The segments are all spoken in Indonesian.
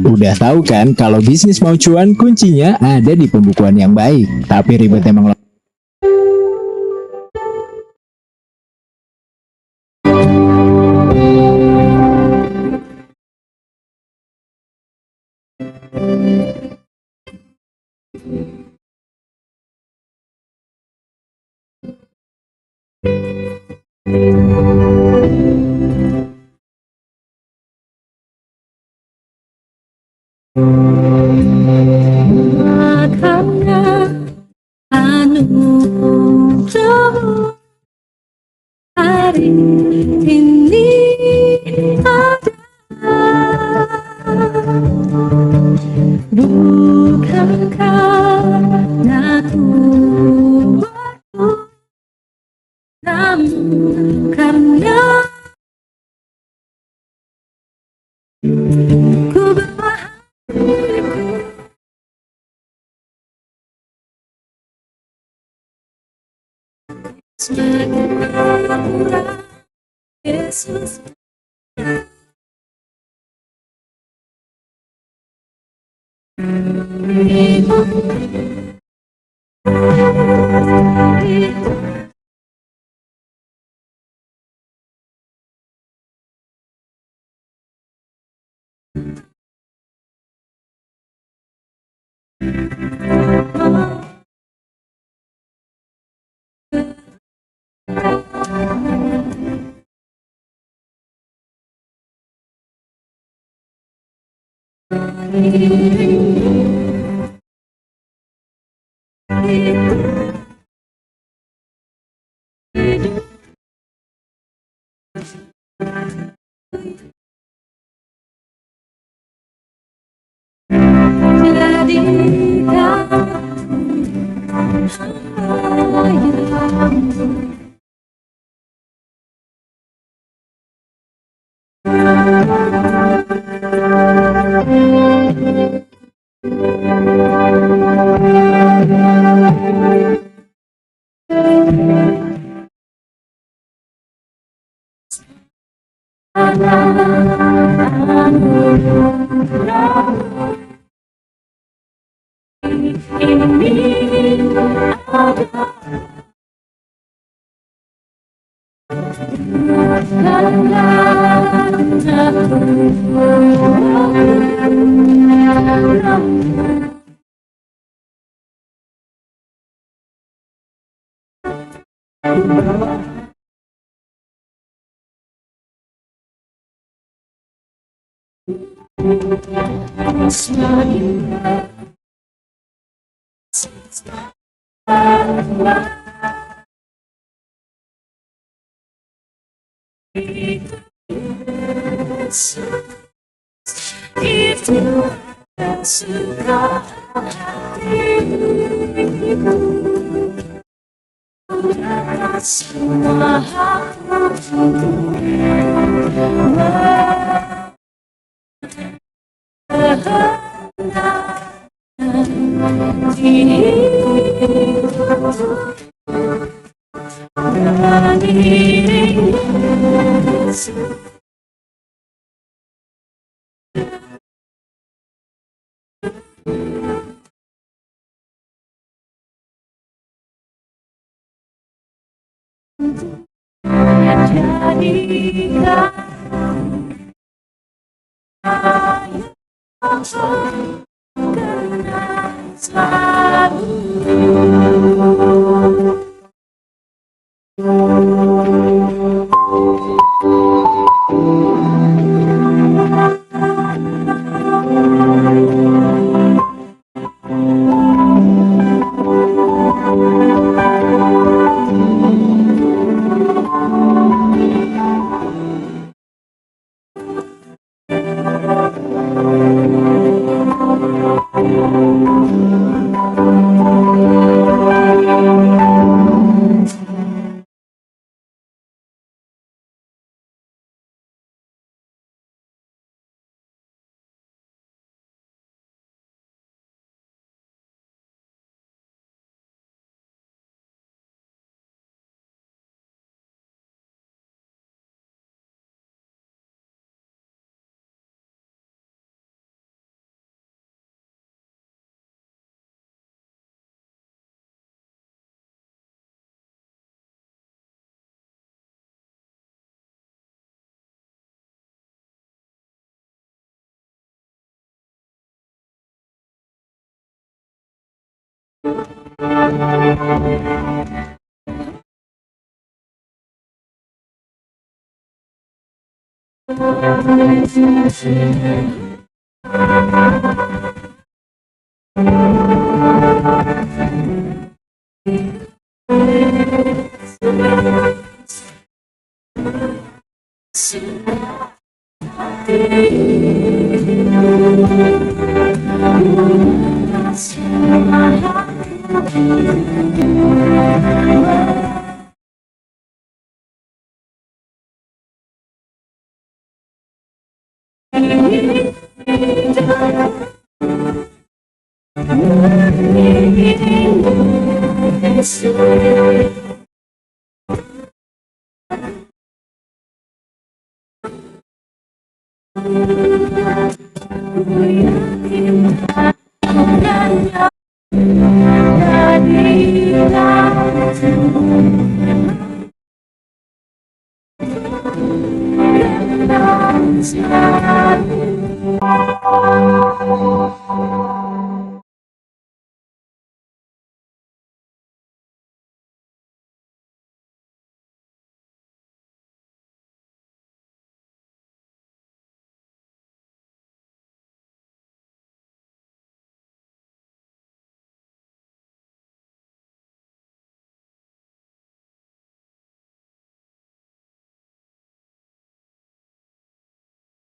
Udah tahu kan kalau bisnis mau cuan kuncinya ada di pembukuan yang baik. Tapi ribet emang. Karena anugerahmu hari ini ada, bukan karena kuatku, namun karena ku berbahagia. Semakin akurat Yesus Itu yang suka hatiku, udah semua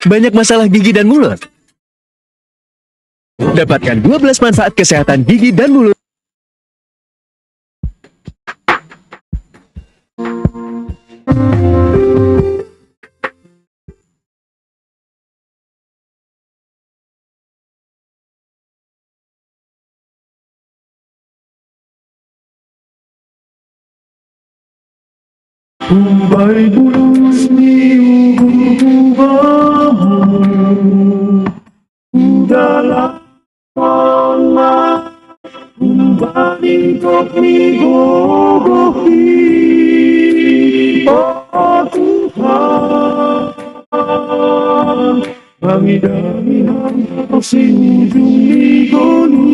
Banyak masalah gigi dan mulut? Dapatkan 12 manfaat kesehatan gigi dan mulut. Umbai bulu ni ubamu dalam mama umbani kok ni gogohi oh Tuhan kami dari hamba sinujung ni gonu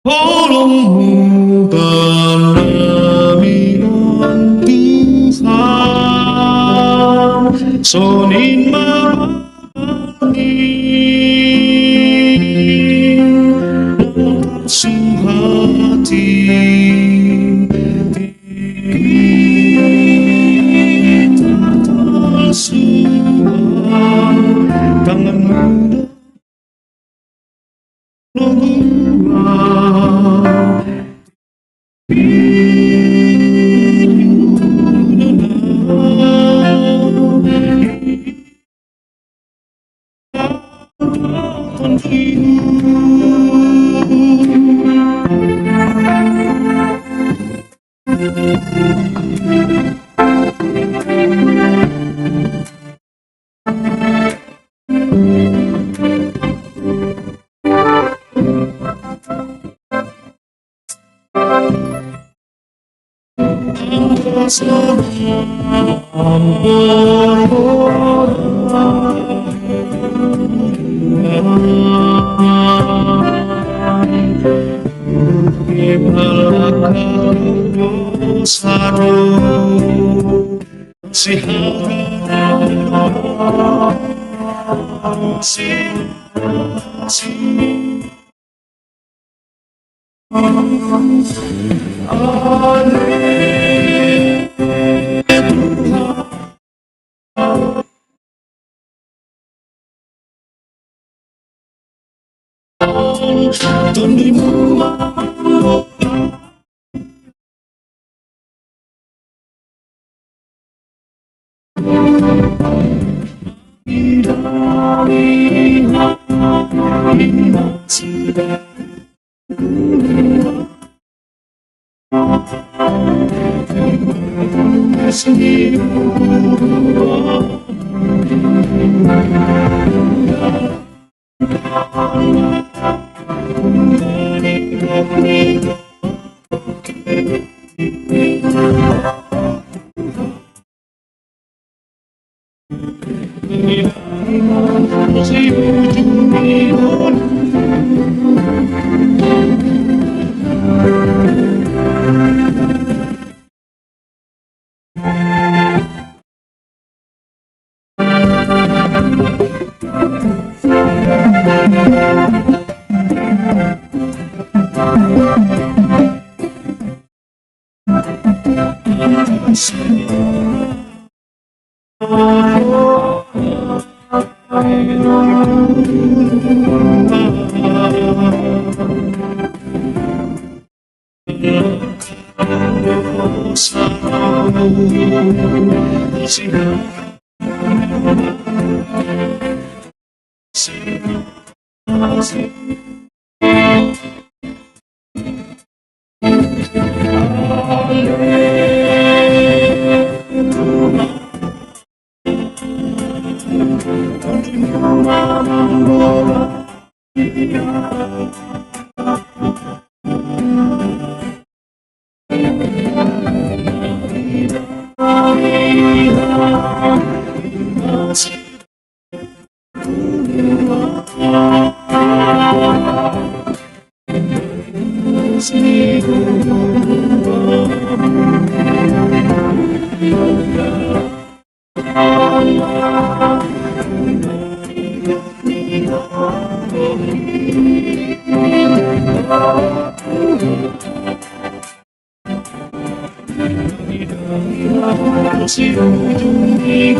Tolongmu penamian Tuhan, sonin mabani suhati kita semua tanganmu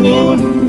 gua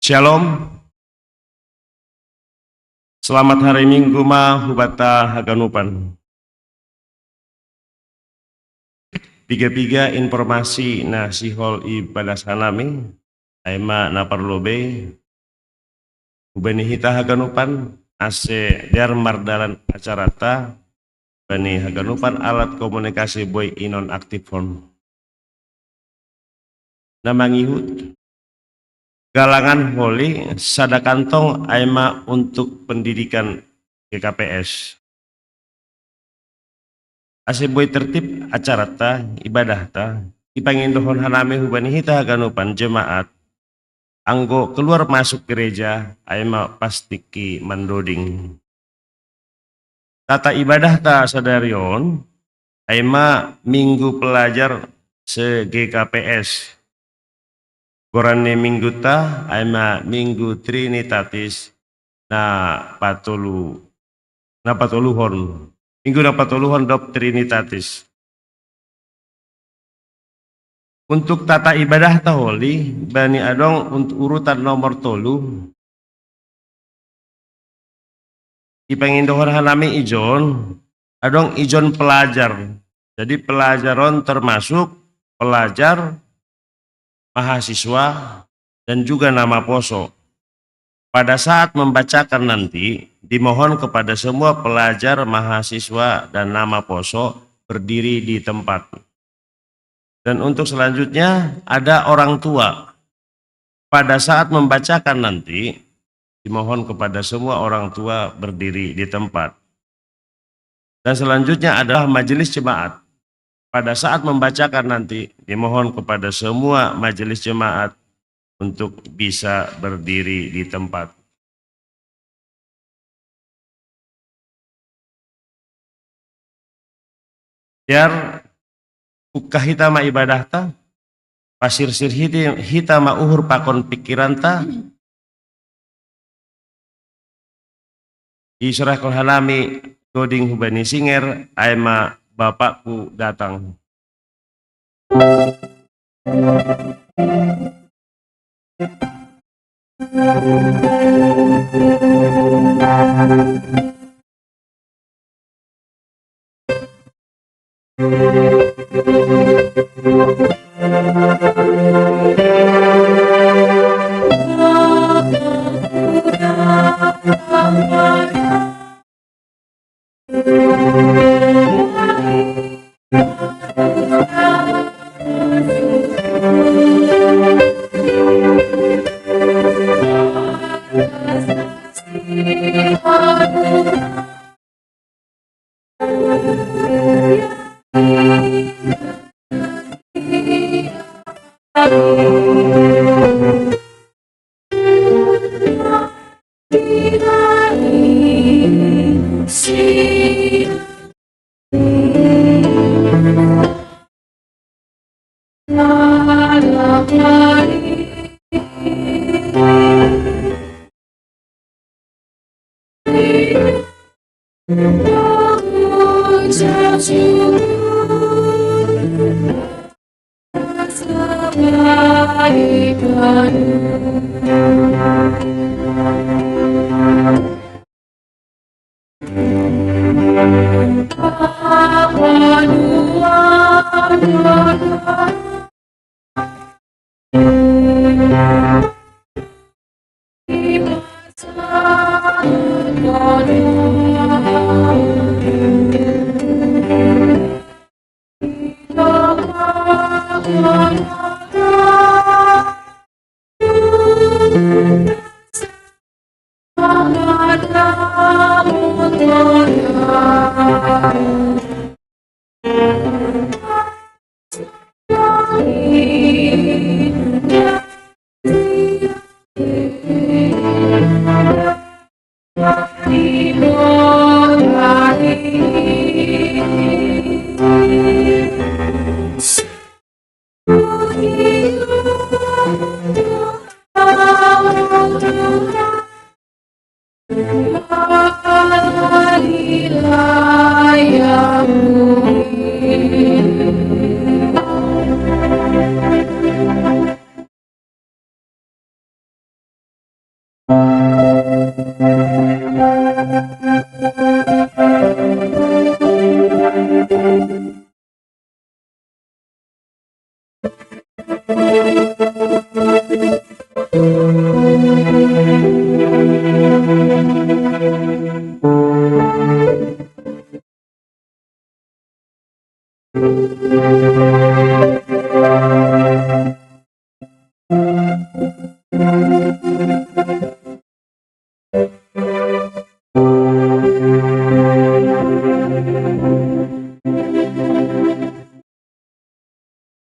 Shalom. Selamat hari Minggu ma hubata haganupan. Tiga informasi na sihol ibadah sanami aima na parlobe ubani hita haganupan ase der mardalan acarata bani haganupan alat komunikasi boy inon aktif phone namangihut galangan holi sada kantong aima untuk pendidikan GKPS. Ase boy tertib acara ta ibadah ta ipangindohon hanami hubani hita ganupan jemaat anggo keluar masuk gereja aima pastiki mandoding. Tata ibadah ta sadarion aima minggu pelajar se GKPS. Gorane minggu ta aima minggu trinitatis na patuluhon minggu na patuluhon dop trinitatis. Untuk tata ibadah taholi bani adong untuk urutan nomor tolu ipangindohon hanami ijon adong ijon pelajar. Jadi pelajaron termasuk pelajar, mahasiswa, dan juga nama poso. Pada saat membacakan nanti, dimohon kepada semua pelajar, mahasiswa, dan nama poso berdiri di tempat. Dan untuk selanjutnya, ada orang tua. Pada saat membacakan nanti, dimohon kepada semua orang tua berdiri di tempat. Dan selanjutnya adalah majelis jemaat. Pada saat membacakan nanti, dimohon kepada semua majelis jemaat untuk bisa berdiri di tempat. Biar ukah hitama ibadah ta, pasir-sir hitama uhur pakon pikiran ta, isurah kolhanami goding hubani singer, aima bapakku datang.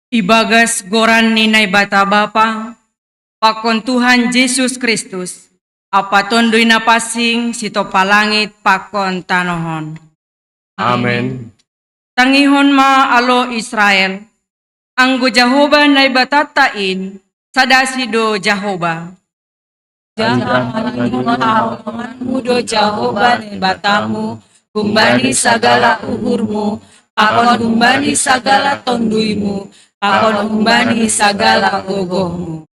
Ibagas goran ninay bata bapa, pakon Tuhan Yesus Kristus, apa tondoy na pasing sito palangit pakon tanohon. Amen. Tangihon ma alo Israel, anggo Jehovah nay batatain, sadasido Jehovah. Jangan mengingon haungan mudo Jehovah ni batamu, kumbani sagala uhurmu, akon kumbani sagala tonduimu, akon kumbani sagala gogohmu.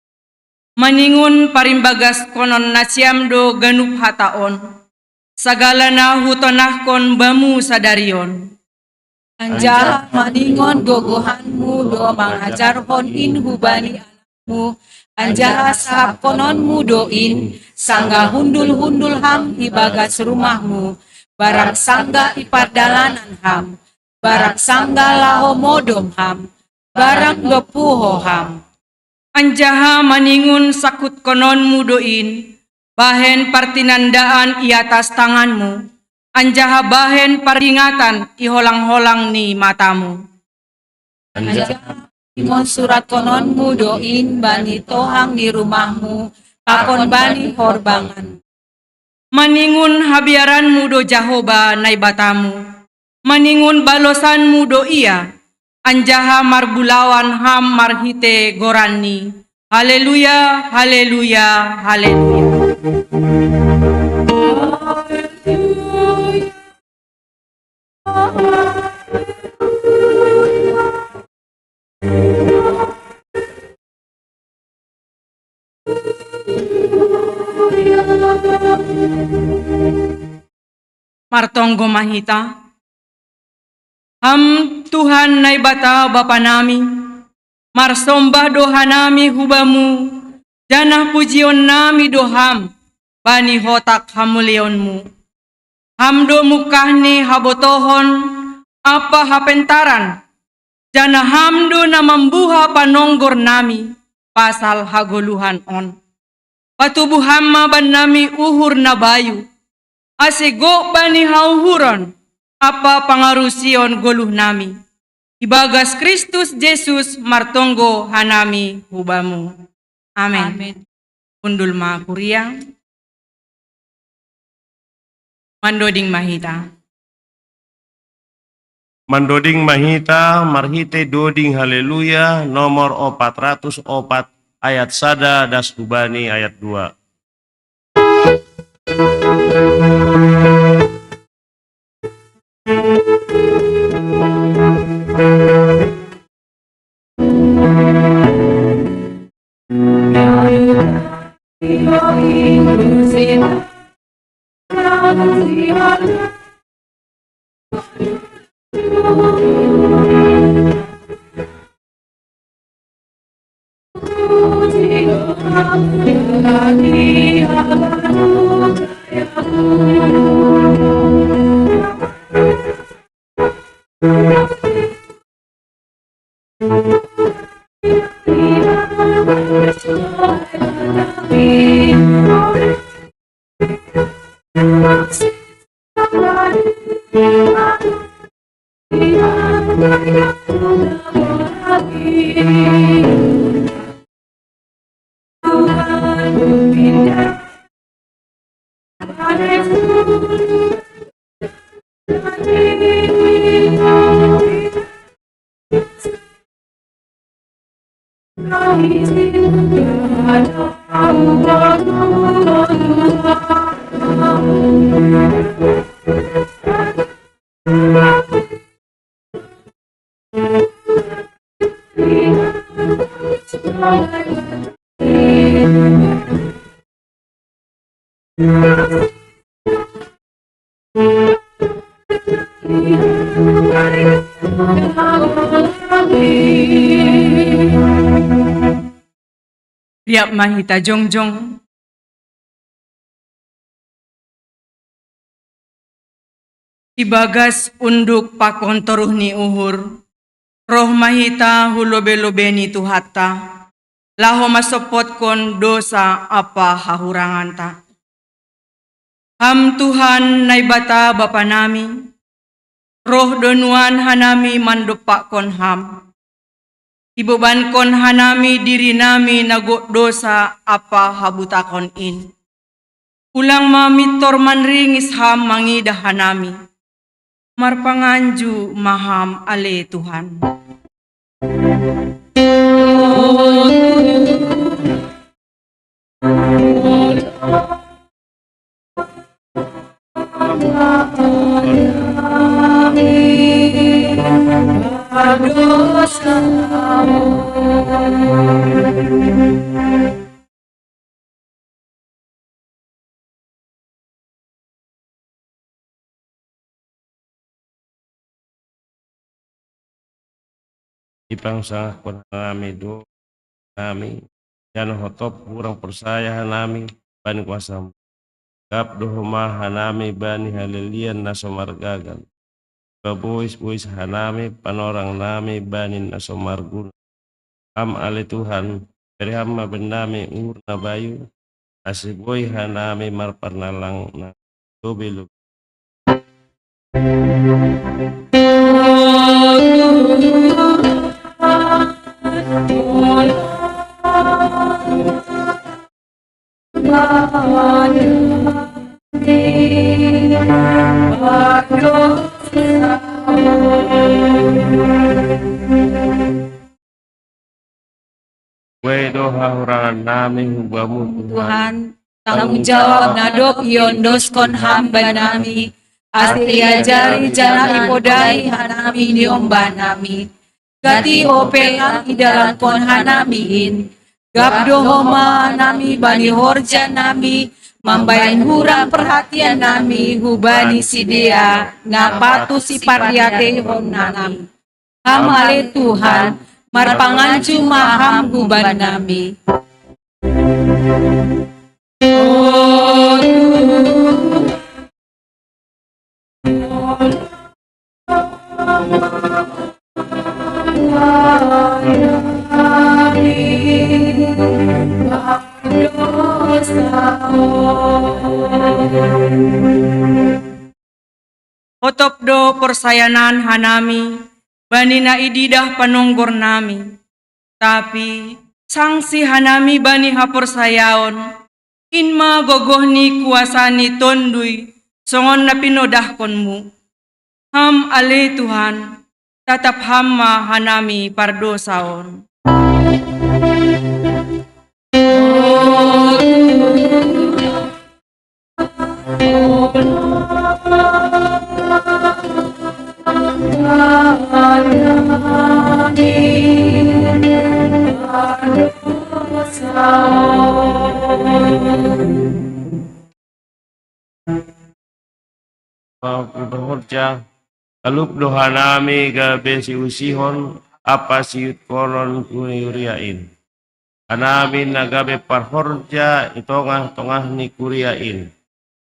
Maningun parimbagas konon nasiamdo ganup hataon, sagala na hutonahkon bamu sadarion. Anjala maningon gogohanmu do mangajarhon inhubani anakmu, anjala sahab kononmu doin, sangga hundul-hundul ham ibagas rumahmu, barang sangga ipardalanan ham, barang sangga laho modom ham, barang gepuho ham. Anjaha maningun sakut konon mudoin, bahen partinandaan i atas tanganmu, anjaha bahen peringatan iholang-holang ni matamu. Anjala ingon surat kononmu doin bani tohang di rumahmu, pakon bani horbangan. Maningun habiaran mudo Jehovah nai batamu, maningun balosan mudo ia, anjaha marbulawan ham marhite gorani. Haleluya, haleluya, haleluya. Martonggo mahita, ham Tuhan nai bata Bapa nami, marsombah doha nami hubamu, janah pujion nami doham, bani hotak hamulionmu. Hamdo mukahni habotohon, apa hapentaran, janah hamdo na mambuha panonggor nami, pasal hagoluhan on. Patubuham maban nami uhur na bayu, asego bani hauhuron, apa pangarusion goluh nami. Ibagas Kristus Yesus martonggo hanami hubamu. Amen. Undul ma kuriang. Mandoding mahita. Mandoding mahita, marhite doding haleluya, nomor 404 ayat sada das hubani ayat 2. Thank you. Riap mahita jongjong. Ibagas unduk pakon toruh ni uhur. Roh mahita hulobe-lobe ni tuhata. Laho masopot kon dosa apa hahurangan ta. Ham Tuhan naibata Bapa nami. Roh donuan hanami mandopak kon ham. Ibeban kon hanami diri nami nago dosa apa habutakon in. Ulang mamitor manringis ham mangidah hanami. Marpanganju maham ale Tuhan. Ipang sang kon nami do nami yan hotop kurang persaya nami ban kuasa kap dohoma hanami bani halilian nasomargagan kabois hanami panorang nami bani nasomargun am ale Tuhan perihama benami urna bayu asiboy hanami marparnalang na dobilu doha hurangan nami hubamu Tuhan, tanggung jawab nadop yondos kon hamba nami, asti ajari jana ipodai hanami di omba nami, gati opelang idalan kon hanamiin, gabdo homa nami bani horja nami, mambain hurang perhatian nami, hubani sidia, napatu si pariate hon nami. Hamale Tuhan, marpanganju maham huban nami. Otop do persayanan hanami, bani na ididah panonggor nami. Tapi, sangsi hanami bani haporsayaon, inma gogohni kuasani tondui, songon na pinodah konmu. Ham ale Tuhan, tatap hamma hanami pardosaon. Berhorja kalup doha nami gabe si usihon apa siut konon kuriain anami nagabe parhorja itongah ni kuriain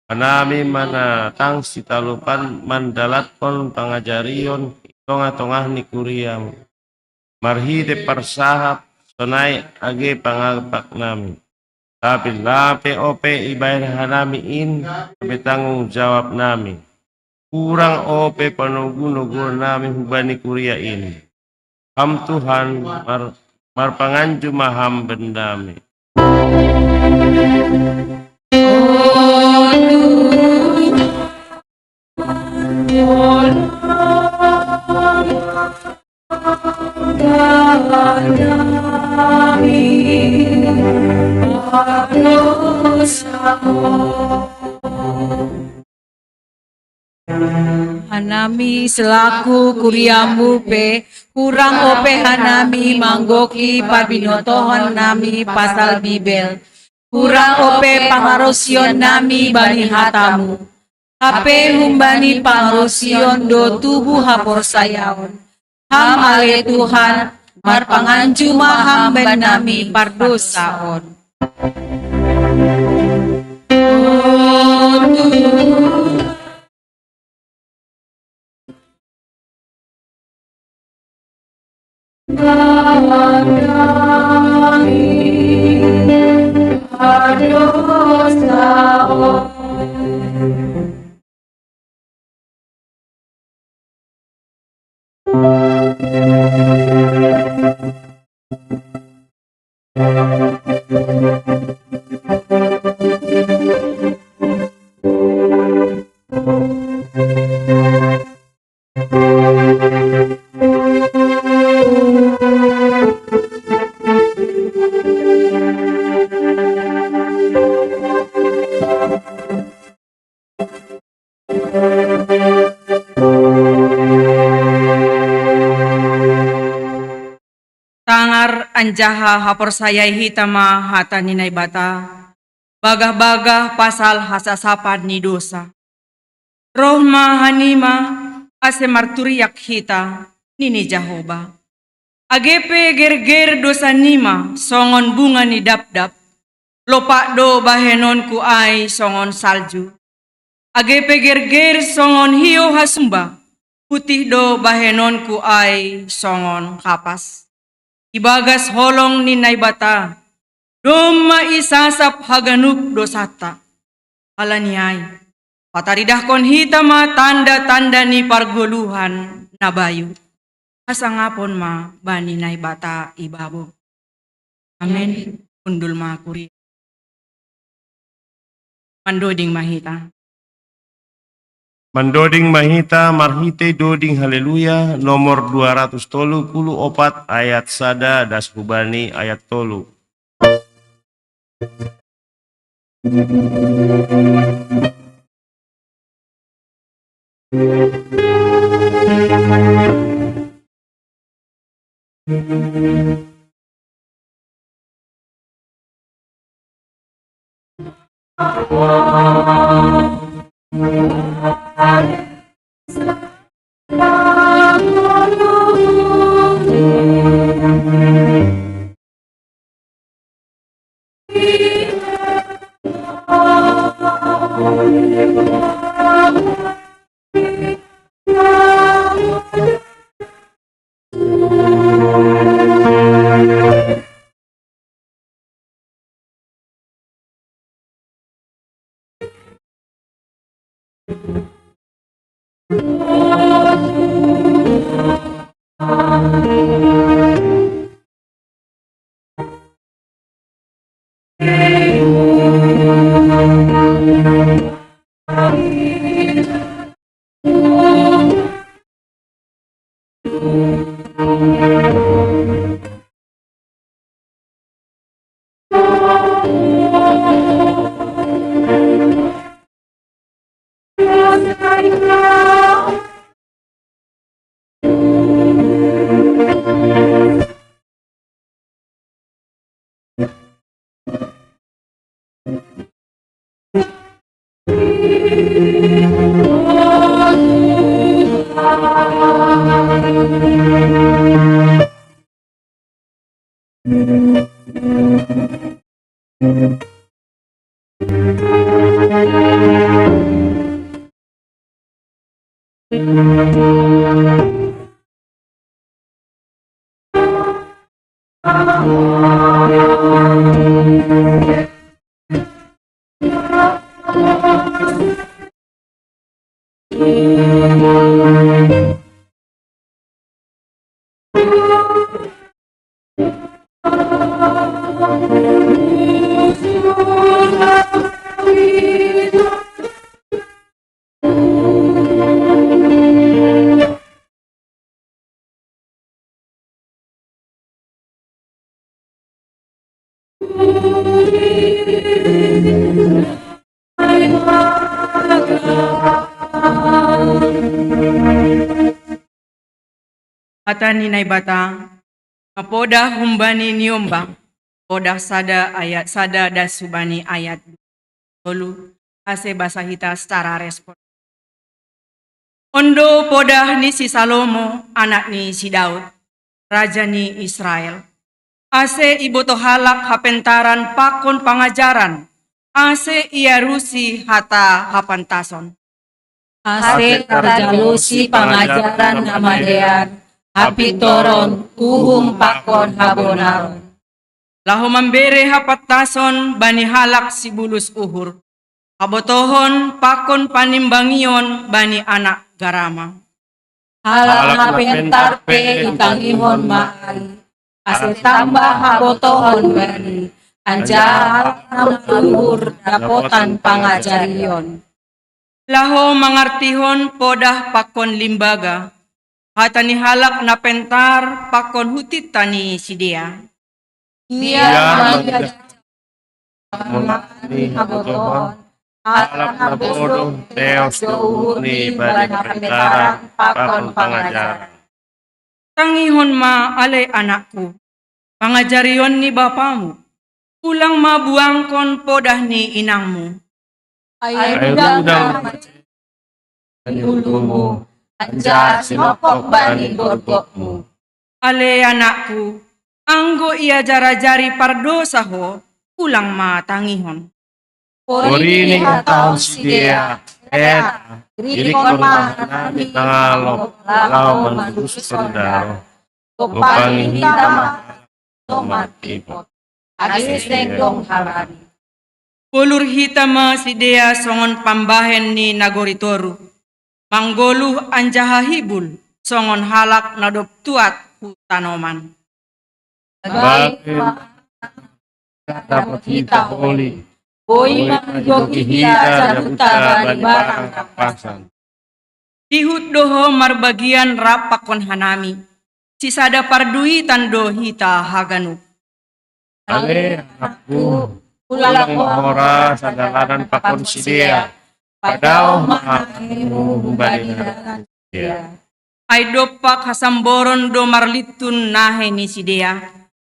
anami mana tang sitalupan mandalat kon pangajarion itongah ni kuriam marhi de parsahap sonai age pangapak nami tapi lape ope ibadah hanami in betanggung jawab nami kurang ope panugu-nugu nami hubani kuriain ham Tuhan marpanganju maham bendami Hanami selaku kuriamu pe, kurang ope hanami manggoki pabinotohon nami pasal Bibel. Kurang ope pangarosion nami bani hatamu. Hape humbani pangarusion do tubuh hapor sayaon. Ham ale Tuhan, marpanganjuma hamba nami pardosaon. Tangar anjaha hapor sayai hitama hata ninay bata. Bagah-bagah pasal hasasapan ni dosa. Rohma hanima ase marturiak hita nini Jahoba. Agepe ger-ger dosa nima songon bunga ni dap-dap. Lopak do bahenon ku ay songon salju. Agepe ger-ger songon hiyo hasumba. Putih do bahenon ku ay songon kapas. Ibagas holong ni naibata, doma isasap haganup dosata. Alaniyay, pataridah kon hitama tanda-tanda ni pargoluhan nabayu. Asangapon ma bani naibata ibabo. Amen. Undul makuri. Mandoding mahita. Mandoding mahita marhite doding haleluya nomor 234 ayat sada das hubani ayat tolu. Hata ninay bata, mapoda humbani niomba, poda sada ayat sada dan subani ayat. Lalu ase basahita secara respon. Ondo podah ni si Salomo, anak ni si Daud, raja ni Israel. Ase ibu tohalak hapentaran pakon pangajaran, ase ia rusi hata hapantason. Ase tarjalusi pangajaran namadean, hapi toron uhum pakon habonaron. Lahu membere hapatason bani halak si bulus uhur. Habotohon pakon panimbangion bani anak garama. Halak hapentarpe itangihon maari, ase tambah habotohon bani, anjal namalur dapotan pangajarion. Laho mangartihon podah pakon limbaga, hatani halak na pentar pakon hutit tani sidia. Dia menjadi habotohon, halak habotohon teos dohur ni bani hapentaran pakon pangajaran. Tangihon ma alay anakku, pangajarion ni bapamu, ulang mabuangkon podah ni inangmu. Ay udang ulumu, anja sinopok bani gorgokmu. Ale anakku, anggo ia jara-jari pardosa ho, ulang matangihon. Porini hatau sidia, rikon mahanami tangalop, lau mandus pendaro, kopang hitama, tomat ipot, agis tengdong harani. Pulur hitama si dea songon pambahen ni nagoritoru, manggoluh anjaha hibul, songon halak nadop tuat hu tanoman. Baik dapat kita holi, boi mangjoki hita jaduta bani barang kapasan. Dihut doho marbagian rapakon hanami, sisada pardui tando hita haganup. Ale anakku, Ulang ora sadalanan pakon sidia, padao mahamu bani dia. Ay dopak hasamboron do marlitun nahe ni si dea,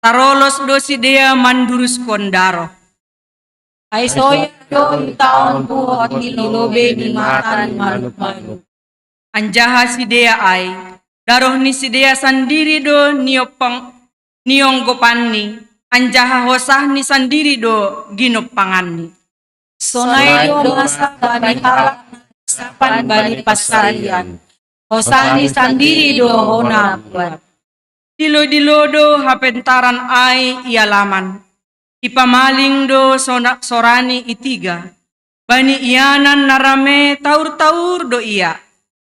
tarolos do si dea mandurus kondaro. ay soya do itaon buhot nilobe ni matan manuk-manuk. Anjaha si dea ay, daroh ni si dea sandiri do niyong gopanni, anjaha hosah ni sandiri do ginopanganni. Sonay do masak bani halak sapan bani pasarian. Hosani sandiri do hona buat. Dilo-dilodo hapentaran ay ialaman, ipamaling do sorani itiga, bani iyanan narame taur-taur do iya,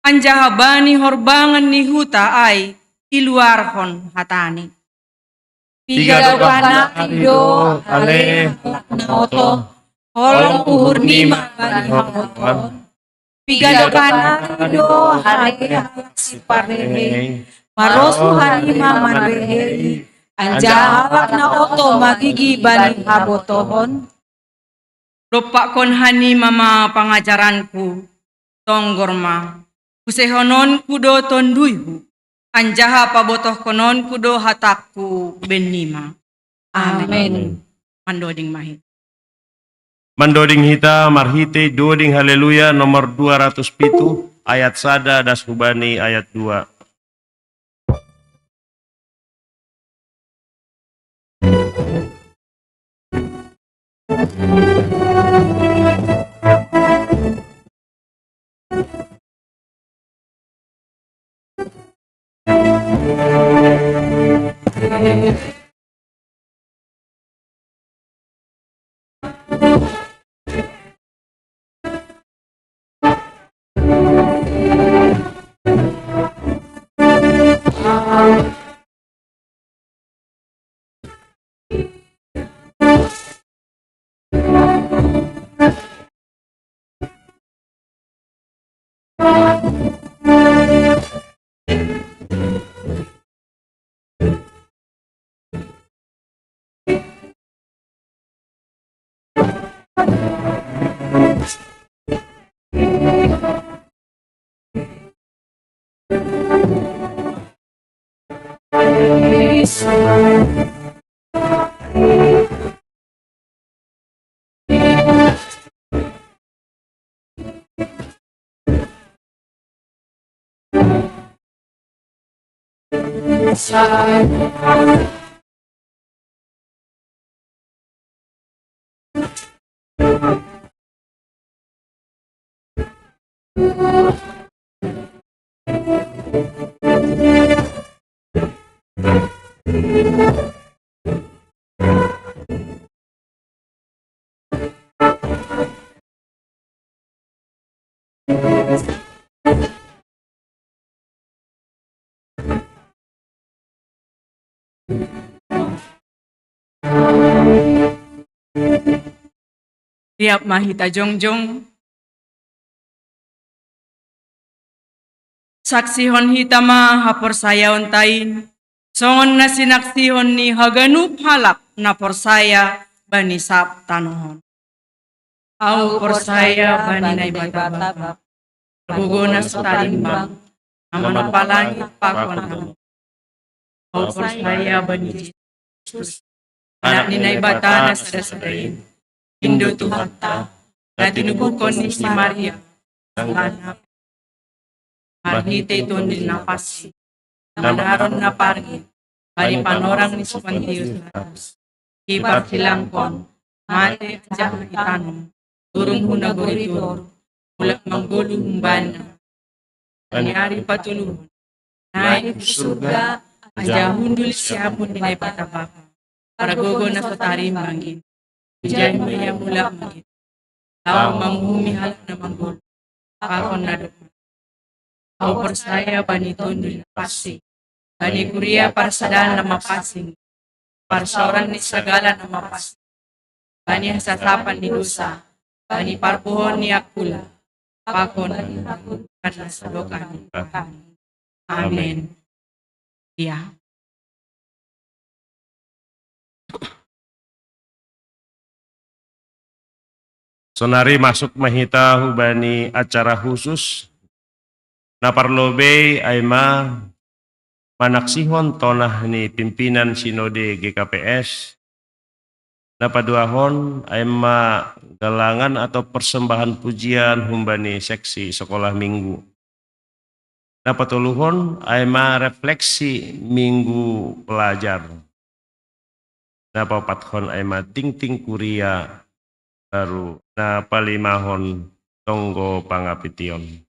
anjaha bani horbangan ni huta ay iluarhon hatani. Tiga do kana do ale na oto, holong uhur nima bani hamoton. Tiga do kana do ale halak si parere, marosu hanima manrehe, anja halak na oto magigi bani habotohon. Dopak kon hani mama pangajaranku, tonggorma, kusehonon kudo tonduyhu, anjaha pabotoh konon kudo hatakku benima. Amen. Mandoding mahit. Mandoding hita marhite doding haleluya nomor 207 ayat sada das hubani ayat 2. Riap mahita jongjong. Saksihon hitama haporsayaon tain. Songon na sinaksihon ni haganup halak na porsaya bani sap tanohon. Au porsaya bani na ibata Bugo na sa talimbang. Amano palangit pakon kami. Au porsaya bani Jesus. Anak ni na ibata na sadasadain. Indo Tuhan ta, na tinubukon ni si Maria, ang anak. Marhite ito ni napasi, na manaron na pargi, bali panorang ni Supantius Latas. Kipar silangkon, mate ajah itanong, turong hunaguritor, mulak manggulong humbana. Panyari patulungan, naik di surga, ajah hundul siapun dinay patabaka, para gogo na sa tarimbangin. Bijay mo yung mulak magit. Tao manghumihal na manggol. Pakon na doon. Au persaya bani tundul na pasi. Bani kuria parsadaan na mapasing. Parsoran ni sagala na mapasing. Bani hasasapan ni dosa. Bani parpuhon ni akula. Pakon na na sa lokan. Amen. Ya. Sonari masuk mahita hubani acara khusus na parlobe ay manaksihon tonah ni pimpinan Sinode GKPS na paduahon ay galangan atau persembahan pujian humbani seksi sekolah minggu. Na patuluhon ay refleksi minggu pelajar. Na papathon ay ting-ting kuria baru na palimahon tonggo pangapition.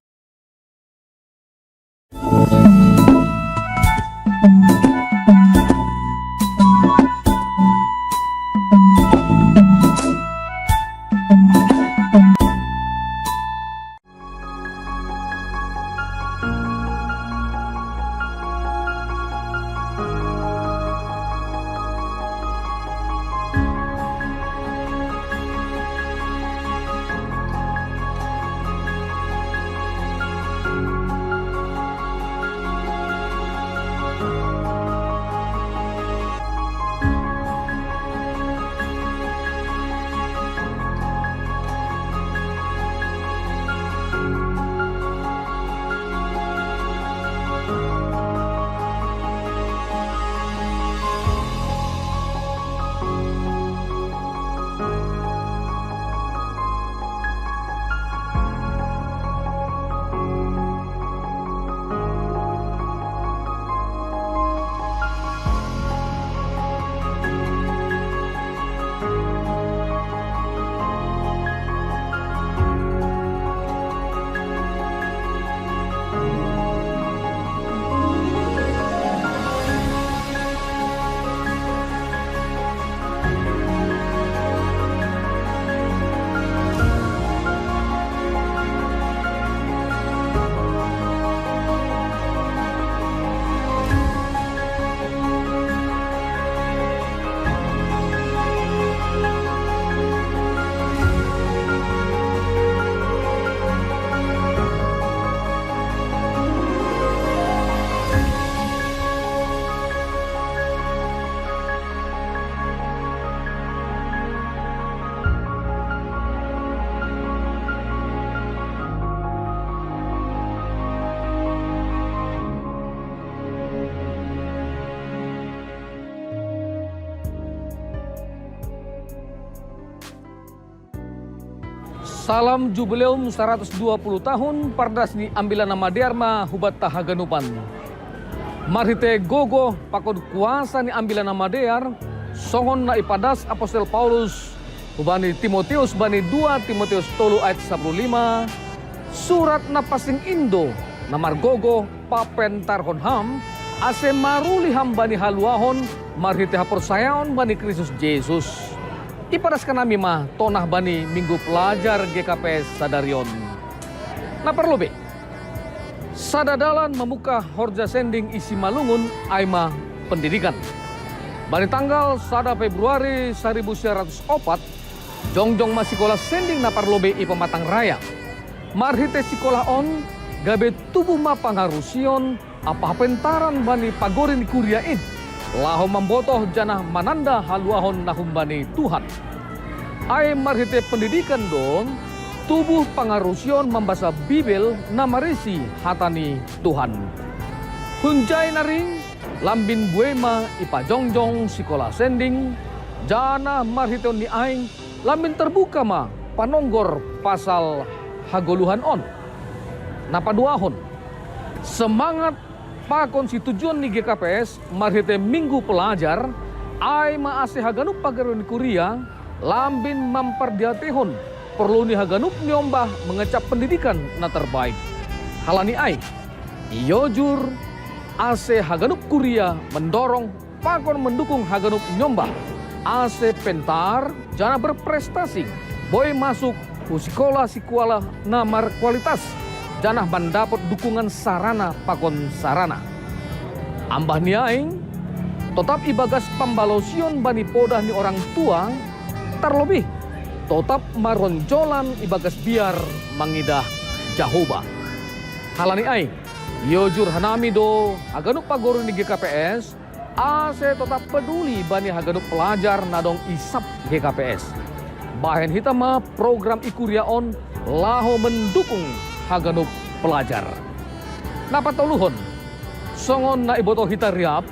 Salam Jubileum 120 tahun Pardas di ambilan nama Dharma Hubat Tahaganupan. marhite gogo pakon kuasa ni ambilan nama dear, songon na ipadas Apostel Paulus, ubani Timotius bani 2 Timotius 3 ayat 15, surat na pasing Indo, na margogo papentar konham, ase maruli hambani haluahon, marhite haporsayaon bani Kristus Yesus. Ipadas ka nami mah tonah bani minggu pelajar GKPS Sadarion. Na perlu be, sadadalan memuka horja sending isi malungun aima pendidikan. Bani tanggal 1 Februari 1904, jongjong ma sekolah sending na perlu be i pematang raya. Marhite sekolah on, gabe tubuh ma pangarusion, apa pentaran bani pagorin kuriain. Laho membotoh janah mananda haluahon nahumbani Tuhan. Ay marhite pendidikan don, tubuh pangarusion membaca Bibel namarisi hatani Tuhan. Hunjai naring lambin buema ipajongjong sekolah sending, jana marhite ni aing lambin terbuka ma panonggor pasal hagoluhan on. Napaduahon semangat pakonstitujon ni GKPS marhite minggu pelajar ay maase haganup pagaron kuria lambin memperdiatehon perlu ni haganup nyombah mengecap pendidikan na terbaik. Halani ay iojur ase haganup kuria mendorong pakon mendukung haganup nyombah ase pentar jana berprestasi boy masuk ku sekolah namar kualitas janah mendapat dukungan sarana pakon sarana. Ambah ni aing tetap ibagas pambalosion bani podah ni orang tua, terlebih tetap maronjolan ibagas biar mangidah Jahoba. Halani aing yojur hanami do haganup pagoru ni GKPS ase tetap peduli bani haganup pelajar nadong isap GKPS. Bahen hitama program ikuriaon laho mendukung haganup pelajar. Napa toluhon songon na iboto hita riap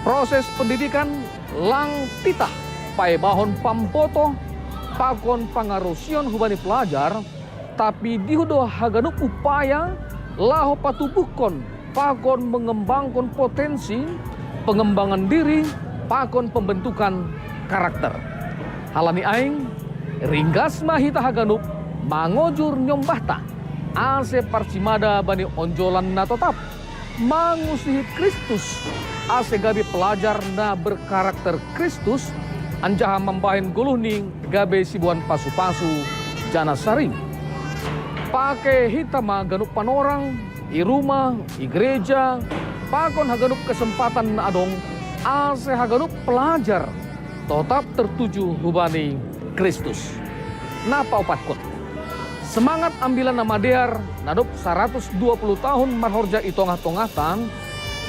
proses pendidikan lang titah pae bahon pampoto pakon pangarusion hubani pelajar tapi dihudo haganup upaya laho patubuhkon pakon mengembangkan potensi pengembangan diri pakon pembentukan karakter. Halani aing ringgas mahita haganup mangojur nyombahta ase parcimada bani onjolan na tetap mangusihi Kristus ase gabi pelajar na berkarakter Kristus anjaha membahin guluh ning gabe sibuan pasu-pasu jana saring pake hitama ganup panorang i rumah i gereja pakon haganup kesempatan na adong ase haganup pelajar tetap tertuju hubani Kristus. Napa opatkot semangat ambilan nama dear nadop 120 tahun marhorja i tongah-tongahtan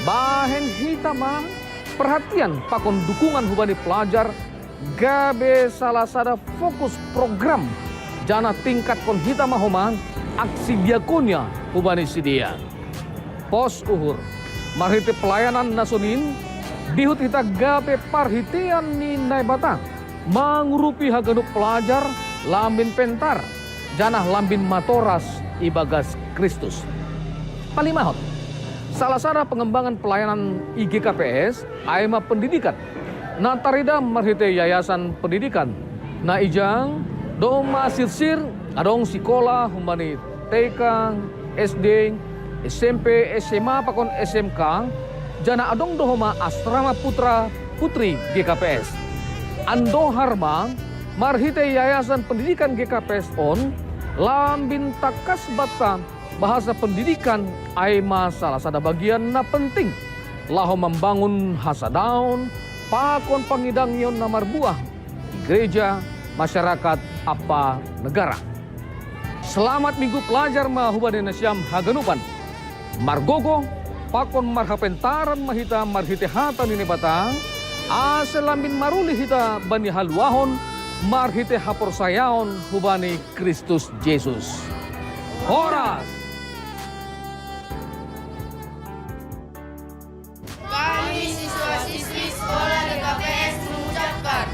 bahen hitama perhatian pakon dukungan hubani pelajar gabe salah sada fokus program jana tingkat kon hitama homa aksi diakonia hubani sidia pos uhur marhite pelayanan nasonin dihut hita gabe parhitian ni naibata mangurupi haganup pelajar lambin pentar janah lambin matoras ibagas Kristus. Palimahot, salah sada pengembangan pelayanan IGKPS aima pendidikan. Na tarida marhite yayasan pendidikan. Na ijang dong masir-sir adong sekolah humbani TK, SD, SMP, SMA pakon SMK jana adong dohoma asrama putra putri GKPS. Ando harma marhite yayasan pendidikan GKPS on lambin takas bata bahasa pendidikan aima salah sada bagian na penting laho membangun hasadaun pakon pangidangyon na marbuah gereja masyarakat apa negara. Selamat minggu pelajar mahubani nasyam haganupan margogo pakon marhapentaran mahita marhite hata nini batang aselambin maruli hita bani haluahon marhite haporsayaon hubani Kristus Yesus. Horas. Kami siswa-siswi sekolah GKPS mengucapkan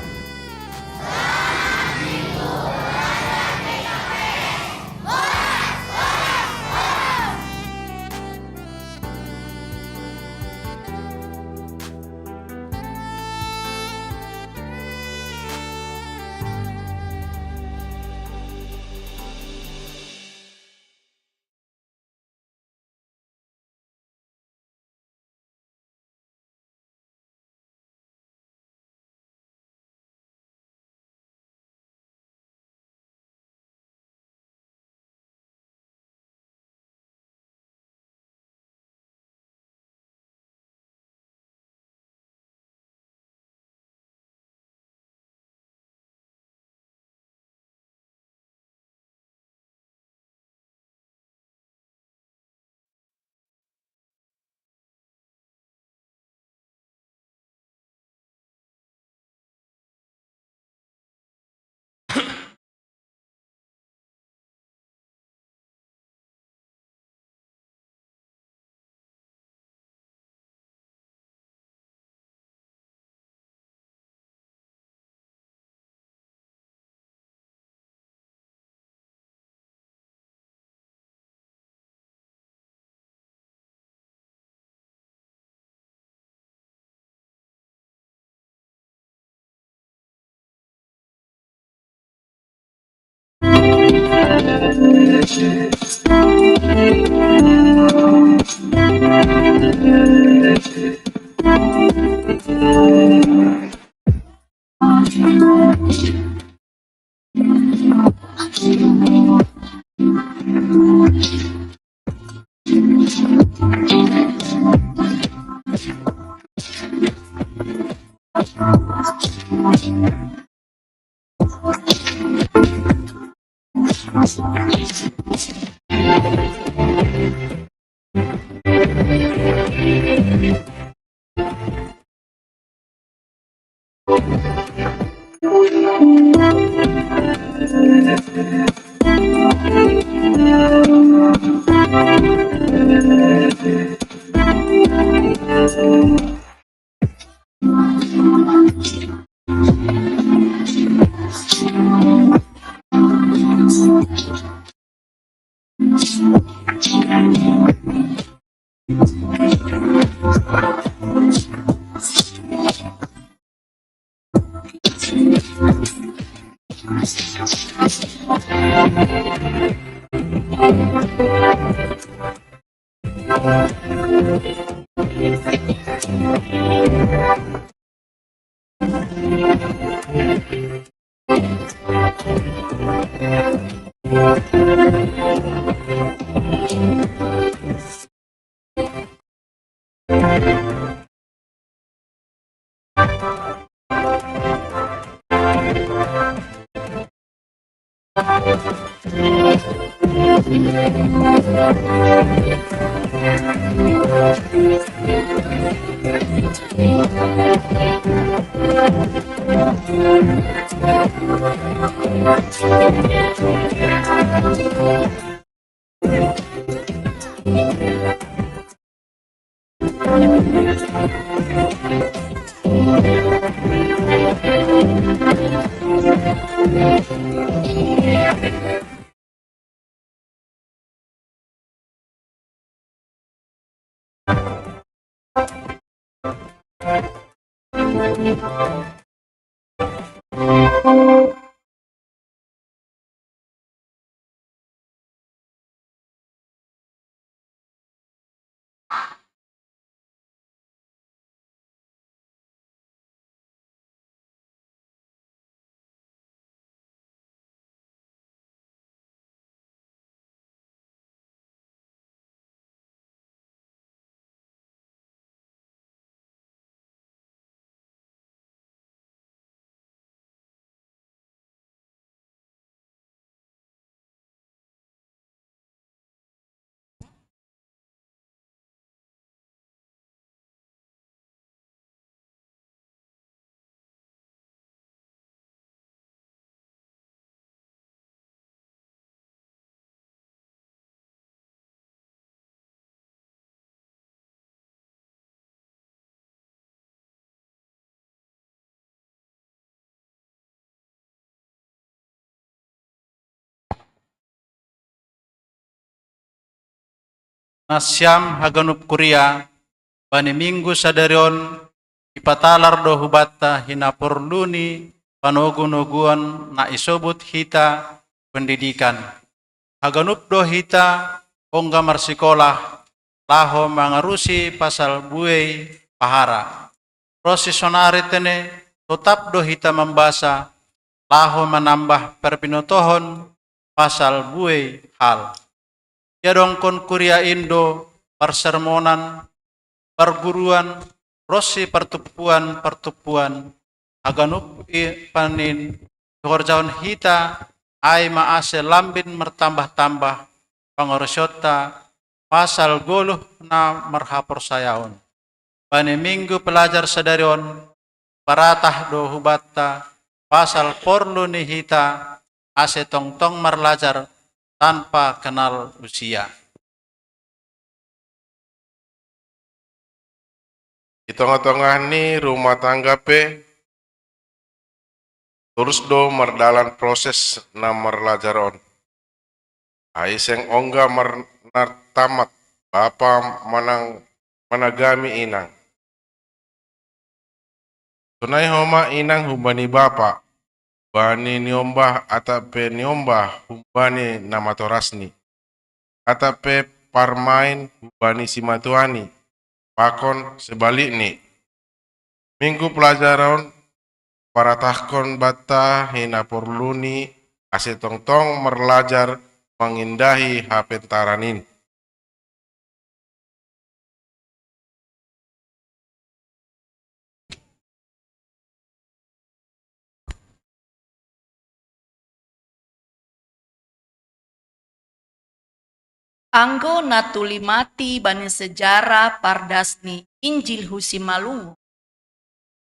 Nasyam haganup kuria, bani minggu sadarion, ipatalar do hubata hinapurluni, panogu-noguan na isobut hita pendidikan. Haganup do hita, ongga marsikolah, laho mangarusi pasal buey pahara. Proses sonare tene, tetap do hita membasa, laho menambah perpinotohon pasal buey hal. Yadong kon kuria Indo, persermonan, perguruan, rosi pertupuan, aganup panin, korjaun hita, ay maase lambin mertambah-tambah, pangorosyota, pasal goluh na marhapor sayaon. Bani minggu pelajar sadarion, paratah do hubata, pasal porlu ni hita, ase tong-tong marlajar, tanpa kenal usia. Di tengah-tengah ni rumah tangga pe terus do merdalan proses na merlajaron. Aiseng ongga tamat bapa managami inang. Tunai homa inang hubani bapa bani niombah atape niombah humbani nama torasni. Atape parmain hubani simatuani. Pakon sebalikni. Minggu pelajaran paratahkon bata hina porluni ase tong-tong merlajar mengindahi hapentaranin. Anggo natuli mati bani sejarah pardasni Injil Husimalungu.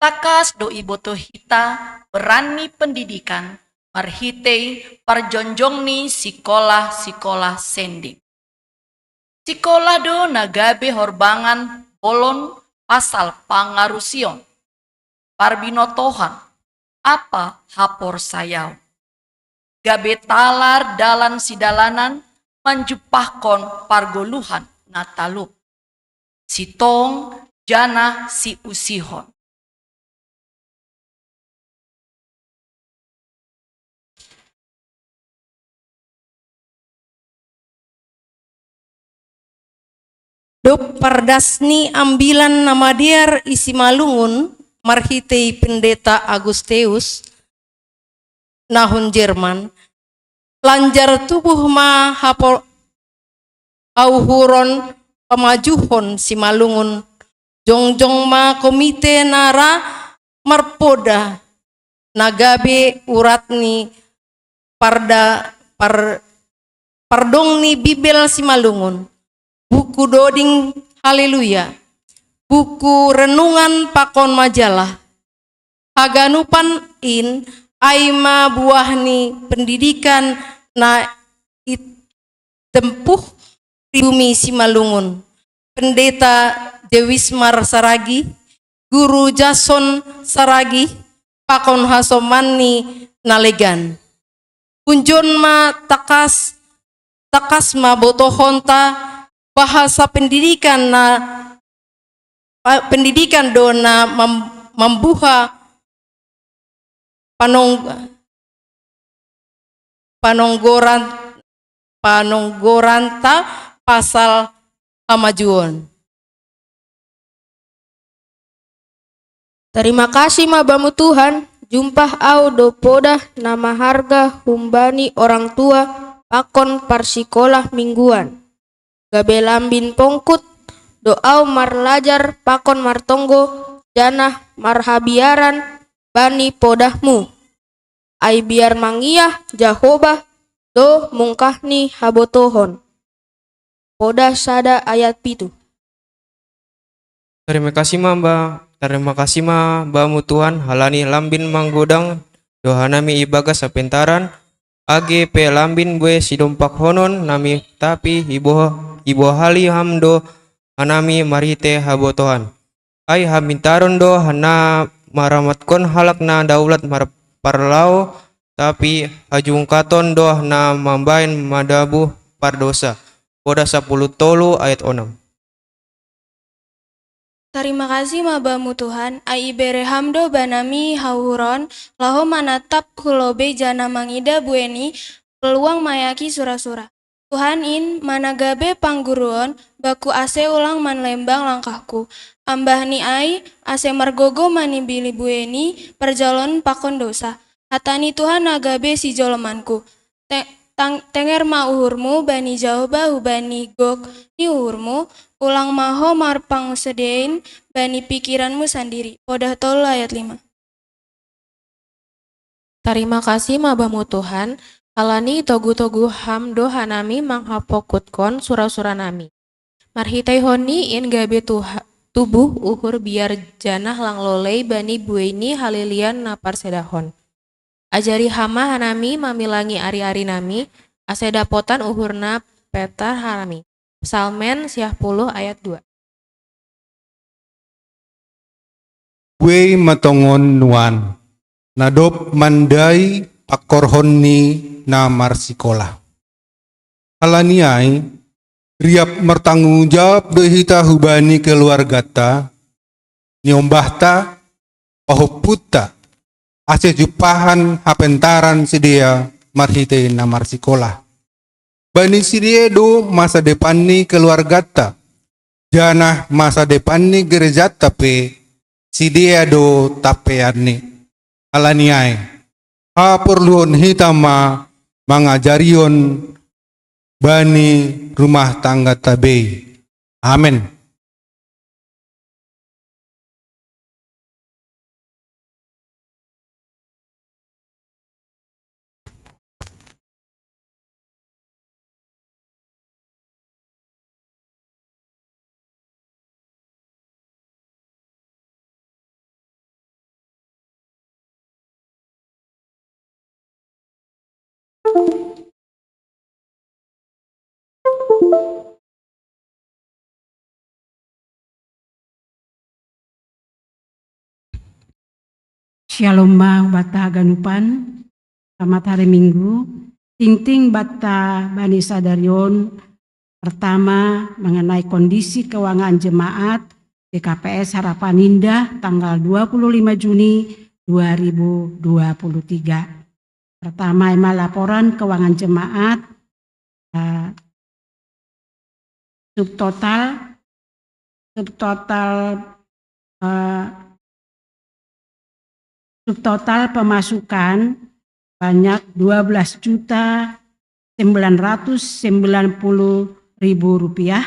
Takas doi boto hita berani pendidikan marhitei parjonjongni sikolah-sikolah sending. Sikolah do nagabe horbangan bolon pasal pangarusion. Parbinotohan apa hapor sayau. Gabe talar dalan sidalanan manjupahkon pargoluhan natalup. Sitong jana si usihon. Dop pardasni ambilan nama diar isi malungun marhitei pendeta Agusteus nahun Jerman lanjar tubuh ma hapol auhuron pemajuhon si malungun jongjong ma komite nara marpoda nagabe uratni pardongni bibel si malungun. Buku doding haleluya, buku renungan pakon majalah, haganupan in aima buahni pendidikan na tempuh bumi Simalungun, pendeta Dewismar Saragi, guru Jason Saragi, pakon hasomani nalegan, kunjon ma takas ma botohonta bahasa pendidikan dona membuha panonggoranta pasal kamajuan. Terima kasih mabamu Tuhan, jumpah au do podah nama harga humbani orang tua pakon parsikolah mingguan. Gabe lambin pongkut doau marlajar pakon martonggo janah marhabiaran bani podahmu. Ai biar mangiyah Jahobah do mungkahni habotohon. Podah sada ayat pitu. Terima kasih bamu Tuhan halani lambin manggodang dohanami ibaga sapentaran age pe lambin bue sidompak honon nami tapi ibo hali hamdo hanami marite habotohan ai hamintaron do hana maramatkon halak na daulat parlau tapi hajungkaton do na mambain madabu pardosa poda 10 tolu ayat 6. Terima kasih mabamu Tuhan, ai berehamdo banami hauron, laho manatap hulobe jana mangida bueni, peluang mayaki sura-sura. Tuhan in managabe pangguruon, baku ase ulang manlembang langkahku. Ambahni ai, ase margogo mani bili bueni, perjalon pakon dosa. Hatani Tuhan nagabe si jolomanku. Tenger ma uhurmu, bani Jahobah bani gok ni uhurmu, ulang maho marpang sedein bani pikiranmu sendiri. Podah tolu ayat 5. Terima kasih mabamu Tuhan, halani togu-togu hamdo hanami manghapokutkon sura-sura nami. Marhitai honi in gabe tubuh uhur biar janah langlolei bani bueni halilian napar sedahon. Ajari hama hanami mamilangi ari-ari nami, asedapotan uhurna petar hanami. Psalmen 10 ayat 2. Gue matongon nuan, nadop mandai pakorhonni na marsikolah. Halaniai, riap mertanggung jawab dohita hubani keluargata, nyombahta, pahoputa, ase jupahan hapentaran sidia marhite namar sikolah. Bani sidia do masa depan ni keluargata. Janah masa depan ni gerejata pe sidia do tapean ni. Alaniai. Ha perluon hitama mangajarion bani rumah tangga tabe. Amin. Shalom bata ganupan, selamat hari Minggu. Ting-ting bata Bani Sadarion. Pertama mengenai kondisi keuangan jemaat di KPS Harapan Indah tanggal 25 Juni 2023. Pertama laporan keuangan jemaat subtotal pemasukan banyak 12.990.000 rupiah.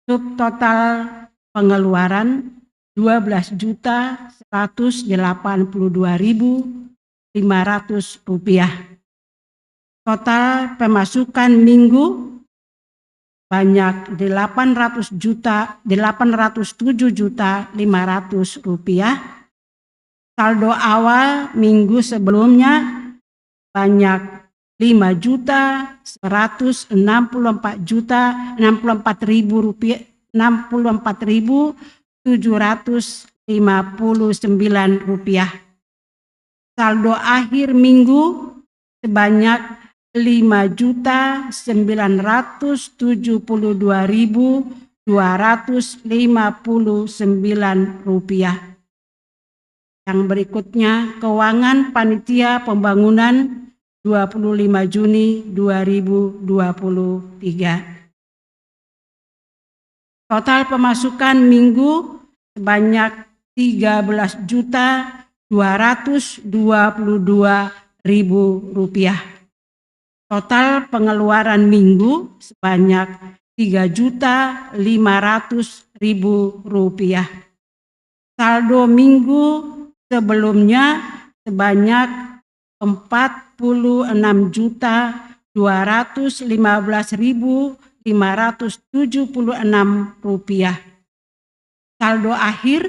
Subtotal pengeluaran 12.182.500 rupiah. Total pemasukan minggu banyak 807.500 rupiah. Saldo awal minggu sebelumnya banyak 5.164.000 rupiah, 64.759 rupiah. Saldo akhir minggu sebanyak 5.722.259 rupiah. Yang berikutnya keuangan panitia pembangunan 25 Juni 2023. Total pemasukan minggu sebanyak 13.222.000 rupiah. Total pengeluaran minggu sebanyak 3.500.000 rupiah. Saldo minggu sebelumnya sebanyak 46.215.576 rupiah. Saldo akhir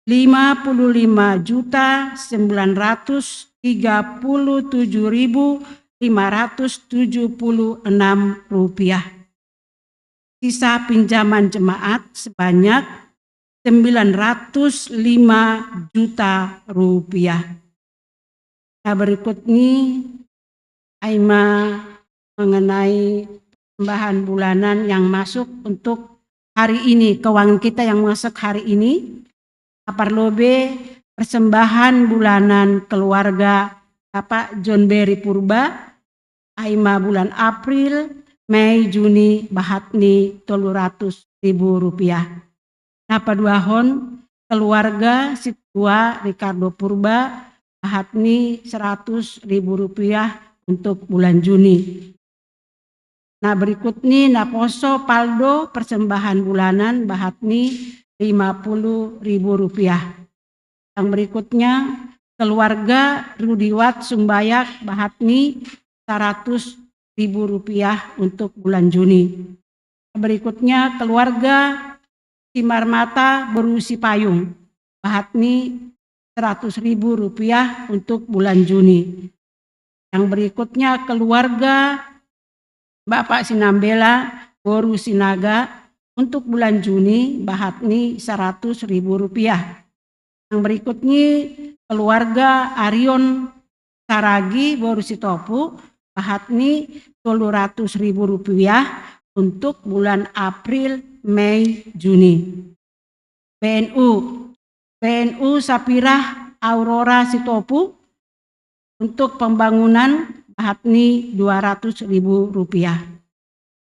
55.937.576 rupiah. Sisa pinjaman jemaat sebanyak 905 juta rupiah. Nah, berikut ini Aima mengenai tambahan bulanan yang masuk untuk hari ini, keuangan kita yang masuk hari ini. Aparlobe persembahan bulanan keluarga Bapak John Berry Purba, Aima bulan April, Mei, Juni, Bahatni 300.000 rupiah. Napa duahon keluarga Situa Ricardo Purba, Bahatni 100.000 rupiah untuk bulan Juni. Nah berikut ini Naposo Paldo persembahan bulanan Bahatni 50.000 rupiah. Yang berikutnya keluarga Rudiwat Sumbayak Bahatni 100.000 rupiah untuk bulan Juni. Berikutnya keluarga Simarmata Berusi Payung Bahatni 100.000 rupiah untuk bulan Juni. Yang berikutnya keluarga Bapak Sinambela Boru Sinaga untuk bulan Juni Bahatni 100.000 rupiah. Yang berikutnya keluarga Arion Saragi Boru Sitopu Bahatni 200.000 rupiah untuk bulan April, Mei, Juni. BNU Sapirah Aurora Sitopu untuk pembangunan Bahatni Rp200.000.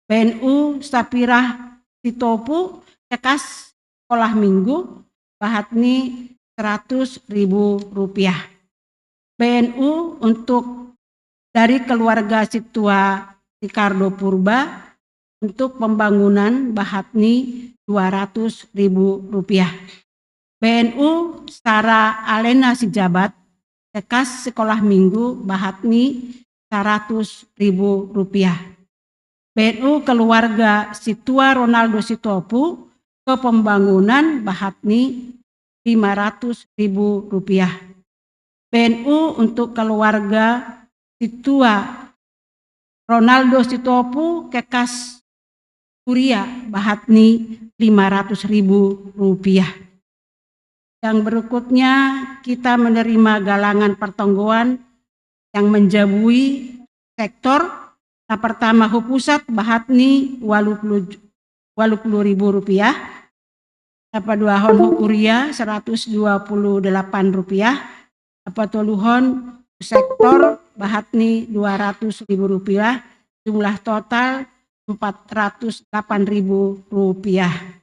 BNU Sapirah Sitopu Kekas Sekolah Minggu Bahatni Rp100.000. BNU untuk dari keluarga Situa Ricardo Purba untuk pembangunan Bahatni Rp200.000. BNU Sarah Alena Sijabat Kekas Sekolah Minggu Bahatni Rp100.000. BNU keluarga Situa Ronaldo Sitopu ke pembangunan Bahatni Rp500.000. BNU untuk keluarga Situa Ronaldo Sitopu Kekas Kuria Bahatni Rp500.000. Yang berikutnya kita menerima galangan pertanggungan yang menjabui sektor. Yang pertama Pusat Bahatni Rp80.000. Yang kedua Kuria Rp128. Yang toluhon sektor Bahatni Rp200.000. Jumlah total Rp408.000.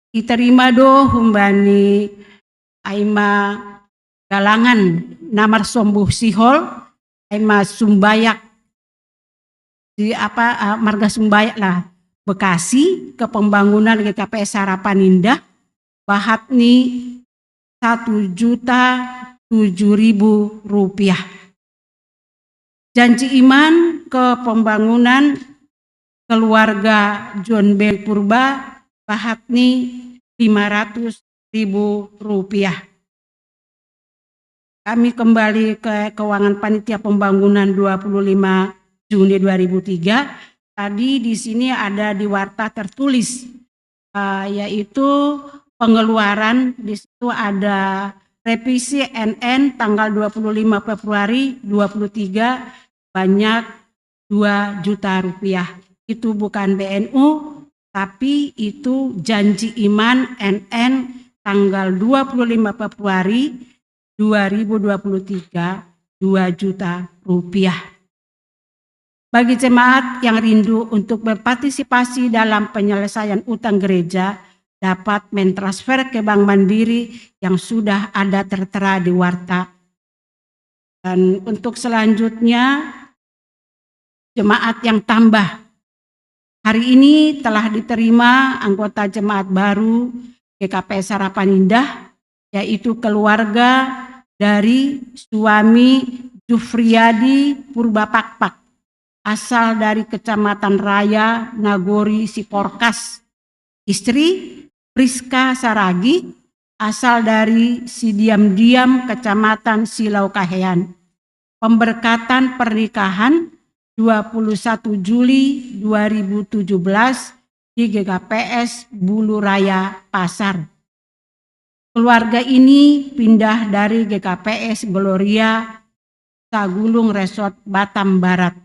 Diterima do humbani aima galangan namar sombuh sihol aima sumbayak di marga sumbayak lah Bekasi ke pembangunan GKPS Harapan Indah Bahatni Rp1.007.000. Janji iman ke pembangunan keluarga John Bell Purba Bahatni Rp500.000. Kami kembali ke keuangan panitia pembangunan 25 Juni 2003. Tadi di sini ada di warta tertulis yaitu pengeluaran. Di situ ada revisi NN tanggal 25 Februari 2023 banyak Rp2 juta. Itu bukan BNU. Tapi itu janji iman NN tanggal 25 Februari 2023 Rp2 juta. Bagi jemaat yang rindu untuk berpartisipasi dalam penyelesaian utang gereja dapat mentransfer ke Bank Mandiri yang sudah ada tertera di warta. Dan untuk selanjutnya jemaat yang tambah. Hari ini telah diterima anggota jemaat baru GKPS Harapan Indah, yaitu keluarga dari suami Jufriyadi Purbapakpak, asal dari Kecamatan Raya, Nagori, Siporkas. Istri Priska Saragi, asal dari Sidiam-Diam, Kecamatan Silau Kahean. Pemberkatan pernikahan 21 Juli 2017 di GKPS Bulu Raya Pasar. Keluarga ini pindah dari GKPS Gloria Sagulung Resort Batam Barat.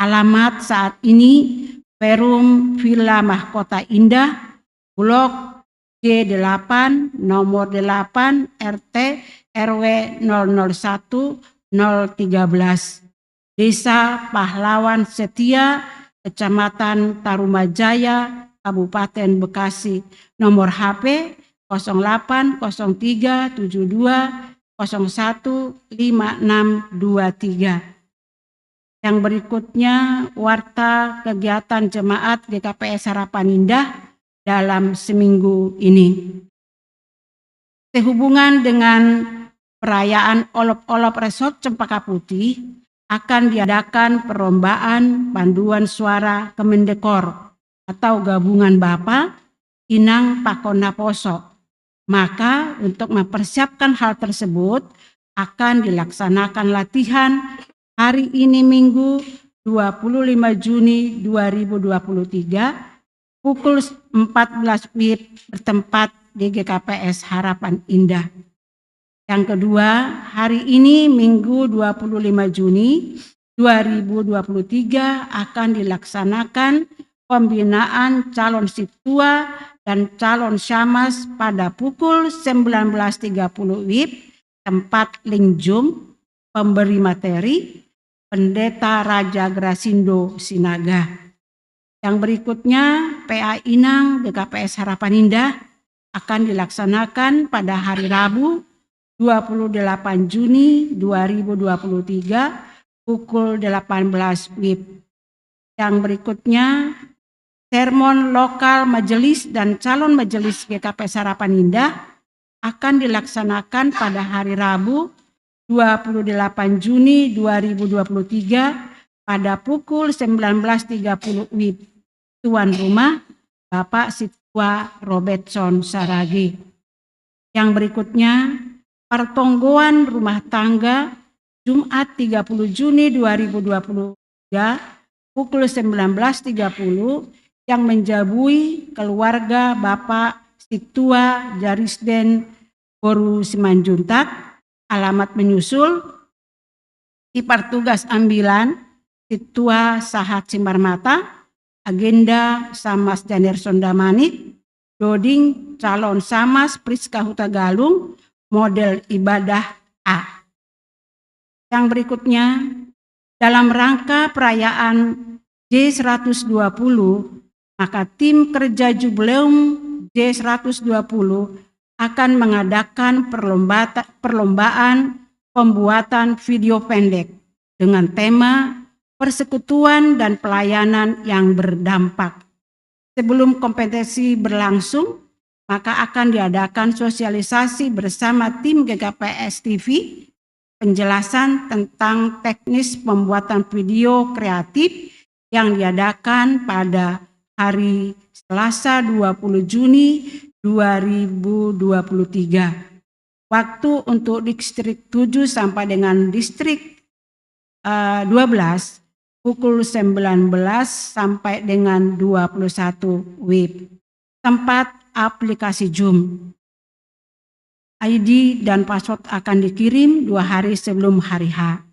Alamat saat ini Perum Villa Mahkota Indah, Blok G8, nomor 8, RT RW 001 013. Desa Pahlawan Setia, Kecamatan Tarumajaya, Kabupaten Bekasi. Nomor HP 080372015623. Yang berikutnya warta kegiatan jemaat GKPS Harapan Indah dalam seminggu ini. Sehubungan dengan perayaan Olop-Olop Resort Cempaka Putih, akan diadakan perlombaan panduan suara Kemendekor atau Gabungan Bapa Inang Pakona Poso. Maka untuk mempersiapkan hal tersebut akan dilaksanakan latihan hari ini Minggu 25 Juni 2023 pukul 14 WIB bertempat di GKPS Harapan Indah. Yang kedua, hari ini Minggu 25 Juni 2023 akan dilaksanakan pembinaan calon situa dan calon syamas pada pukul 19.30 WIB, tempat Lingjum, pemberi materi, Pendeta Raja Grasindo Sinaga. Yang berikutnya, PA Inang GKPS Harapan Indah akan dilaksanakan pada hari Rabu 28 Juni 2023 pukul 18 WIB. Yang berikutnya, sermon lokal majelis dan calon majelis GKPS Harapan Indah akan dilaksanakan pada hari Rabu 28 Juni 2023 pada pukul 19.30 WIB. Tuan rumah Bapak Sitwa Robertson Saragi. Yang berikutnya, pertonggoan rumah tangga Jumat 30 Juni 2023 pukul 19.30 yang menjabui keluarga Bapak Sitwa Jarisden Boru Simanjuntak. Alamat menyusul Ipar Tugas Ambilan Sitwa Sahat Simbarmata, agenda Samas Janer Sondamanit, Doding calon Samas Priska Huta Galung, model ibadah A. Yang berikutnya, dalam rangka perayaan J120, maka tim kerja Jubileum J120 akan mengadakan perlombaan pembuatan video pendek dengan tema persekutuan dan pelayanan yang berdampak. Sebelum kompetisi berlangsung, maka akan diadakan sosialisasi bersama tim GKPS TV, penjelasan tentang teknis pembuatan video kreatif yang diadakan pada hari Selasa 20 Juni 2023. Waktu untuk distrik 7 sampai dengan distrik 12 pukul 19 sampai dengan 21 WIB. Tempat aplikasi Zoom. ID dan password akan dikirim 2 hari sebelum hari H.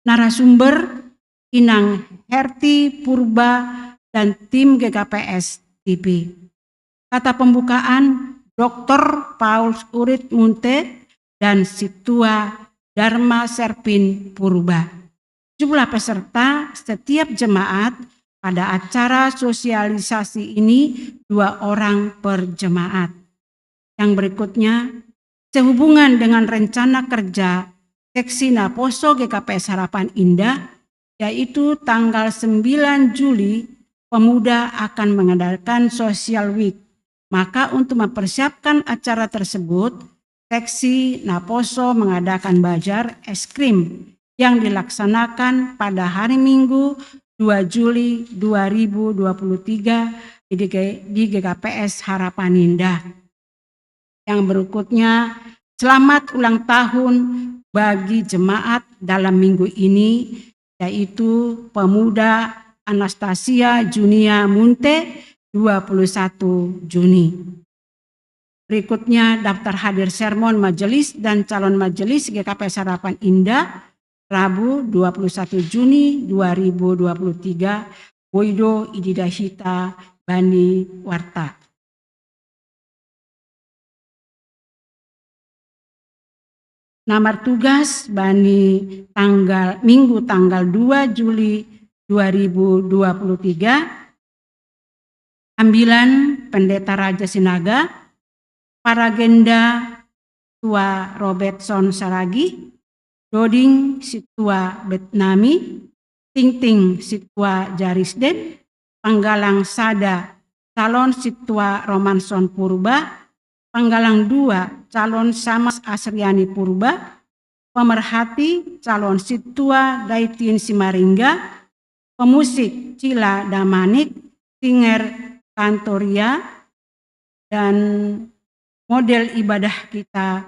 Narasumber Inang Herti Purba dan tim GKPS TV. Kata pembukaan Dr. Paul Urit Munte dan Sitwa Dharma Serpin Purba. Jumlah peserta setiap jemaat pada acara sosialisasi ini 2 orang per jemaat. Yang berikutnya, sehubungan dengan rencana kerja Seksi Naposo GKPS Harapan Indah, yaitu tanggal 9 Juli, pemuda akan mengadakan Social Week. Maka untuk mempersiapkan acara tersebut, Seksi Naposo mengadakan bazar es krim yang dilaksanakan pada hari Minggu 2 Juli 2023 di GKPS Harapan Indah. Yang berikutnya, selamat ulang tahun bagi jemaat dalam minggu ini, yaitu pemuda Anastasia Junia Munte 21 Juni. Berikutnya daftar hadir sermon majelis dan calon majelis GKPS Harapan Indah Rabu 21 Juni 2023 Boido Ididahita Bani Warta. Nomor tugas Bani Minggu tanggal 2 Juli 2023. Ambilan Pendeta Raja Sinaga, Paragenda Tua Robertson Saragi, Doding Sitwa Betnami, Ting Sitwa Jarisden, Panggalang Sada calon Sitwa Romanson Purba, Panggalang 2 calon Samas Asriani Purba, Pemerhati calon Sitwa Daitin Simaringga, Pemusik Cila Damanik, Singer Kantoria, dan model ibadah kita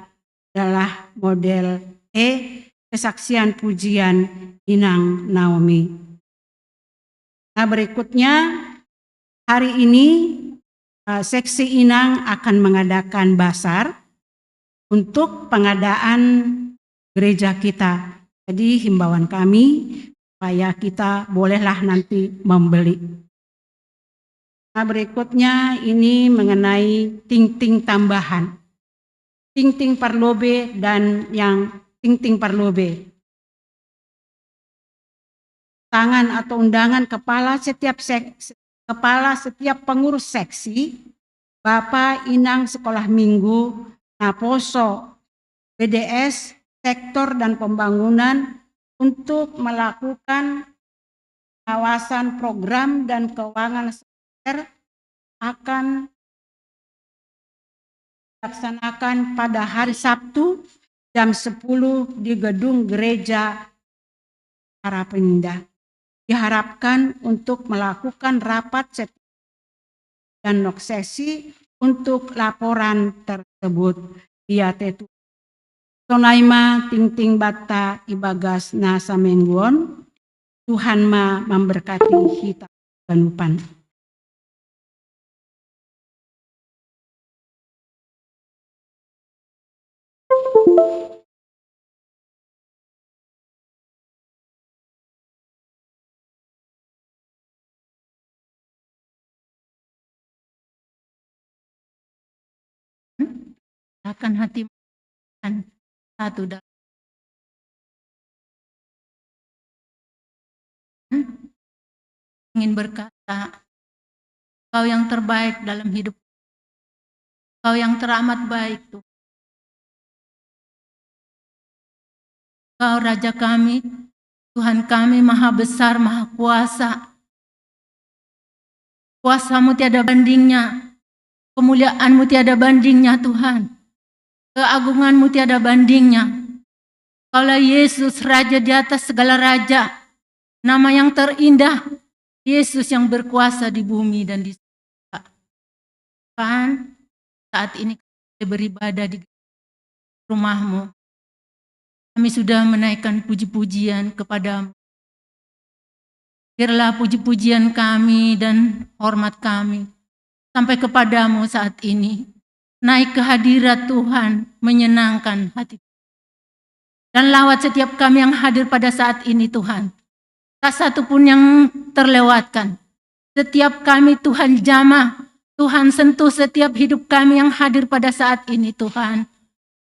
adalah model E, kesaksian pujian Inang Naomi. Nah, berikutnya hari ini Seksi Inang akan mengadakan basar untuk pengadaan gereja kita. Jadi himbauan kami supaya kita bolehlah nanti membeli. Nah, berikutnya ini mengenai ting-ting tambahan. Ting-ting parlobe dan yang ting-ting parlobe. Tangan atau undangan kepala setiap pengurus seksi, Bapak Inang Sekolah Minggu, Naposo, BDS, sektor dan pembangunan untuk melakukan pengawasan program dan keuangan semester akan dilaksanakan pada hari Sabtu jam 10 di gedung gereja Harapan Indah. Diharapkan untuk melakukan rapat dan noksesi untuk laporan tersebut. Dia tetu Sonaima ting-ting bata ibagas nasa mengguon. Tuhan ma memberkati kita penupan. Akan hati satu dalam ingin berkata, Kau yang terbaik dalam hidup, Kau yang teramat baik Tuhan. Kau Raja kami, Tuhan kami maha besar, maha kuasa. Kuasa-Mu tiada bandingnya, kemuliaan-Mu tiada bandingnya Tuhan. Keagungan-Mu tiada bandingnya. Kaulah Yesus, Raja di atas segala raja. Nama yang terindah, Yesus yang berkuasa di bumi dan di surga. Tuhan, saat ini kami beribadah di rumah-Mu. Kami sudah menaikkan puji-pujian kepada-Mu. Biarlah puji-pujian kami dan hormat kami sampai kepada-Mu saat ini. Naik ke hadirat Tuhan, menyenangkan hati. Dan lawat setiap kami yang hadir pada saat ini Tuhan. Tak satu pun yang terlewatkan. Setiap kami Tuhan jamah. Tuhan sentuh setiap hidup kami yang hadir pada saat ini Tuhan.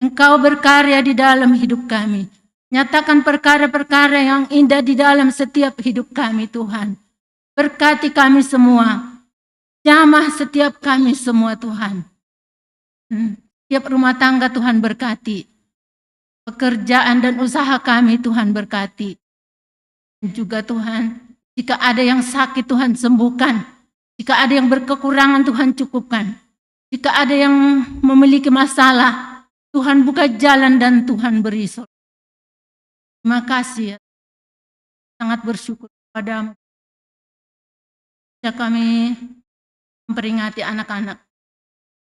Engkau berkarya di dalam hidup kami. Nyatakan perkara-perkara yang indah di dalam setiap hidup kami Tuhan. Berkati kami semua. Jamah setiap kami semua Tuhan. Setiap rumah tangga Tuhan berkati. Pekerjaan dan usaha kami Tuhan berkati. Dan juga Tuhan, jika ada yang sakit Tuhan sembuhkan. Jika ada yang berkekurangan Tuhan cukupkan. Jika ada yang memiliki masalah, Tuhan buka jalan dan Tuhan beri solusi. Terima kasih ya. Sangat bersyukur kepada-Mu. Kami memperingati anak-anak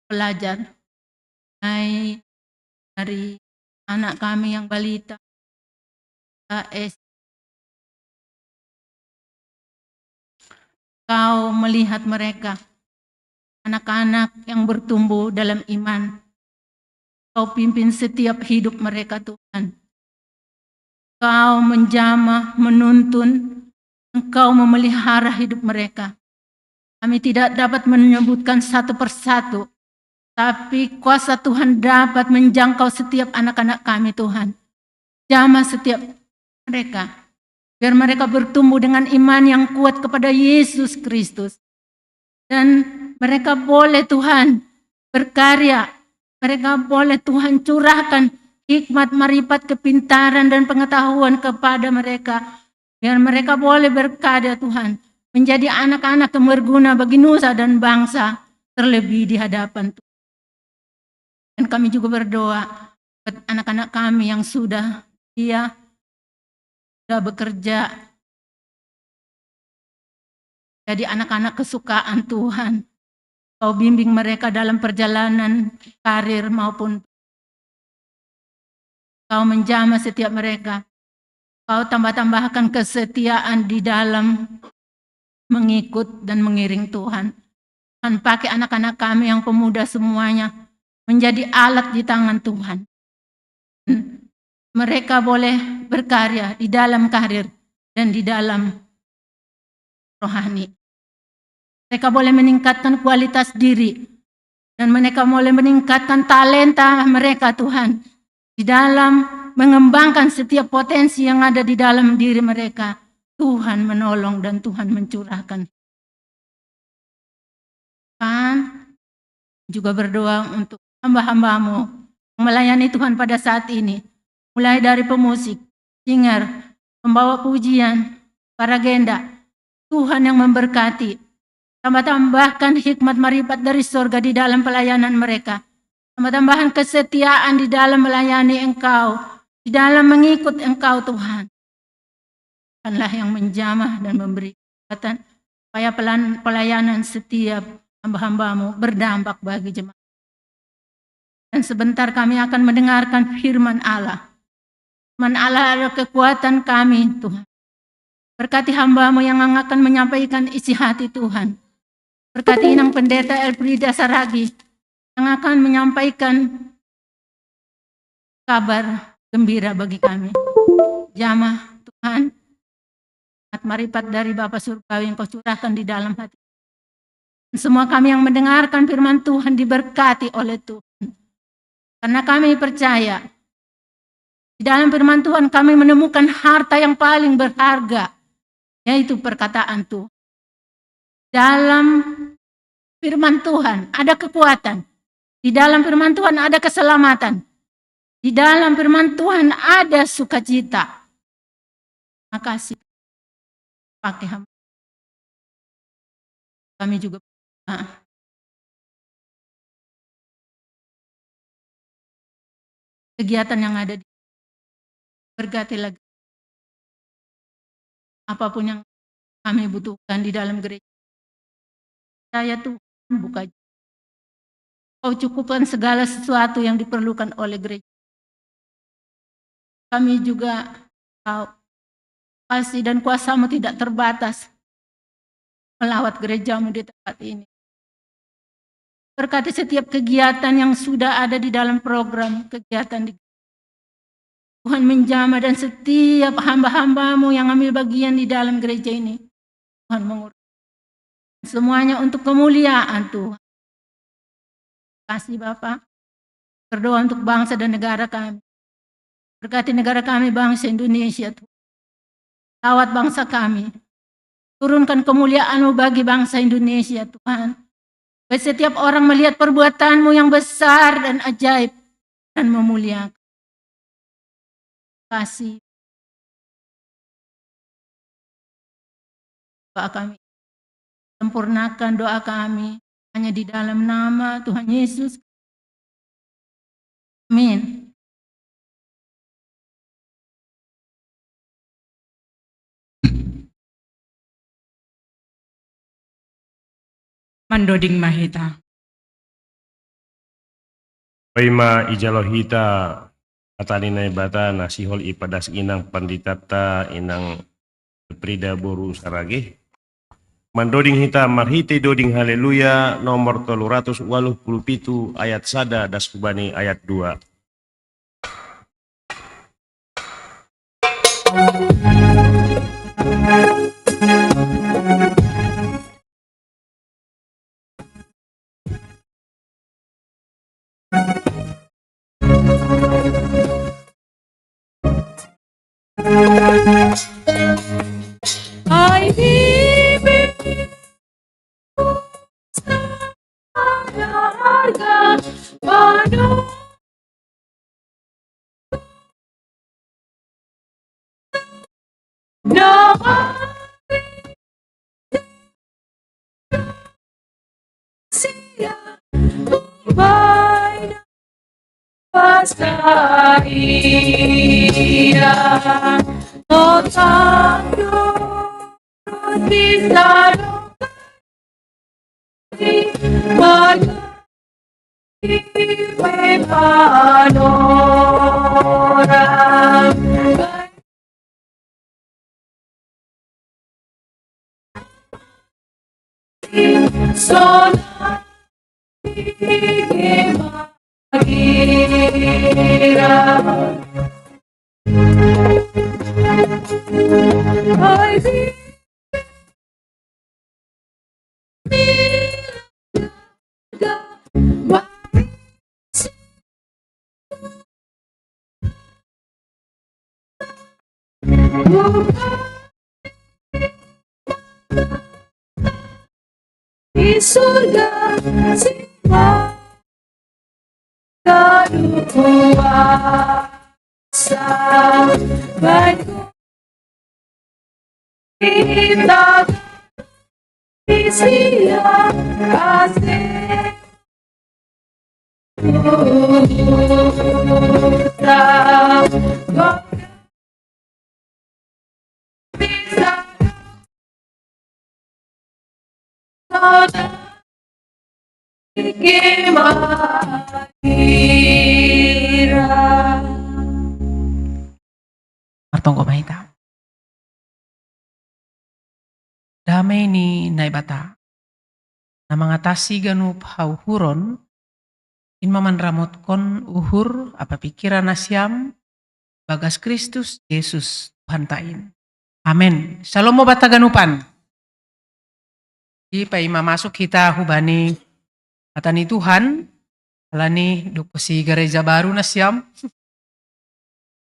pelajar. Dari anak kami yang balita, Kau melihat mereka, anak-anak yang bertumbuh dalam iman. Kau pimpin setiap hidup mereka Tuhan. Kau menjamah, menuntun, Engkau memelihara hidup mereka. Kami tidak dapat menyebutkan satu persatu, tapi kuasa Tuhan dapat menjangkau setiap anak-anak kami Tuhan. Jamah setiap mereka, biar mereka bertumbuh dengan iman yang kuat kepada Yesus Kristus. Dan mereka boleh Tuhan berkarya, mereka boleh Tuhan curahkan hikmat, marifat, kepintaran, dan pengetahuan kepada mereka. Biar mereka boleh berkarya Tuhan. Menjadi anak-anak yang berguna bagi nusa dan bangsa. Terlebih di hadapan Tuhan. Dan kami juga berdoa buat anak-anak kami yang sudah bekerja. Jadi anak-anak kesukaan Tuhan. Kau bimbing mereka dalam perjalanan karir maupun Kau menjamah setiap mereka. Kau tambah-tambahkan kesetiaan di dalam mengikut dan mengiring Tuhan. Tuhan pakai anak-anak kami yang pemuda semuanya menjadi alat di tangan Tuhan. Mereka boleh berkarya di dalam karir dan di dalam rohani. Mereka boleh meningkatkan kualitas diri. Dan mereka boleh meningkatkan talenta mereka Tuhan. Di dalam mengembangkan setiap potensi yang ada di dalam diri mereka. Tuhan menolong dan Tuhan mencurahkan. Tuhan juga berdoa untuk hamba-hambamu yang melayani Tuhan pada saat ini. Mulai dari pemusik, singer, pembawa pujian, para agenda. Tuhan yang memberkati. Tambah-tambahkan hikmat marifat dari surga di dalam pelayanan mereka. Tambah-tambahkan kesetiaan di dalam melayani Engkau. Di dalam mengikut Engkau Tuhan. Tuhanlah yang menjamah dan memberi kekuatan. Supaya pelayanan setiap hamba-hambamu berdampak bagi jemaat. Dan sebentar kami akan mendengarkan firman Allah. Firman Allah adalah kekuatan kami Tuhan. Berkati hambamu yang akan menyampaikan isi hati Tuhan. Berkati Inang Pendeta Elfrida Saragi yang akan menyampaikan kabar gembira bagi kami. Jamah Tuhan, hikmat marifat dari Bapa Surgawi yang Kau curahkan di dalam hati. Dan semua kami yang mendengarkan firman Tuhan diberkati oleh Tuhan. Karena kami percaya di dalam firman Tuhan kami menemukan harta yang paling berharga, yaitu perkataan Tuhan. Dalam firman Tuhan ada kekuatan. Di dalam firman Tuhan ada keselamatan. Di dalam firman Tuhan ada sukacita. Terima kasih. Pakai hamba. Kami juga kegiatan yang ada di berganti lagi. Apapun yang kami butuhkan di dalam gereja. Saya Tuhan buka. Kau cukupkan segala sesuatu yang diperlukan oleh gereja. Kami juga tahu kasih dan kuasa-Mu tidak terbatas melawat gereja-Mu di tempat ini. Berkati setiap kegiatan yang sudah ada di dalam program kegiatan di Tuhan menjamah dan setiap hamba-hamba-Mu yang ambil bagian di dalam gereja ini. Tuhan mengurus. Semuanya untuk kemuliaan Tuhan. Terima kasih Bapak. Berdoa untuk bangsa dan negara kami. Berkati negara kami, bangsa Indonesia Tuhan. Lawat bangsa kami. Turunkan kemuliaan-Mu bagi bangsa Indonesia Tuhan. Bagi setiap orang melihat perbuatan-Mu yang besar dan ajaib dan memuliakan. Terima kasih. Doa kami. Sempurnakan doa kami hanya di dalam nama Tuhan Yesus. Amin. Mandoding mahita. Paima ijalohita atanina bata nasihol ipadas inang panditata inang prida boru sarage. Mandoding hita marhite doding haleluya nomor 387 ayat 1 das kubani ayat 2. I vive harga padu nama sia baik pasca ia notando bisa Di surga siapa kadu kuasa baikku kita isia kasih Martongko mahita. Damai ni naibata. Na mengatasi ganup hauhuron. In maman ramot kon uhur apa pikiran asyam. Bagas Kristus Yesus Tuhan tain. Amin. Shalom mo bata ganupan. Di paima masuk kita hubani katani Tuhan. Alani dukusi gereja baru nasyam.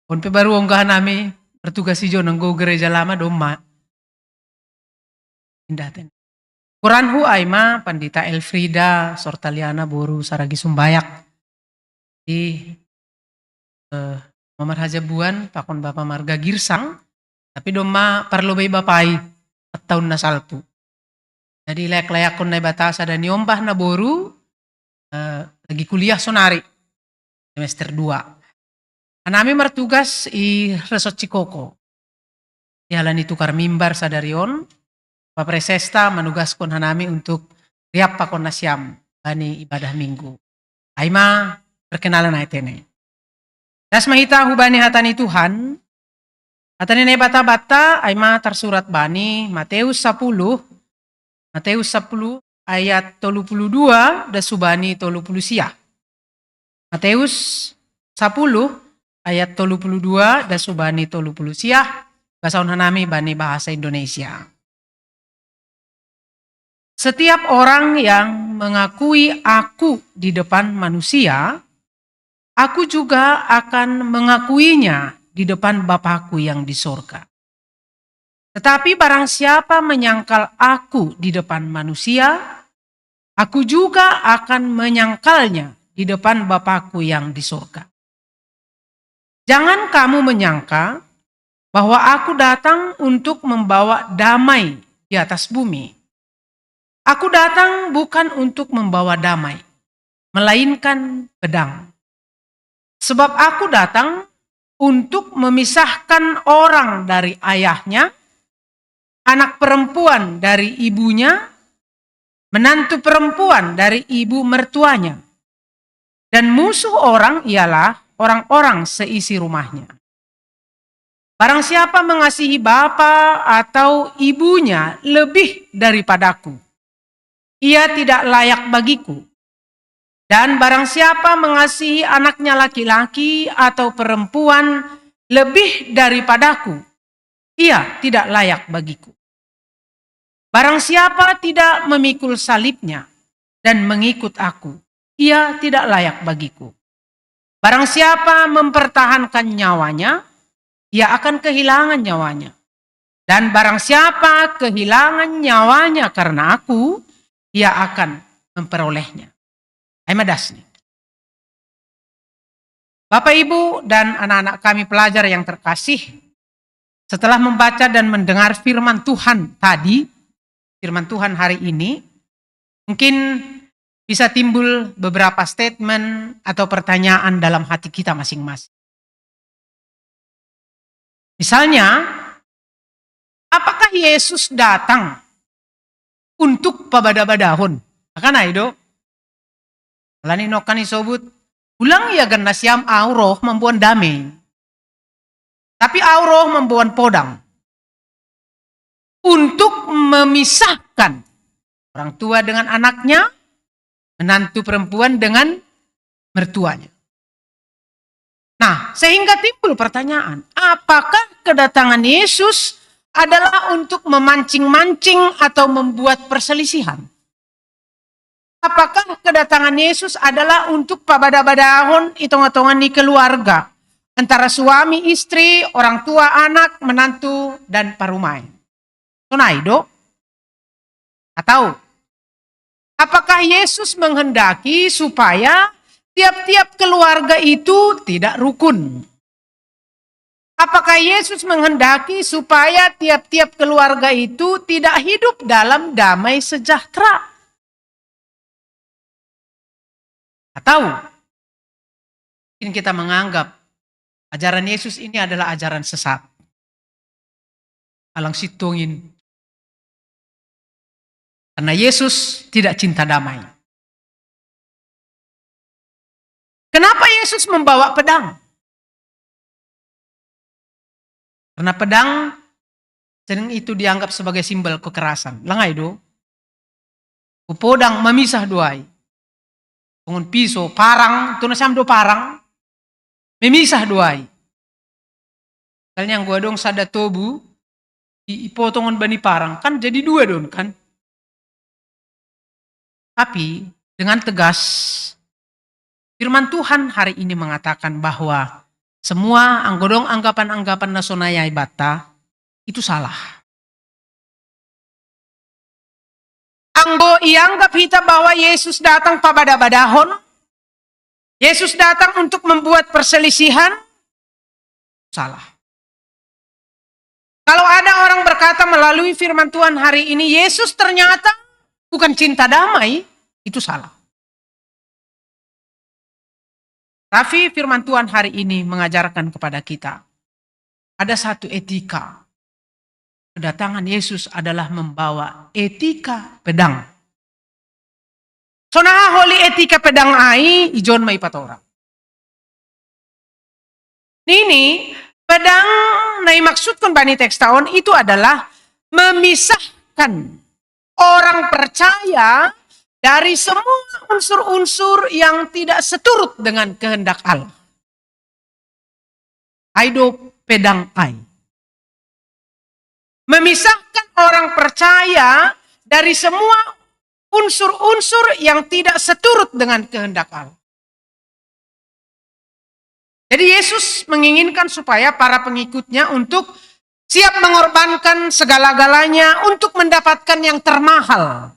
Onpe baru onggahan nami bertugas ijo nenggo gereja lama doma. Indaten. Kuranhu aima Pandita Elfrida Sortaliana boru saragi sumbayak. Di Mamar Hajabuan pakon Bapak Marga Girsang. Tapi doma parlobay bapai at tahun na salpu. Jadi layak-layak kon na batasa dan niombah na boru lagi kuliah sonari semester 2. Anami martugas i Resort Cikoko. Yalan tukar mimbar sadarion. Pak Presesta menugaskan hanami untuk riap pakon nasyam bani ibadah minggu. Aima perkenalan aitene. Das mahita hubani hatani Tuhan. Hatani ne bata-bata aima tersurat bani Matius 10 ayat 32 da subani 30 sia. Matius 10 ayat 32 da subani 30 sia. Basaun hanami bani bahasa Indonesia. Setiap orang yang mengakui aku di depan manusia, aku juga akan mengakuinya di depan Bapakku yang di sorga. Tetapi barang siapa menyangkal aku di depan manusia, aku juga akan menyangkalnya di depan Bapakku yang di sorga. Jangan kamu menyangka bahwa aku datang untuk membawa damai di atas bumi. Aku datang bukan untuk membawa damai, melainkan pedang. Sebab aku datang untuk memisahkan orang dari ayahnya, anak perempuan dari ibunya, menantu perempuan dari ibu mertuanya. Dan musuh orang ialah orang-orang seisi rumahnya. Barang siapa mengasihi bapa atau ibunya lebih daripadaku, ia tidak layak bagiku. Dan barang siapa mengasihi anaknya laki-laki atau perempuan lebih daripadaku, ia tidak layak bagiku. Barang siapa tidak memikul salibnya dan mengikut aku, ia tidak layak bagiku. Barang siapa mempertahankan nyawanya, ia akan kehilangan nyawanya. Dan barang siapa kehilangan nyawanya karena aku, ia akan memperolehnya. Aimadasni. Bapak, Ibu, dan anak-anak kami pelajar yang terkasih, setelah membaca dan mendengar firman Tuhan tadi, firman Tuhan hari ini, mungkin bisa timbul beberapa statement atau pertanyaan dalam hati kita masing-masing. Misalnya, apakah Yesus datang untuk pabada-badahon? Akan aido. Lani nokan isobut, ulang ya gan nasyam auroh membuat damai. Tapi auroh membuat podang. Untuk memisahkan orang tua dengan anaknya, menantu perempuan dengan mertuanya. Nah, sehingga timbul pertanyaan, apakah kedatangan Yesus adalah untuk memancing-mancing atau membuat perselisihan? Apakah kedatangan Yesus adalah untuk pabada-badahon hitung-hitungan di keluarga? antara suami, istri, orang tua, anak, menantu, dan parumai. Sonai do? Atau apakah Yesus menghendaki supaya tiap-tiap keluarga itu tidak rukun? Apakah Yesus menghendaki supaya tiap-tiap keluarga itu tidak hidup dalam damai sejahtera? Atau mungkin kita menganggap ajaran Yesus ini adalah ajaran sesat. Alang situngin. Karena Yesus tidak cinta damai. Kenapa Yesus membawa pedang? Karena pedang sering itu dianggap sebagai simbol kekerasan. Langai do. Podang memisah duai. Pengun pisau, parang, itu nasam do parang. Memisah duai. Misalnya yang gua dong sada tobu, ipotongan bani parang, kan jadi dua dong kan. Tapi dengan tegas, firman Tuhan hari ini mengatakan bahwa semua anggodong anggapan-anggapan nasonaya ibata itu salah. Anggo ianggap kita bahwa Yesus datang pabada-badahon, Yesus datang untuk membuat perselisihan, salah. Kalau ada orang berkata melalui firman Tuhan hari ini, Yesus ternyata bukan cinta damai, itu salah. Tapi firman Tuhan hari ini mengajarkan kepada kita, ada satu etika. Kedatangan Yesus adalah membawa etika pedang. Sonaha holi etika pedang ai, ijon mai patora. Ini pedang na maksudkan bani teks tahun itu adalah memisahkan orang percaya dari semua unsur-unsur yang tidak seturut dengan kehendak Allah. Aido pedang ai. Memisahkan orang percaya dari semua unsur-unsur yang tidak seturut dengan kehendak Allah. Jadi Yesus menginginkan supaya para pengikutnya untuk siap mengorbankan segala-galanya untuk mendapatkan yang termahal.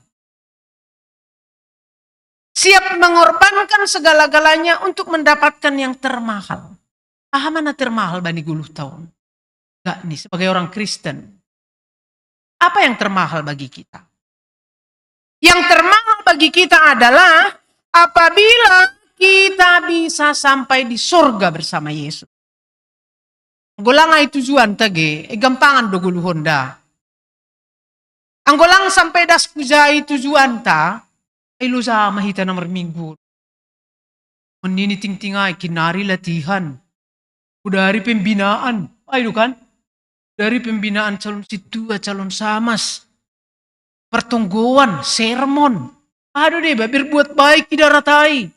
Siap mengorbankan segala-galanya untuk mendapatkan yang termahal. Ah, mana termahal bani guluh tahun? Gak nih, sebagai orang Kristen. Apa yang termahal bagi kita? Yang termahal bagi kita adalah apabila kita bisa sampai di surga bersama Yesus. Anggolang ay tujuan tage, gampangan do guluh honda. Anggolang sampai das pujai tujuan ta, ilo sa mahita na marminggu. Menini ting-tingay, kinari latihan. Udari pembinaan. Ay kan? Dari pembinaan calon situa, calon samas. Pertungguan, sermon. Aduh deh, berbuat baik tidak ratai.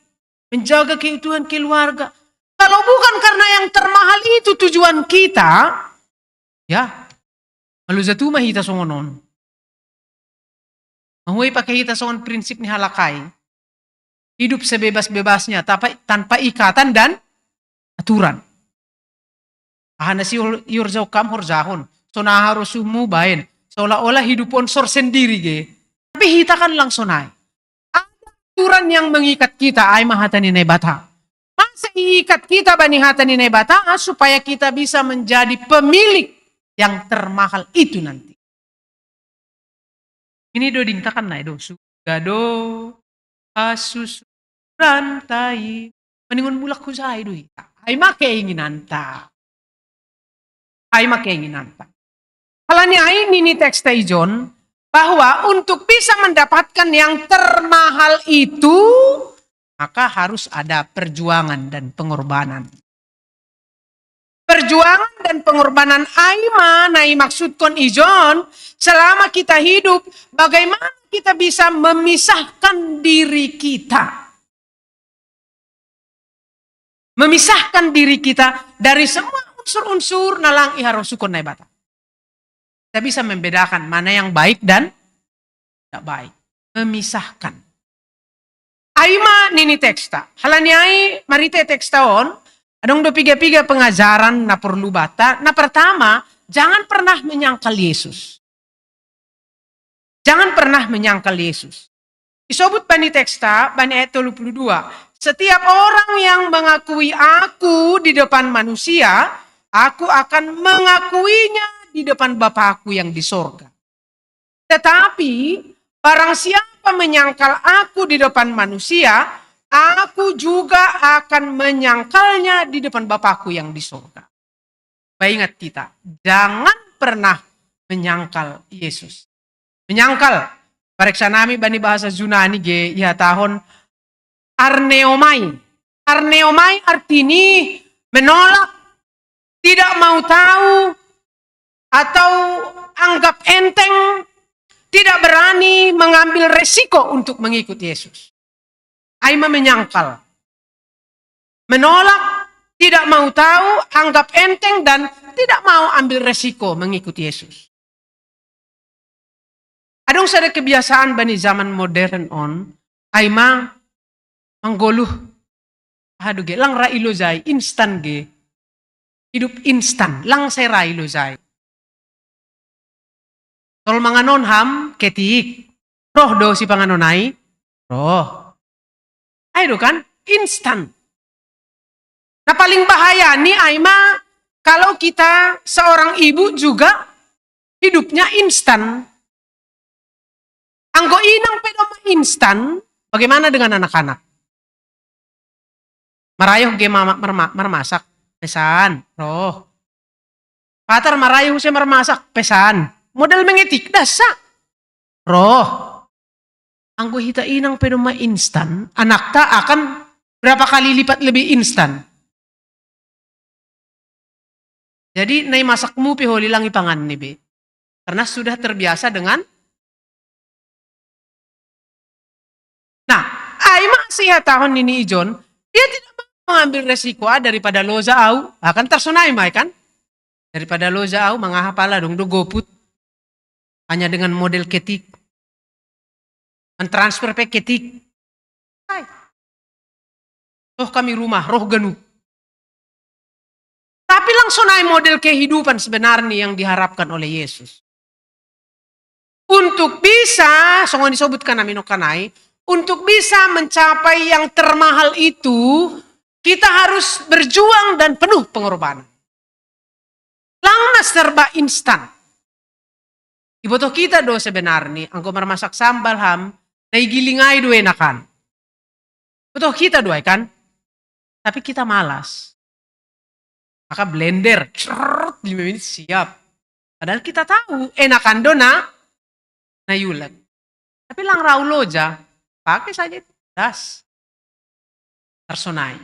Menjaga keutuhan keluarga. Kalau bukan karena yang termahal itu tujuan kita, ya, malu jatuh mahita songonon. Mahuay pakai hita songon prinsip ni halakai. Hidup sebebas-bebasnya tanpa ikatan dan aturan. Ahana si yurjau kam horjahon. So na harus sumu bain. Seolah-olah hidup onsor sendiri ge. Tapi hita kan langsung naik. Ada aturan yang mengikat kita ay mahatani nebata. Masa ikat kita bani hatani nebata supaya kita bisa menjadi pemilik yang termahal itu nanti. Ini do dingtakan na do. Sugado asus rantai. Meningon bulak ko sa do. Ay makeinginan ta. Ay makeinginan ta. Halanya ini teks ijon bahwa untuk bisa mendapatkan yang termahal itu maka harus ada perjuangan dan pengorbanan. Perjuangan dan pengorbanan aima nai maksudkan ijon selama kita hidup bagaimana kita bisa memisahkan diri kita. Memisahkan diri kita dari semua unsur-unsur nalang iharosukon na ibata. Kita bisa membedakan mana yang baik dan tidak baik. Memisahkan. Aima nini teksta. Halaniai marite teksta on. Adong do piga-piga pengajaran na perlu bata. Na pertama, jangan pernah menyangkal Yesus. Jangan pernah menyangkal Yesus. Disebut bani teksta, bani ayat 32. Setiap orang yang mengakui aku di depan manusia, aku akan mengakuinya di depan Bapa-Ku yang di sorga. Tetapi, barang siapa menyangkal aku di depan manusia, aku juga akan menyangkalnya di depan Bapa-Ku yang di sorga. Ingat kita, jangan pernah menyangkal Yesus. Menyangkal, pareksa nami bani bahasa Yunani ge ya tahun arneomai. Arneomai artinya menolak, tidak mau tahu, atau anggap enteng, tidak berani mengambil resiko untuk mengikuti Yesus. Aima menyangkal, menolak, tidak mau tahu, anggap enteng, dan tidak mau ambil resiko mengikuti Yesus. Adong sada kebiasaan bani zaman modern aima menggoluh, aduh ge, lang railo zai, instan ge, hidup instan, lang saya railo zai. Tol manganon ham, ketik, roh do si panganonai, roh. Ayo kan, instan. Nah paling bahaya nih aima, kalau kita seorang ibu juga hidupnya instan. Anggo inang pedoma instan, bagaimana dengan anak-anak? Marayuh ge mermasak, pesan, roh. Patar marayuh saya mermasak, pesan. Modal mengetik, dasa. Roh. Anggo hita inang pedoma instan, anak ta akan berapa kali lipat lebih instan. Jadi nai masakmu piholi lang ipangan nih be. Karena sudah terbiasa dengan sih tahun ini Ijon, dia tidak mau mengambil resiko daripada loza au, akan tersunai mai kan? Daripada loza au mangahapala dong do goput. Hanya dengan model ketik. Mentransfer pe ketik. Hai. Roh kami rumah, roh ganu. Tapi langsung naik model kehidupan sebenarnya yang diharapkan oleh Yesus. Untuk bisa, songon disebutkan amino kanai, untuk bisa mencapai yang termahal itu, kita harus berjuang dan penuh pengorbanan. Langnas serba instan. Ibotoh kita do sebenarnya, angko mermasak sambal ham, naigilingai do enakan. Ibotoh kita do kan, tapi kita malas. Maka blender, 5 menit siap. Padahal kita tahu, enakan do na yulan. Tapi lang rauloja, pakai saja das. Tersonai.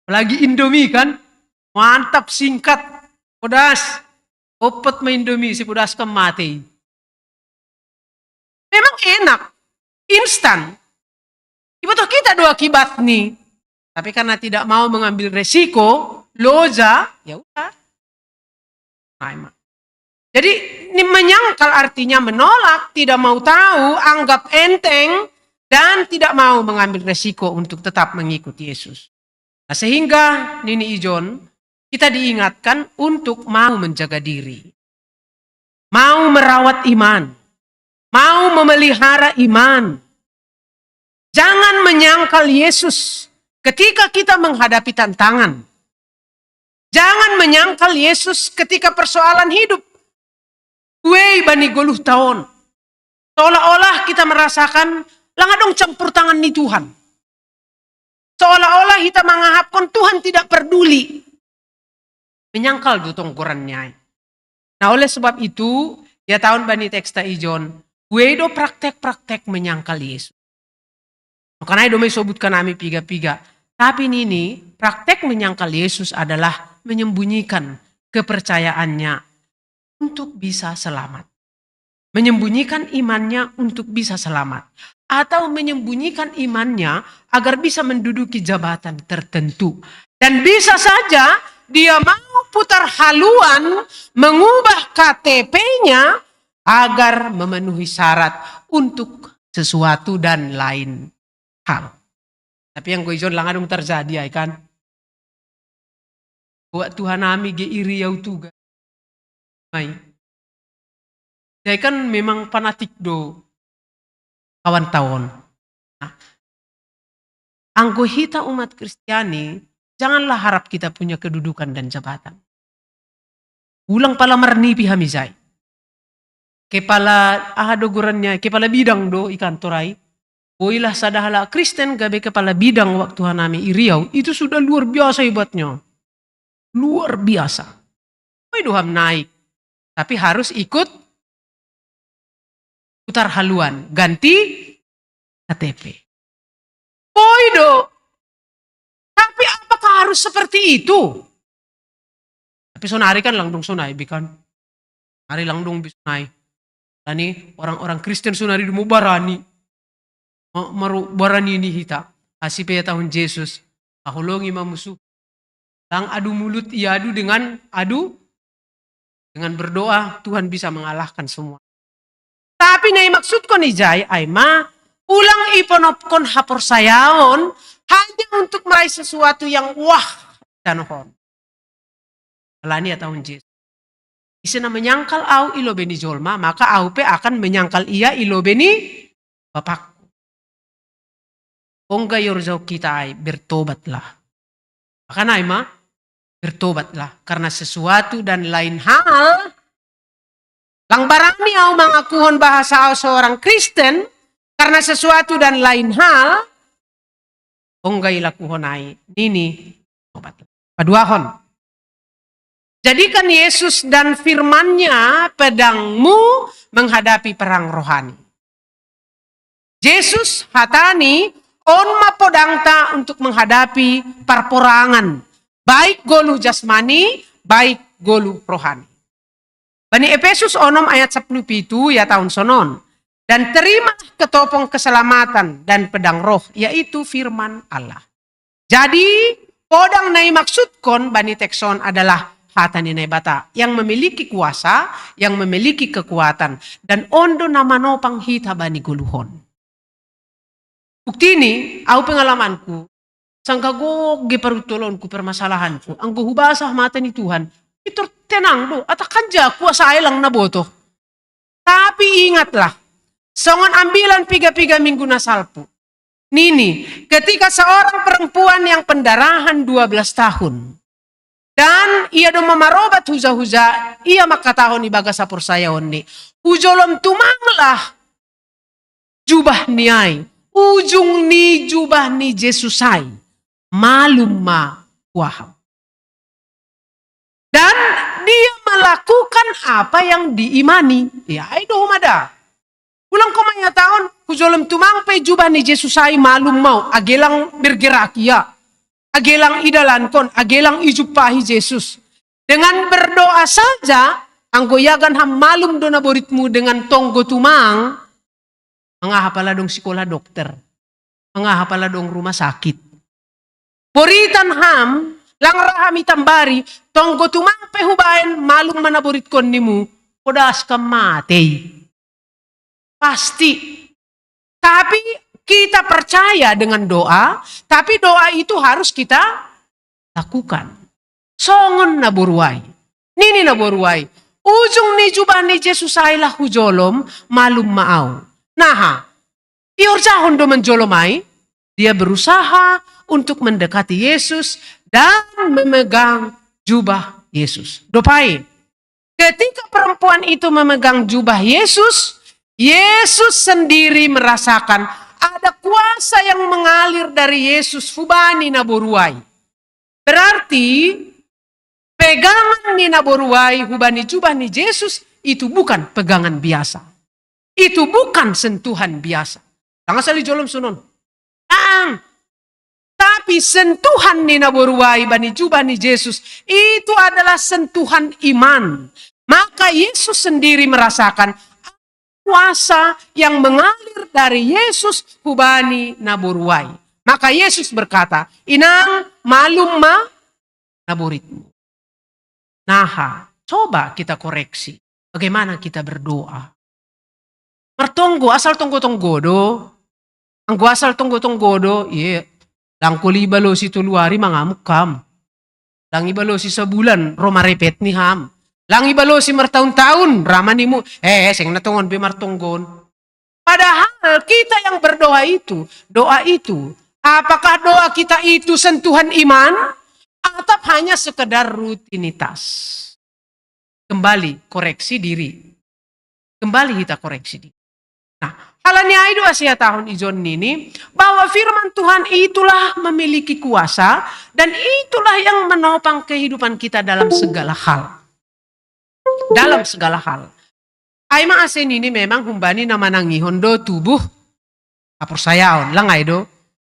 Apalagi Indomie kan. Mantap, singkat. Podas. Opet main Indomie si podas ke mati. Memang enak. Instan. Ibadah kita dua akibat nih. Tapi karena tidak mau mengambil resiko. Loza. Ya udah. Nah, jadi ini menyangkal artinya menolak. Tidak mau tahu. Anggap enteng. Dan tidak mau mengambil resiko untuk tetap mengikuti Yesus. Nah, sehingga Nini Ijon, kita diingatkan untuk mau menjaga diri. Mau merawat iman. Mau memelihara iman. Jangan menyangkal Yesus ketika kita menghadapi tantangan. Jangan menyangkal Yesus ketika persoalan hidup. Wei bani goluh tahun. Seolah-olah kita merasakan langadong campur tangan ni Tuhan. Seolah-olah kita mengahapkan Tuhan tidak peduli. Menyangkal dutong korannya. Nah oleh sebab itu, ya tahun bani teksta Ijon, wedo praktek-praktek menyangkal Yesus. Karena itu may sebutkan kami piga-piga. Tapi ini praktek menyangkal Yesus adalah menyembunyikan kepercayaannya untuk bisa selamat. Menyembunyikan imannya untuk bisa selamat. Atau menyembunyikan imannya agar bisa menduduki jabatan tertentu. Dan bisa saja dia mau putar haluan mengubah KTP-nya agar memenuhi syarat untuk sesuatu dan lain hal. Tapi yang gue izin langadung terjadi ya kan. Buat Tuhan nami ge iriau tuga. Mai. Saya kan memang fanatik do kawan tahun. Nah, anggo hita umat Kristiani, janganlah harap kita punya kedudukan dan jabatan. Ulang pala marnipi hamizai. Kepala dogorannya, kepala bidang do ikan torai. Boilah sadahala Kristen gabe kepala bidang waktu hanami iriau. Itu sudah luar biasa hebatnya. Luar biasa. Oi doham naik. Tapi harus ikut putar haluan. Ganti KTP. Oi do. Tapi apakah harus seperti itu? Tapi sonari kan langdung sonai bikan. Hari langdung bisa naik. Ini orang-orang Kristen sunari mau barani. Maru barani ini hita. Asipe tahun Yesus. Ahulongi mamusuh. Lang adu mulut ia adu dengan berdoa Tuhan bisa mengalahkan semua. Tapi nai maksud ko ni Jai aima ulang iponopkon hapor sayaon hanya untuk meraih sesuatu yang wah danohon. Alani tahun Yesus. Isena menyangkal au ilo beni jolma, maka au pe akan menyangkal ia ilo beni bapakku. Ongga yorzau kita ai bertobatlah. Maka naima bertobatlah karena sesuatu dan lain hal. Lang barani au mengakuhon bahasa au seorang Kristen karena sesuatu dan lain hal. Ongga ilakuhon ai nini tobatlah. Paduahon. Jadikan Yesus dan firman-Nya pedangmu menghadapi perang rohani. Yesus hatani onma podangta untuk menghadapi perperangan. Baik golu jasmani, baik golu rohani. Bani Efesus 6 ayat 10 ya tahun sonon. Dan terima ketopong keselamatan dan pedang roh, yaitu firman Allah. Jadi, podang nai maksudkon bani tekson adalah hata ni bata yang memiliki kuasa, yang memiliki kekuatan, dan ondo nama nopang hita bani guluhon. Bukti ini, au pengalamanku, sangka go geparutolonku permasalahanku, ang guhubasah mata ni Tuhan, itu tenang do, atakan ja kuasa lang na boto. Tapi ingatlah, songon ambilan piga-piga minggu na salpu. Nini, ketika seorang perempuan yang pendarahan 12 tahun, dan ia do mamarobat huza-huza, ia makatahon ibaga sapur sayaon ni. Ujolom tumanglah jubah niay. Ujung ni jubah ni Jesusay. Malum ma waham. Dan dia melakukan apa yang diimani. Ya itu humada. Ulang komanya tahun, ujolom tumangpe jubah ni Jesusay malum mau. Agelang bergerak ya. Agelang idalankon, agelang ijupahi Yesus. Dengan berdoa saja, anggoyagan ham malum dona boritmu dengan tonggo tumang, mengahapala dong sekolah dokter, mengahapala dong rumah sakit. Boritan ham, langraham itambari, tonggo tumang pehubain malum mana boritkon nimu, podas ka matei. Pasti. Tapi kita percaya dengan doa, tapi doa itu harus kita lakukan. Songon na boruai. Nini na boruai. Ujung ni jubah ni Yesus ailah hujolom malum maaw. Nah, iorjahon do menjolomai, dia berusaha untuk mendekati Yesus dan memegang jubah Yesus. Dopai, ketika perempuan itu memegang jubah Yesus, Yesus sendiri merasakan ada kuasa yang mengalir dari Yesus fubani naboruai. Berarti pegangan ni naboruai hubani jubah ni Yesus itu bukan pegangan biasa. Itu bukan sentuhan biasa. Tangan sali jolom sunon. Tapi sentuhan ni naboruai bani jubah ni Yesus itu adalah sentuhan iman. Maka Yesus sendiri merasakan kuasa yang mengalir dari Yesus hubani naboruai. Maka Yesus berkata, inang malum ma naboritmu. Nah, coba kita koreksi. Bagaimana kita berdoa. Pertonggo asal tonggo-tonggo do. Anggo asal tonggo-tonggo do. Iya. Langko libalo situ luari mangamuk kam. Langi balosi sebulan, Roma repet nih ham. Langi balosi martahun-tahun, ramanimu. Seng natongon bimartonggon. Padahal kita yang berdoa itu, doa itu, apakah doa kita itu sentuhan iman? Atau hanya sekedar rutinitas? Kembali koreksi diri. Kembali kita koreksi diri. Nah, halanya itu Asia tahun ijon ini, bahwa firman Tuhan itulah memiliki kuasa, dan itulah yang menopang kehidupan kita dalam segala hal. Dalam segala hal. Aima asen ini memang humbani nama nangihon do tubuh kapursayaon langay do.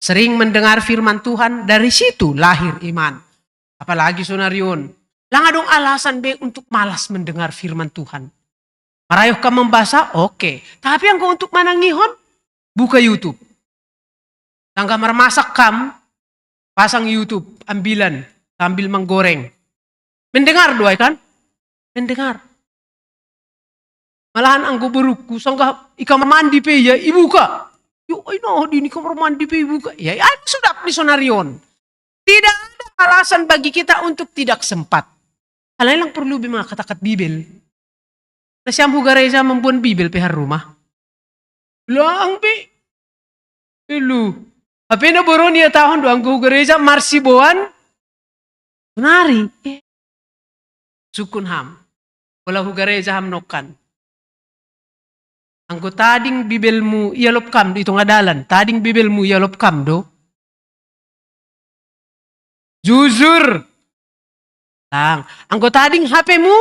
Sering mendengar firman Tuhan, dari situ lahir iman. Apalagi sonarion. Langadong alasan be untuk malas mendengar firman Tuhan. Marayuh ka membaca, oke. Tapi yang untuk manangihon, buka YouTube. Tangga marmasak kam, pasang YouTube, ambilan, sambil menggoreng. Mendengar doa kan? Mendengar. Malahan ang guburuku, sangka kamar mandi pe ya ibu ka. Di kamar mandi pe ibu ka. Ya, sudah misonarion. Tidak ada alasan bagi kita untuk tidak sempat. Hal lang perlu mga katakat Bibel. Nasyam hugareza membuat Bibel pihar rumah. Lang pe. Ilu. Apa na boron niya tahun doang hugareza marsiboan. Kunari. Sukun ham. Wala hugareza ham nokan. Anggo tading bibelmu ialop kam do itong adalan. Tading bibelmu ialop kam do. Jujur. Lang. Anggo tading HP mu.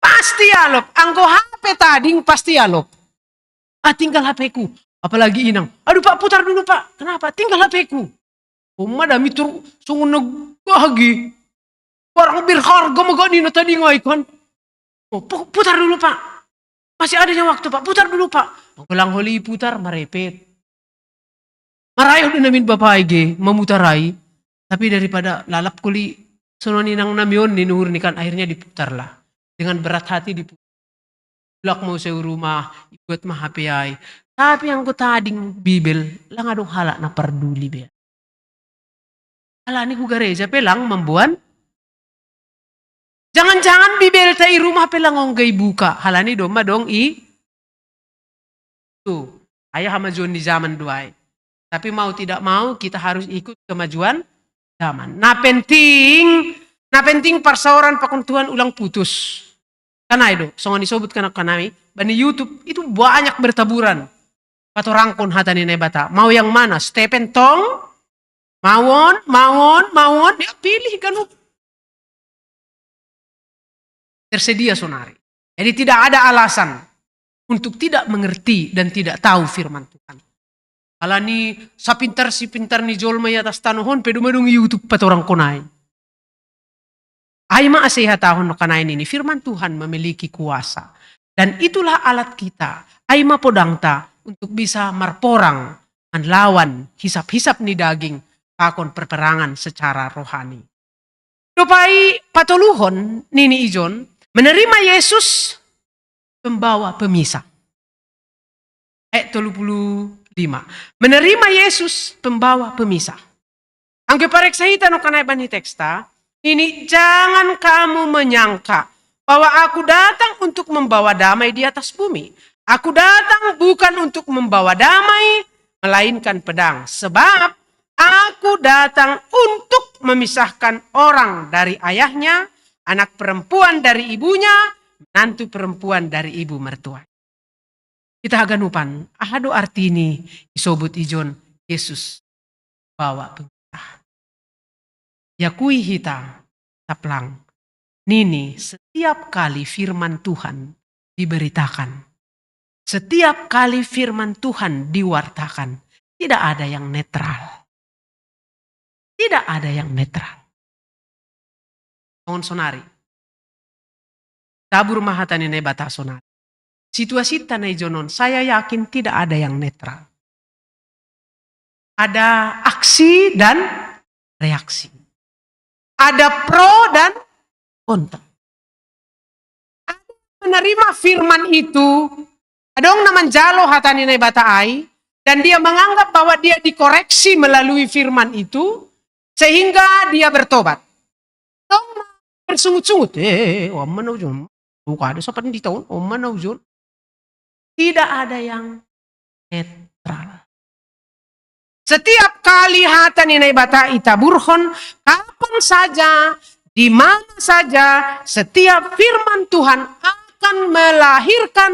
Pasti alop. Anggo HP tading pasti alop. Tinggal HP ku. Apalagi inang. Aduh Pak, putar dulu Pak. Kenapa? Tinggal HP ku. Madami tur sungun nagbahagi. Barang berharga magani na tadi ngaikan. Putar dulu Pak. Masih adanya waktu Pak. Putar dulu Pak. Ang huli putar, marepet. Marayo din namin babae memutarai. Tapi daripada lalap kuli sunonin ng namion, ninuhurnikan, akhirnya diputarlah. Dengan berat hati diputar. Bulak mo sa rumah, ikut mahapiyay. Tapi ang tading Bibel, lang adong hala na parduli ba. Hala ni hugareja pelang membuat. Jangan-jangan Bibel tayo rumah pelang gay buka. Halani doma dong Tuh, ayah kemajuan di zaman duai. Tapi mau tidak mau kita harus ikut kemajuan zaman. Nah penting persauran pakuntuhan ulang putus. Karena itu, songan disebut kanami, bani YouTube itu banyak bertaburan. Patorangkon hatani nebata. Mau yang mana? Stephen Tong? Mawon, ya pilih ganuk. Tersedia sonari. Jadi tidak ada alasan untuk tidak mengerti dan tidak tahu firman Tuhan. Kalau ni si pintar ni jolma atas tanuhon pedumadung YouTube patorang konai. Aima aseha tahun no kanain ini firman Tuhan memiliki kuasa dan itulah alat kita. Aima podangta untuk bisa marporang manlawan hisap-hisap ni daging pakon perperangan secara rohani. Dopai patoluhon nini ijon menerima Yesus pembawa pemisah. Ayat 35. Menerima Yesus pembawa pemisah. Ang kepareksahita no kanay bani teksta, ini jangan kamu menyangka bahwa aku datang untuk membawa damai di atas bumi. Aku datang bukan untuk membawa damai, melainkan pedang. Sebab aku datang untuk memisahkan orang dari ayahnya, anak perempuan dari ibunya, menantu perempuan dari ibu mertua. Kita aganupan, ahado artini isobut ijon Yesus bawa pemisah. Yakui hita taplang. Nini setiap kali firman Tuhan diberitakan. Setiap kali firman Tuhan diwartakan. Tidak ada yang netral. Tidak ada yang netral. Songon sonari. Tabur mahatani nebata sonari. Situasi tanai jonon, saya yakin tidak ada yang netral. Ada aksi dan reaksi. Ada pro dan kontra. Ada menerima firman itu. Ada orang naman jalo hatani na bataay. Dan dia menganggap bahwa dia dikoreksi melalui firman itu, sehingga dia bertobat. Dong bersungut-sungut. Omma naujun. Buka ada sopan di tahun. Omma naujun. Tidak ada yang netral. Setiap kali hata ninai bata itaburhon, kapan saja, di mana saja, setiap firman Tuhan akan melahirkan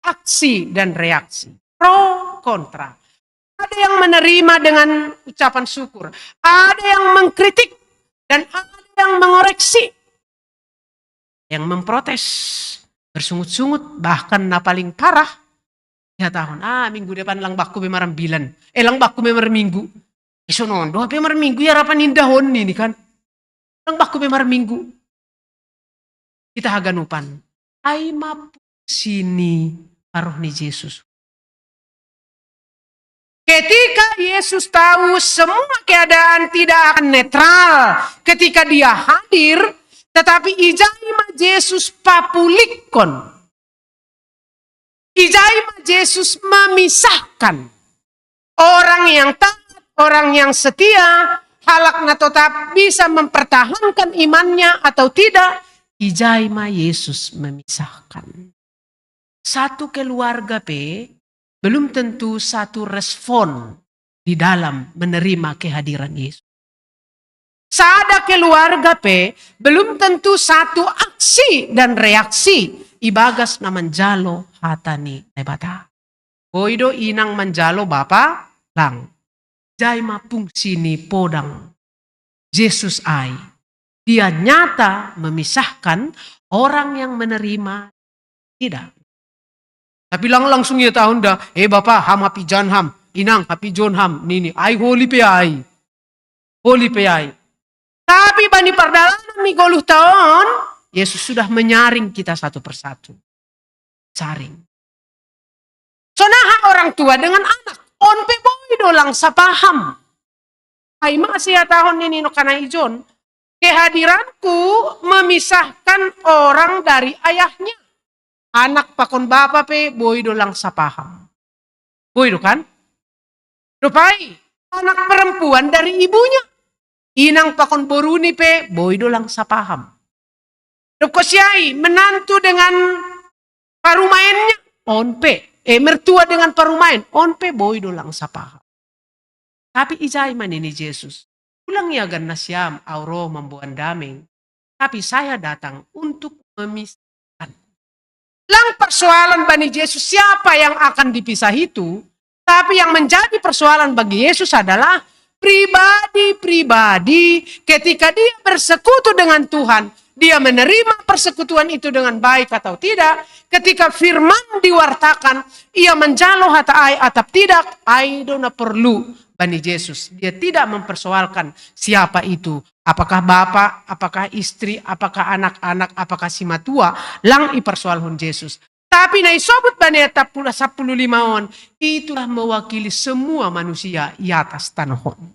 aksi dan reaksi. Pro, kontra. Ada yang menerima dengan ucapan syukur. Ada yang mengkritik. Dan ada yang mengoreksi. Yang memprotes. Bersungut-sungut. Bahkan na paling parah. Ya tahun. Minggu depan lang bakku bemaram bilan. Lang bakku bemaram minggu. Isonon. Doa bemaram minggu ya rapan indahon ini kan. Lang bakku bemaram minggu. Kita haganupan. Ay mapu sini paruh ni Yesus. Ketika Yesus tahu semua keadaan tidak akan netral ketika dia hadir, tetapi ijaima Yesus papulikon. Ijaima Yesus memisahkan orang yang taat, orang yang setia, halakna tetap bisa mempertahankan imannya atau tidak. Ijaima Yesus memisahkan. Satu keluarga belum tentu satu respon di dalam menerima kehadiran Yesus. Sada keluarga belum tentu satu aksi dan reaksi ibagas na manjalo hatani nebata. Boido inang manjalo bapa lang. Jai mapung sini podang. Yesus ai. Dia nyata memisahkan orang yang menerima tidak. Tapi langsung ya tahun dah. Bapak ham happy John ham. Inang happy John ham. Nini. Ay holy pe ay. Holy pe ay. Tapi bani perdalaman mi 10 tahun. Yesus sudah menyaring kita satu persatu. Saring. Sonaha orang tua dengan anak. On pe boy dolang sapaham. Ay masih ya tahun ini no kana ijon. Kehadiranku memisahkan orang dari ayahnya. Anak pakon bapa boy dolang sapaham. Boy do kan? Rupai, anak perempuan dari ibunya. Inang pakon boruni boy dolang sapaham. Dukosiai menantu dengan parumainnya. On mertua dengan parumain. On boy dolang sapaham. Tapi ijai man ini Yesus. Ulang yagan na siyam auro membuat daming. Tapi saya datang untuk memisahkan. Lang persoalan bani Yesus siapa yang akan dipisah itu. Tapi yang menjadi persoalan bagi Yesus adalah pribadi-pribadi ketika dia bersekutu dengan Tuhan. Dia menerima persekutuan itu dengan baik atau tidak. Ketika firman diwartakan, ia menjalo hata ai atau tidak. Ai dona perlu bani Yesus. Dia tidak mempersoalkan siapa itu. Apakah bapak, apakah istri, apakah anak-anak, apakah si matua. Lang ipersoalhun Yesus. Tapi na isobut bani etap 15 on. Itulah mewakili semua manusia di atas tanahon.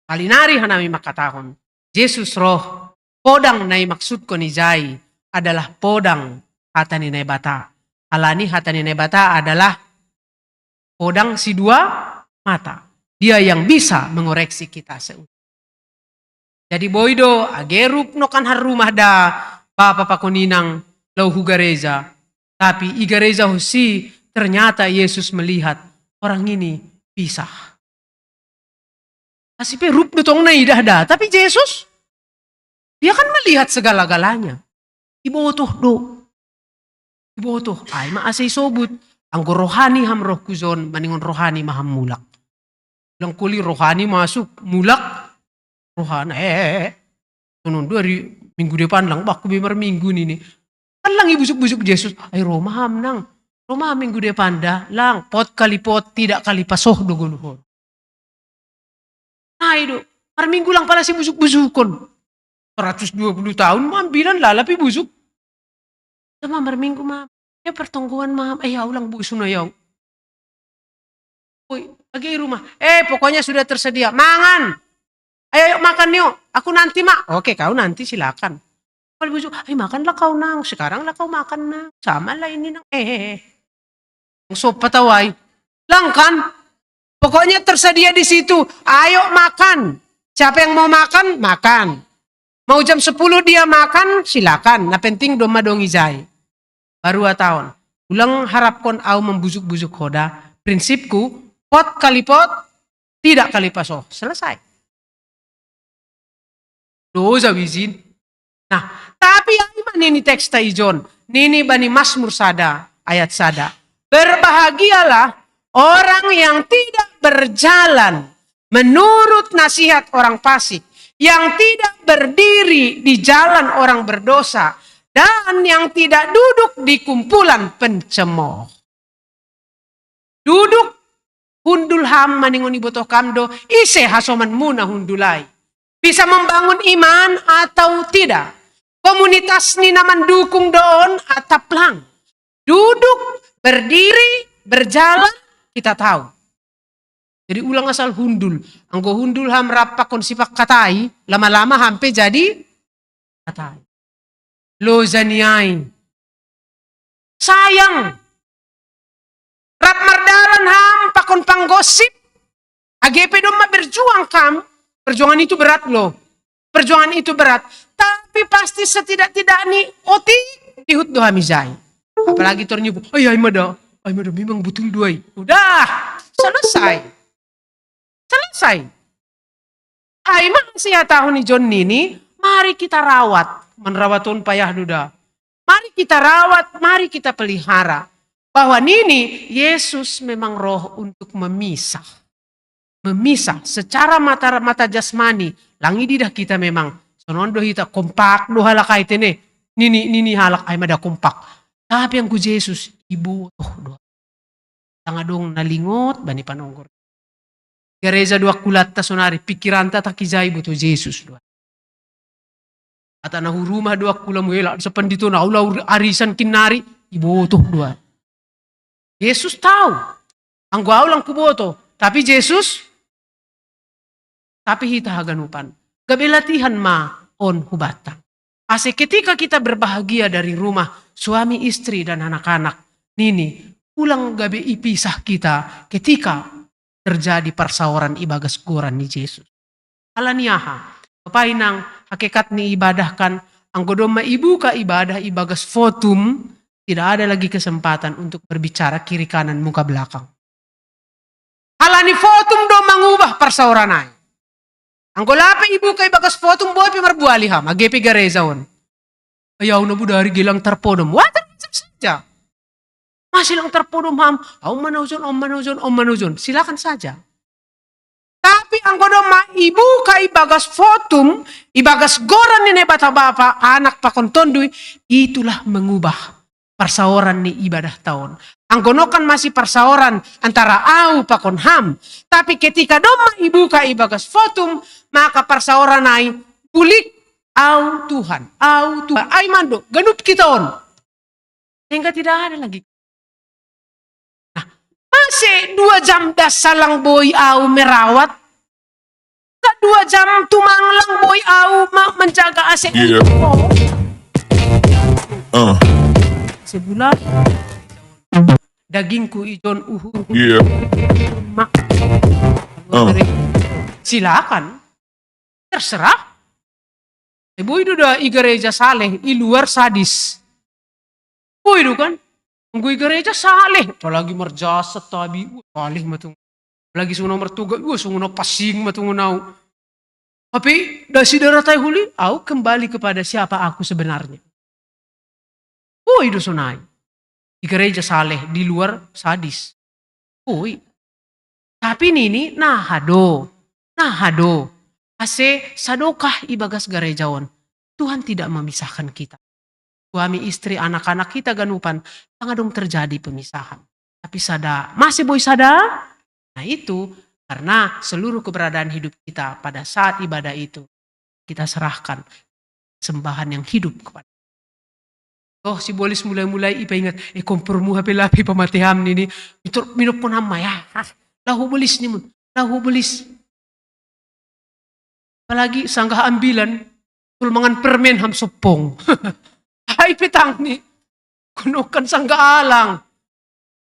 Kalinari hanami makatahon. Yesus roh, podang na maksud ko ni Jai adalah podang hata ni bata. Alani hata ni bata adalah podang si dua mata. Dia yang bisa mengoreksi kita seutuhnya. Jadi boido agerup no kan harumah da papa pakuninang lauhu gareza. Tapi igareza husi ternyata Yesus melihat orang ini pisah. Masih rup nutong na idah. Tapi Yesus, dia kan melihat segala-galanya. Ibotoh do. Ibotoh. Ay maasay sobut. Ang rohani ham roh kuzon, maningon rohani maham mulak. Lang kuli rohani masuk, mulak. Rohana, Tunun dari minggu depan lang, baku bimar minggu ini. Kan lang ibusuk-busuk Yesus. Ay romaham nang. Romaham minggu depan dah. Lang, pot kali pot, tidak kali pasoh do guluhon. Ay do, par minggu lang pala si busuk-busukon. 120 tahun, mambilan lalapi busuk. Sama marminggu ma'am. Ya pertungguan ma'am. Ayaw lang buso na yaw. Uy, lagi rumah. Pokoknya sudah tersedia. Mangan. Ayo makan niyo. Aku nanti mak. Oke, kau nanti silakan. Kalau buso, ay makanlah kau nang. Sekarang lah kau makan nang. Sama lah ini nang. Sop pataway. Lang kan? Pokoknya tersedia di situ. Ayo makan. Siapa yang mau makan, makan. Mau jam 10 dia makan, silakan. Nah penting doma dong izai. Baru 2 tahun. Ulang harapkan au membusuk-busuk hoda. Prinsipku, pot kali pot, tidak kali paso. Selesai. Dosa wizin. Nah, tapi yang ini teks ta ijon. Nini bani Mazmur sada, ayat sada. Berbahagialah orang yang tidak berjalan menurut nasihat orang fasik, yang tidak berdiri di jalan orang berdosa, dan yang tidak duduk di kumpulan pencemooh. Duduk hundul ham maningon ibotoh kamdo, ise hasoman muna hundulai. Bisa membangun iman atau tidak. Komunitas ni naman dukung doon atap lang. Duduk, berdiri, berjalan, kita tahu. Jadi ulang asal hundul. Anggo hundul ham rapakon sifak katai, lama-lama hampe jadi katai. Lo zaniai. Sayang. Rap mardalan ham pakon panggosip. AGP doma berjuang kam. Perjuangan itu berat loh. Perjuangan itu berat. Tapi pasti setidak-tidak nih oti dihut doa mizai. Apalagi ternyubu. Ay mada memang betul doai. Udah selesai. Selesai. Ay masih tahun ni John ini. Mari kita rawat. Menrawatun payah duda. Mari kita rawat. Mari kita pelihara. Bahwa nini Yesus memang roh untuk memisah. Memisah secara mata jasmani. Langi didah kita memang. Sonondo hita kompak do halak ay tene. Nini halak ay mada kompak. Tapi ang ku Yesus ibu do. Tangadong nalingot bani panonggor. Gereza dua kulat ta sonari pikiran ta takizai buto Yesus do. At nahurumah dua kulam wela sa pandito na ulau arisan kinari ibu to do. Yesus tahu. Ang gua lang kuboto. Tapi Yesus tapi hita haganupan. Gabi latihan ma on hubatang. Ase ketika kita berbahagia dari rumah suami, istri, dan anak-anak. Nini, ulang gabi ipisah kita ketika terjadi persawaran ibagas goran ni Yesus. Alaniaha, papainang hakikat ni ibadahkan, ang godoma ibu ka ibadah ibagas fotum, tidak ada lagi kesempatan untuk berbicara kiri kanan muka belakang. Halani fotum do mengubah persawaranay. Ang gulape ibu kay bagas fotum boy pimarbuali ham, agepi garezaon. Ayaw na budari gilang tarpodom. Watan saja. Masih lang tarpodom ham. Om manuzon. Silakan saja. Tapi ang godoma ibu kay bagas fotum, ibagas goran ni bata-bapa, anak pakontondoy, itulah mengubah persawaran ni ibadah tahun. Ang gonokan masih persawaran antara au pakon ham. Tapi ketika doma ibu ka ibagas fotum, maka persawaran ay bulik au Tuhan. Ay mando, ganup kita on. Sehingga tidak ada lagi. Nah, masih 2 jam dasalang boy au merawat. 2 jam tumanglang boy au menjaga aset. Yeah. Sebulan. Dagingku ijon uhur. Yeah. Silakan. Terserah. Ibu itu udah gereja saleh, i luar sadis. Oh itu kan. Gue gereja saleh. Apalagi merjasa tabi. Saleh matung. Apalagi sungo mertuga. Sungo pasing matung nau. Tapi dasi darah tay huli. Aku kembali kepada siapa aku sebenarnya. Oh itu sunai. Di gereja saleh, di luar sadis. Uy. Tapi nini nahado. Ase sadokah ibagas gerejawan. Tuhan tidak memisahkan kita. Suami, istri, anak-anak kita ganupan. Tangadong terjadi pemisahan. Tapi sada, masih boy sada? Nah itu karena seluruh keberadaan hidup kita pada saat ibadah itu. Kita serahkan sembahan yang hidup kepada. Oh si bolis mulai-mulai ipa ingat. Kompromu hape-lape pamatiham nini. Minop pun hama ya. Lahu bolis ni mun. Lahu bolis. Apalagi sanggah ambilan. Tulmangan permen ham sopong. Ay petang ni. Kunukan sanggah alang.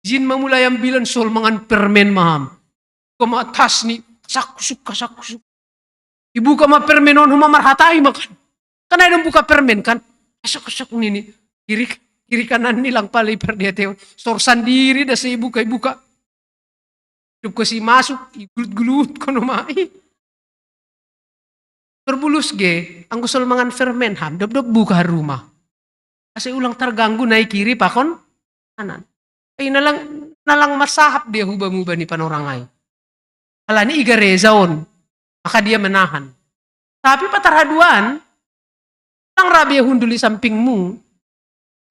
Jin mamulai ambilan sol mangan permen maham. Kama atas ni kasak-kusuk. Ibu kama permen on huma marhatai makan. Kan ada buka permen kan. Kasak-kusuk ni. Kiri kanan nilang palay per dia teo. Stor sendiri dah saya buka. Hidup ko si masuk, igulut-gulut ko numai. Terbulus ge, ang gusto mangan fermen ham, dop buka rumah. Kasi ulang terganggu naik kiri pakon kanan. Ay nalang masahap dia hubah-hubah ni panorangay. Kala ni igarezaon, maka dia menahan. Tapi patarhaduan, lang rabi hunduli sampingmu.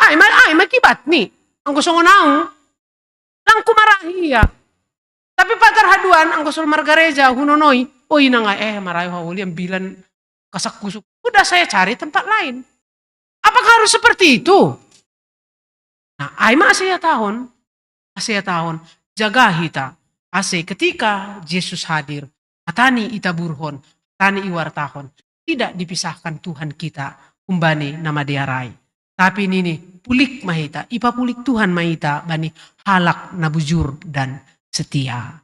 Ay makibat ni. Ang gusto ngonao, lang kumarahi ya. Tapi patarhaduan, ang gusto margareza, hunonoy, oy na nga, marayo hawuli, ang bilan kasak-kusuk. Udah saya cari tempat lain. Apakah harus seperti itu? Nah, ay masaya tahun, jaga hita. Ase ketika Yesus hadir, atani ita burhon, atani iwartahon, tidak dipisahkan Tuhan kita, umbani nama diarai. Tapi ini pulik mahita, ipapulik Tuhan mahita, bani halak nabujur dan setia.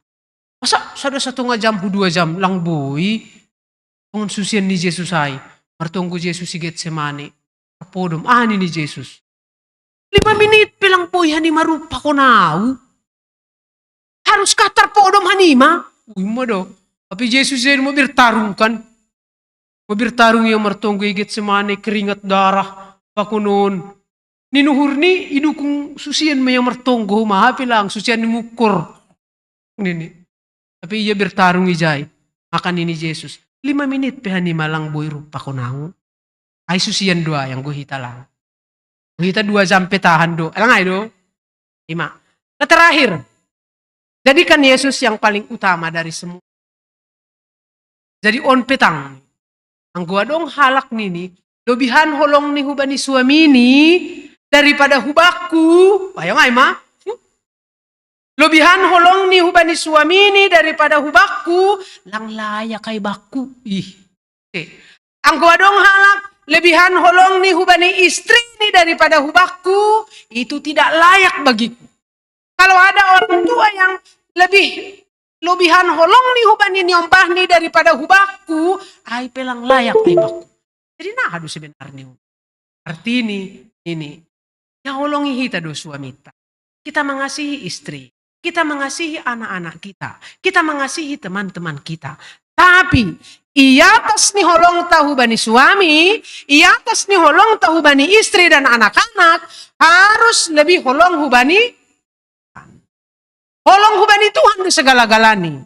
Masa sada 1,5 jam, 2 jam lang boy. Kung susian ni Jesus ay, martunggu Jesus si Getsemani. Podom, ani ni Jesus. 5 menit pelang boy hani marupa ko nau. Harus katar podom hanima. Uy mo do. Tapi Jesus ay mo bertarung kan. Mo bertarung yung martunggu si Getsemani, keringat darah, pakunon. Ninuhur ni, idukong susian mo yung martunggu, mahapi lang, susian ni mukur. Nini. Tapi ia bertarung ijay. Maka nini Jesus. 5 menit pehani malang boy rupa ko nang. Ay susian 2 yang guhita lang. Guhita 2 jam petahan do. Alang ay do? 5. Nah terakhir. Jadikan Yesus yang paling utama dari semua. Jadi on petang. Ang gua dong halak nini. Dobihan holong ni hubani suami ni. Daripada hubaku. Ayong ay ma. Lebihan holong ni hubani suami ni daripada hubakku, lang layak kay bakku. Ang dong halak, lebihan holong ni hubani istri ni daripada hubakku, itu tidak layak bagiku. Kalau ada orang tua yang lebihan holong ni hubani nyombah ni daripada hubakku, ay pelang layak kay bakku. Jadi nah aduh sebenarnya. Arti ini, yang holongi hita do suamita. Kita mengasihi istri. Kita mengasihi anak-anak kita. Kita mengasihi teman-teman kita. Tapi, iatas ni holong tahu bani suami, iatas ni holong tahu bani istri dan anak-anak, harus lebih holong hubani Tuhan di segala-galani.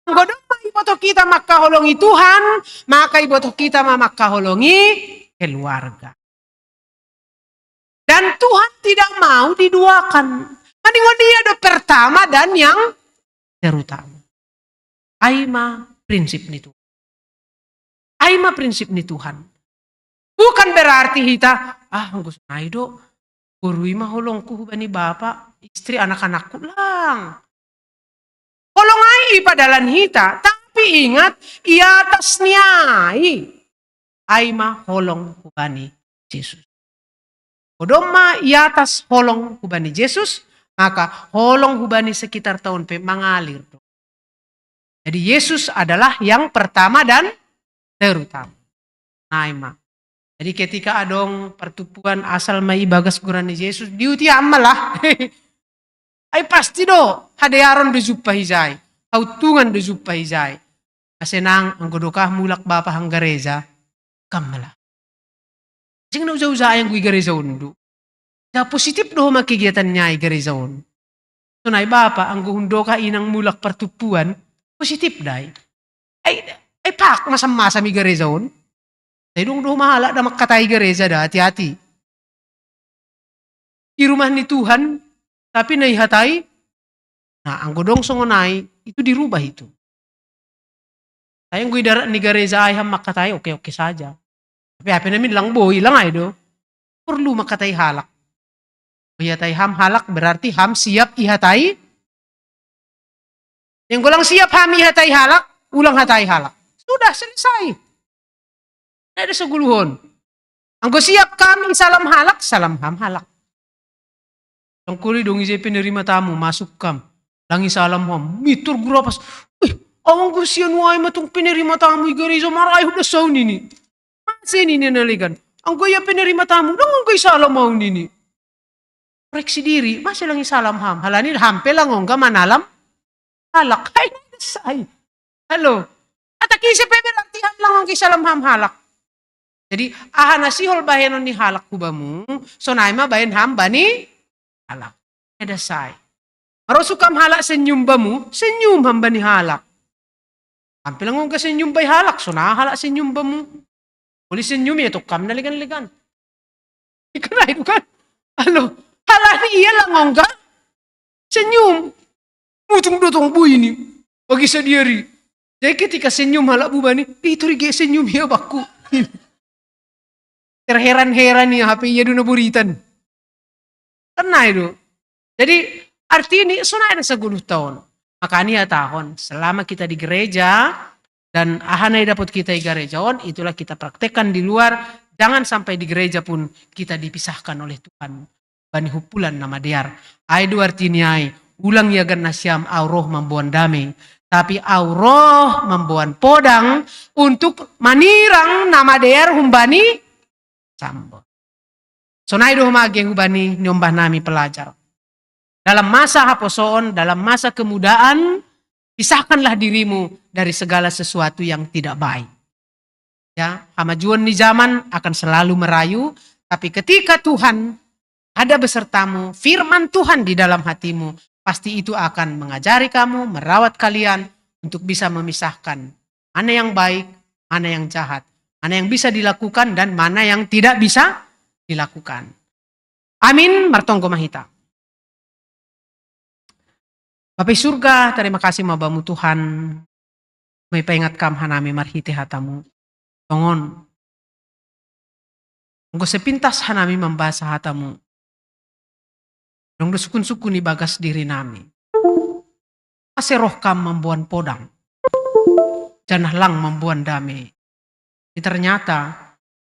Godong iboto kita maka holongi Tuhan, maka iboto kita maka holongi keluarga. Dan Tuhan tidak mau diduakan. Mending dia ada pertama dan yang terutama. Aima prinsip ni Tuhan. Aima prinsip ni Tuhan. Bukan berarti kita, gusto na do, kurui mah holongku bani bapak, istri anak-anakku lang. Holong ay ipadalan hita, tapi ingat, iatas niya aima holong bani Jesus. Kodoma iatas holong hubani Yesus, maka holong hubani sekitar tahun mengalir. Jadi Yesus adalah yang pertama dan terutama. Naima. Jadi ketika adong pertupuan asal mai bagas gurani Yesus, diuti amalah. Ay pasti do, hadearon do juppa hijay. Hautungan do juppa hijay. Asenang ang godokah mulak bapa hanggareza, kamala. Sing na uza-uza yang gui gareza undo. Ya positif do makigiatan niya ay garezaon. So na bapa, ang guhundo ka inang mulak pertupuan, positif day. Ay pak masam-masam i garezaon. Ay dong do mahala na makatay gareza da, hati-hati. I rumah ni Tuhan, tapi naihatay, ang godong songonay, itu dirubah itu. Ayang gui darat ni gareza ay ham makatay, oke saja. Tapi apa namin lang boy, lang ay do. Perlu makatay halak. Ihatay ham halak berarti ham siap ihatay. Yang gulang siap ham ihatay halak, ulang hatay halak. Sudah selesai. Tidak ada seguluhon. Ang siap kami salam halak, salam ham halak. Tangkuli dong isi penerima tamu masuk kam. Langi salam ham. Mitur gurapas. Wih, awang kusian wai matong penerima tamu igarizo maray udah saun ini. Masih ini naligan. Ang ya penerima tamu dong ang salam mau ini. Reksi diri, masih langi salam ham. Halani hampe lang ongga manalam. Halak. Ay, say. Halo. At akisi pemerangtihan lang ang salam ham halak. Jadi ahana sihol bahenon ni halak kubamu. So naima bahen ham bani halak. Ada say. Maro sukam halak senyum bamu, senyum ham bani halak. Hampe lang ongga senyum bay halak. So na halak senyum bamu. Uli senyum ya tukam na ligan-ligan. Ikaw na itu kan. Halo. Halani iya lang ongga. Senyum. Mutong-dutong bu ini. Bagi sendiri. Jadi ketika senyum halak bu bani. Itu rigi senyum ya baku. Terheran-heran nih HP iya duna buritan. Kena itu. Jadi artinya ini sudah ada 10 tahun. Makanya tahun selama kita di gereja dan ahanai dapat kita di gerejaon, itulah kita praktekkan di luar. Jangan sampai di gereja pun kita dipisahkan oleh Tuhan. Bani hupulan nama diar. Aidu artinya ulang ya gan nasyam auroh membuan damai. Tapi auroh membuan podang untuk manirang nama diar humbani sambo. Sonai doh mage hubani nyombah nami pelajar. Dalam masa haposoon, dalam masa kemudaan, pisahkanlah dirimu dari segala sesuatu yang tidak baik. Ya, kemajuan di zaman akan selalu merayu, tapi ketika Tuhan ada besertamu, firman Tuhan di dalam hatimu, pasti itu akan mengajari kamu, merawat kalian untuk bisa memisahkan mana yang baik, mana yang jahat, mana yang bisa dilakukan dan mana yang tidak bisa dilakukan. Amin, martonggo mahita. Bapak surga, terima kasih mabamu Tuhan. May paingat kam hanami marhiti hatamu. Tongon. Engko sepintas hanami membahasa hatamu. Dong sukun-sukun bagas diri nami. Ase roh kam membuan podang. Janah lang membuan damai. Ternyata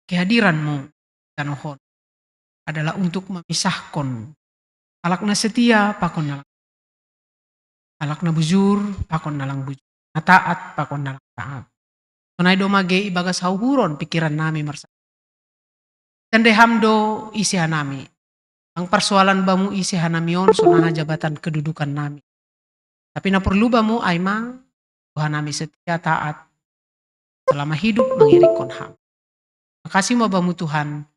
kehadiranmu Tanohon adalah untuk memisahkan alakna setia pakon nalang, alakna bujur pakon nalang bujur, na taat pakon nalang taat. Tunay domage ibagas hauhuron pikiran nami marsa. Tande hamdo isi hanami. Ang persoalan bamu isi hanamion sunaha jabatan kedudukan nami. Tapi na perlu bamu aima Tuhan nami setia taat selama hidup mengirik konham. Makasih mabamu Tuhan.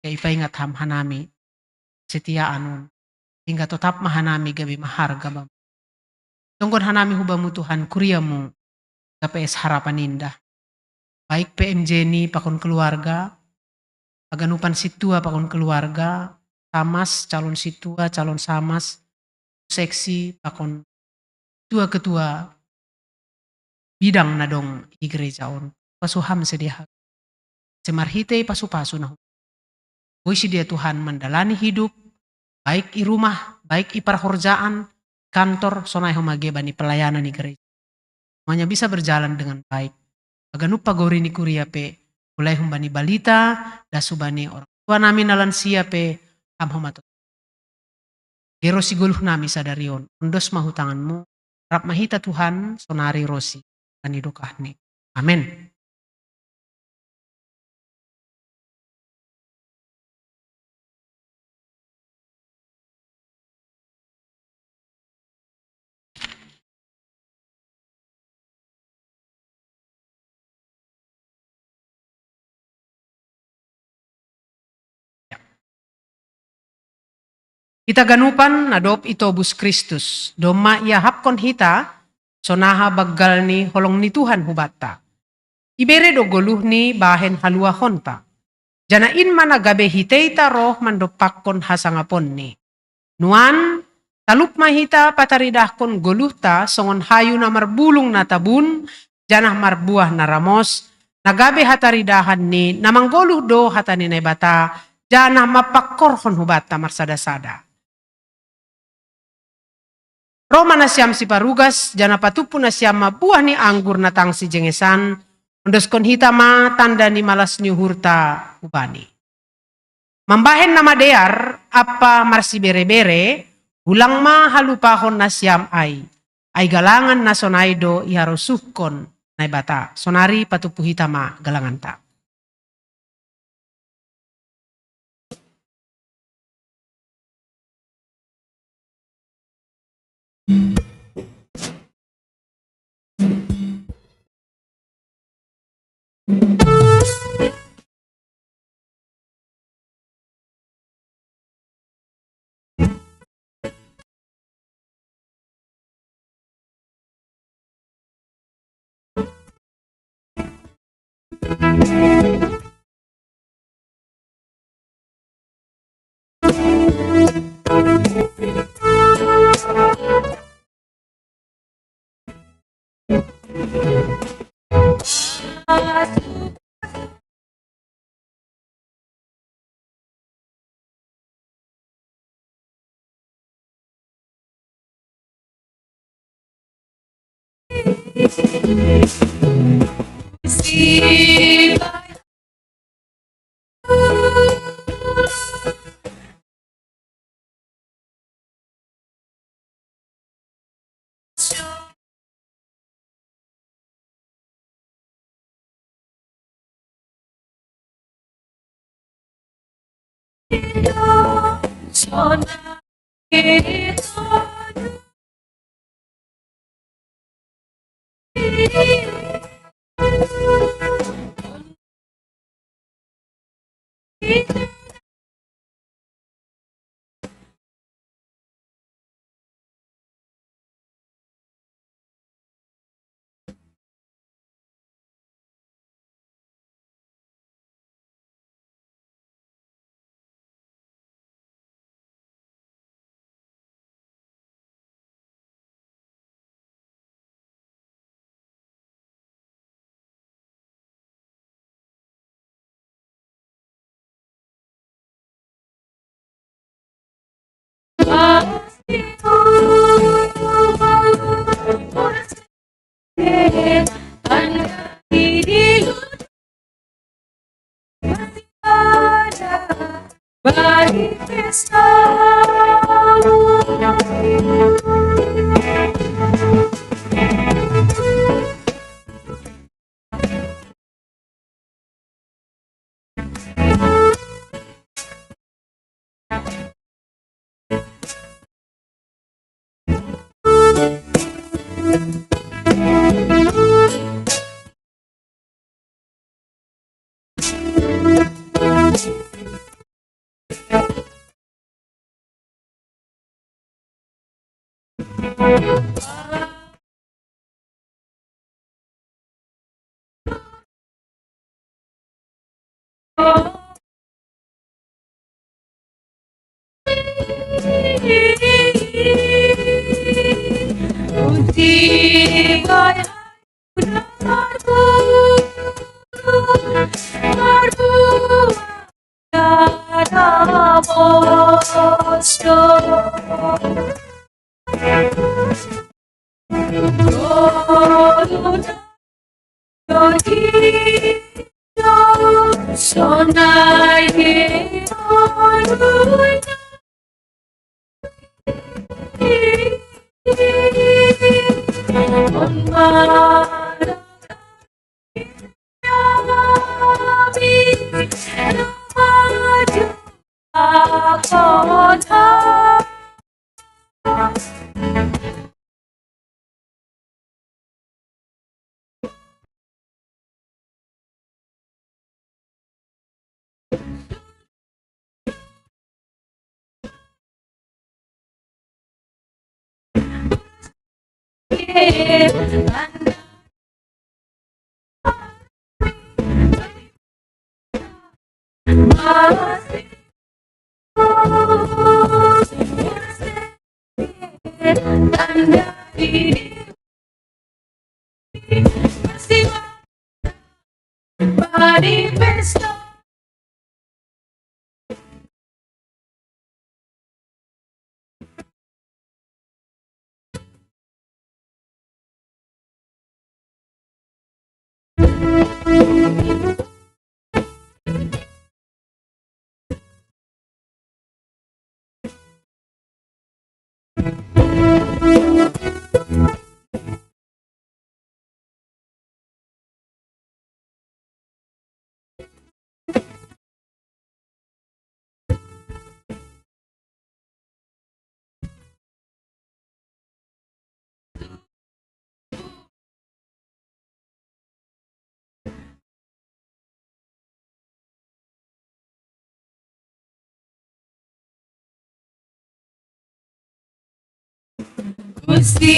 Kaya ipaingat ham hanami setia anon hingga tetap mahanami gabi maharga bamu. Tunggon hanami hubamu Tuhan kuriamu KPS harapan indah. Baik PMJ ni pakon keluarga, paganupan situa pakon keluarga, samas calon situa, calon samas, seksi pakon ketua bidang nadong i gereja on. Pasuham sedia semarhite pasu-pasu nah. Puisi dia Tuhan mendalani hidup, baik i rumah, baik i perhorjaan, kantor, sonai homage bani pelayanan di gereja. Semuanya bisa berjalan dengan baik. Aganupa gori ni kuriape, mulai humbani balita, dasubani orang tua nami nalan siape, amhomato. Gero siguluh nami sadarion, undos mahutanganmu, rap mahita Tuhan, sonari rosi, kanidokahni. Amin. Kita ganupan nadop itobus Kristus. Doma ia hapkon hita, sonaha baggal ni holong ni Tuhan hubata. Ibere do goluh ni bahen halua honta. Janain mana gabe hiteita roh mandopakkon hasangapon ni. Nuan, talup mahita pataridahkon goluhta songon hayu na marbulung na tabun, janah marbuah na ramos, nagabe hataridahan ni namanggoluh do hatani na bata, janah mapakkorhon hubata marsada-sada. Roma na siyam si parugas, jana patupu na siyam mabuah ni anggur na tang si jengesan, undoskon hita ma tanda ni malas ni hurta ubani. Mambahen na madear, apa marsi bere-bere, ulang ma halupahon na siam ay galangan na sonaido iharusukon na bata. Sonari patupuhita ma galangan ta. Gusti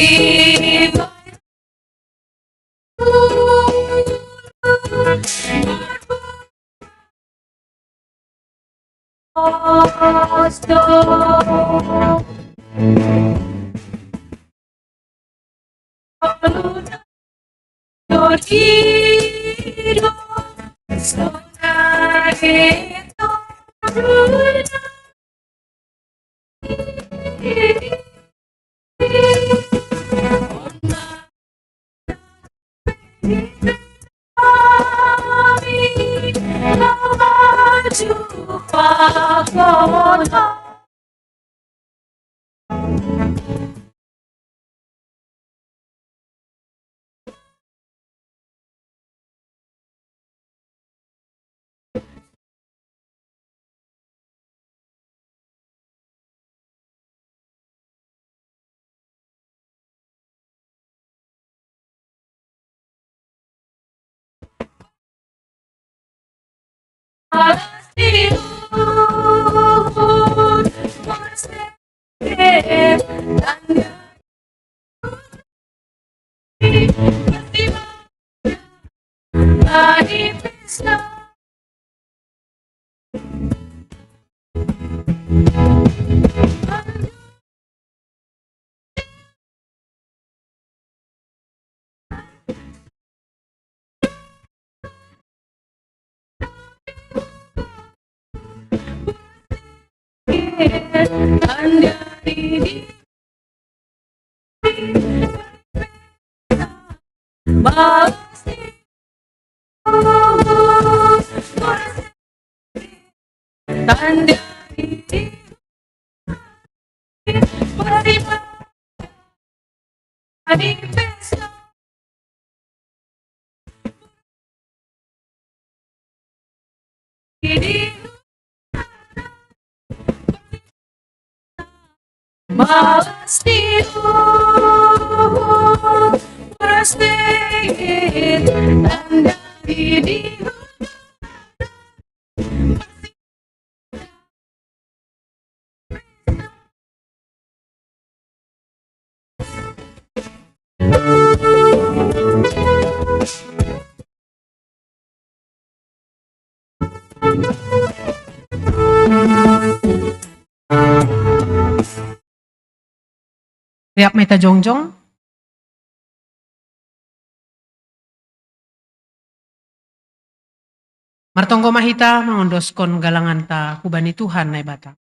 Riap meta jongjong. Martonggo mahita mengondoskon galangan ta kubani Tuhan nai bata.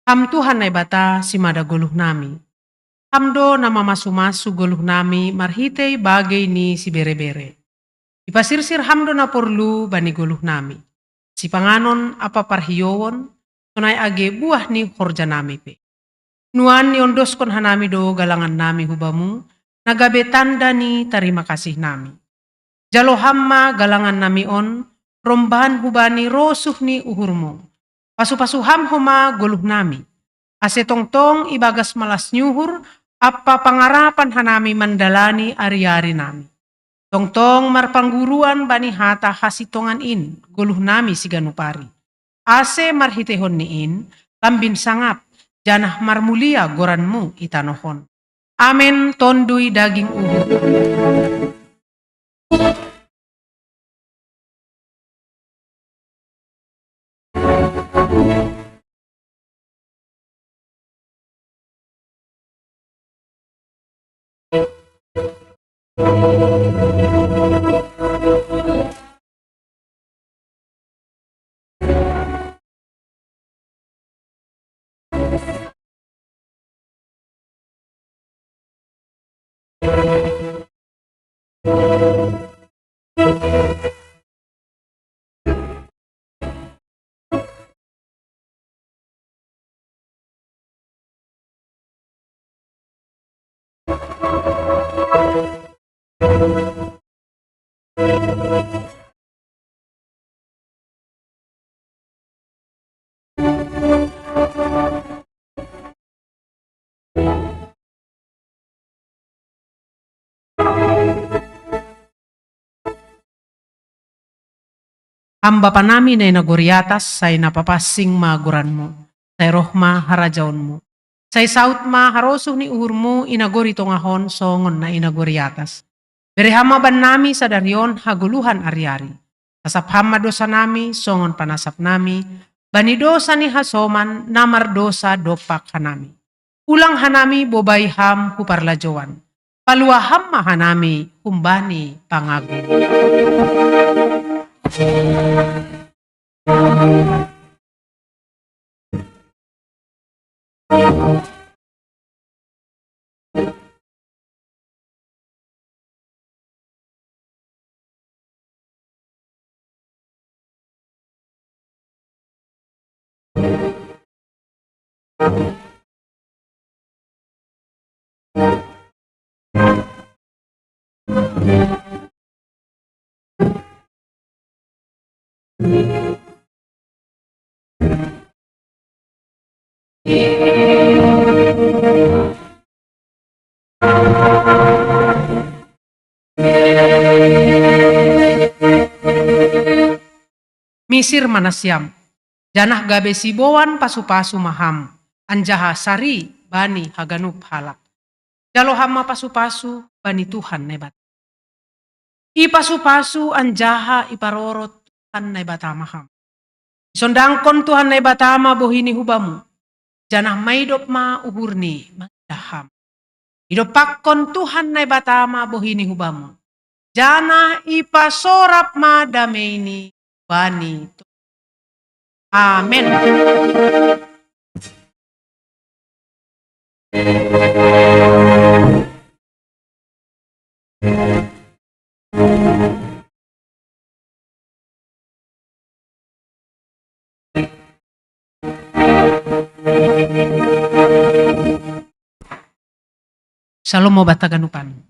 Ham Tuhan nai bata simada goluh nami. Hamdo nama masu-masu goluh nami marhitei bagai ni si bere-bere. Ipasirsir hamdo na porlu bani goluh nami. Si panganon apa parhiowon sonai age buah ni horja nami pe. Nuan ni ondoskon hanami do galangan nami hubamu, nagabe tanda ni terima kasih nami. Jalo hamma galangan nami on, rombahan hubani rosuh ni uhurmu. Pasu-pasu ham homa goluh nami. Ase tong-tong ibagas malas nyuhur, apa pangarapan hanami mandalani ari-ari nami. Tong-tong marpangguruan bani hata hasitongan in, goluh nami si ganupari. Ase marhitehon ni in, lambin sangap, janah marmulia goranmu itanohon. Amen tondui daging uhur. Hamba panami na inaguriatas say napapasing maguranmu, say rohma harajaonmu. Say saut ma harosuh ni uhurmu inagori tongahon songon na inagori atas. Berehama ban nami sadarion haguluhan ari-ari. Asap hama dosa nami songon panasap nami. Bani dosa ni hasoman namar dosa dopak hanami. Ulang hanami bobay ham huparlajowan. Palua hamma hanami humbani pangagu. Misir manasyam, janah gabe sibowan pasu-pasu maham, anjaha sari bani haganup halak. Jalo hama pasu-pasu bani Tuhan nebat. I pasu-pasu anjaha iparorot Tuhan nebatama ham. Sondangkon Tuhan nebatama bohini hubamu, janah maidop ma uhurni mandaham. Idopakkon Tuhan nebatama bohini hubamu, janah ipasorap ma dameini bani. Amin. Shalom mo bataganupan.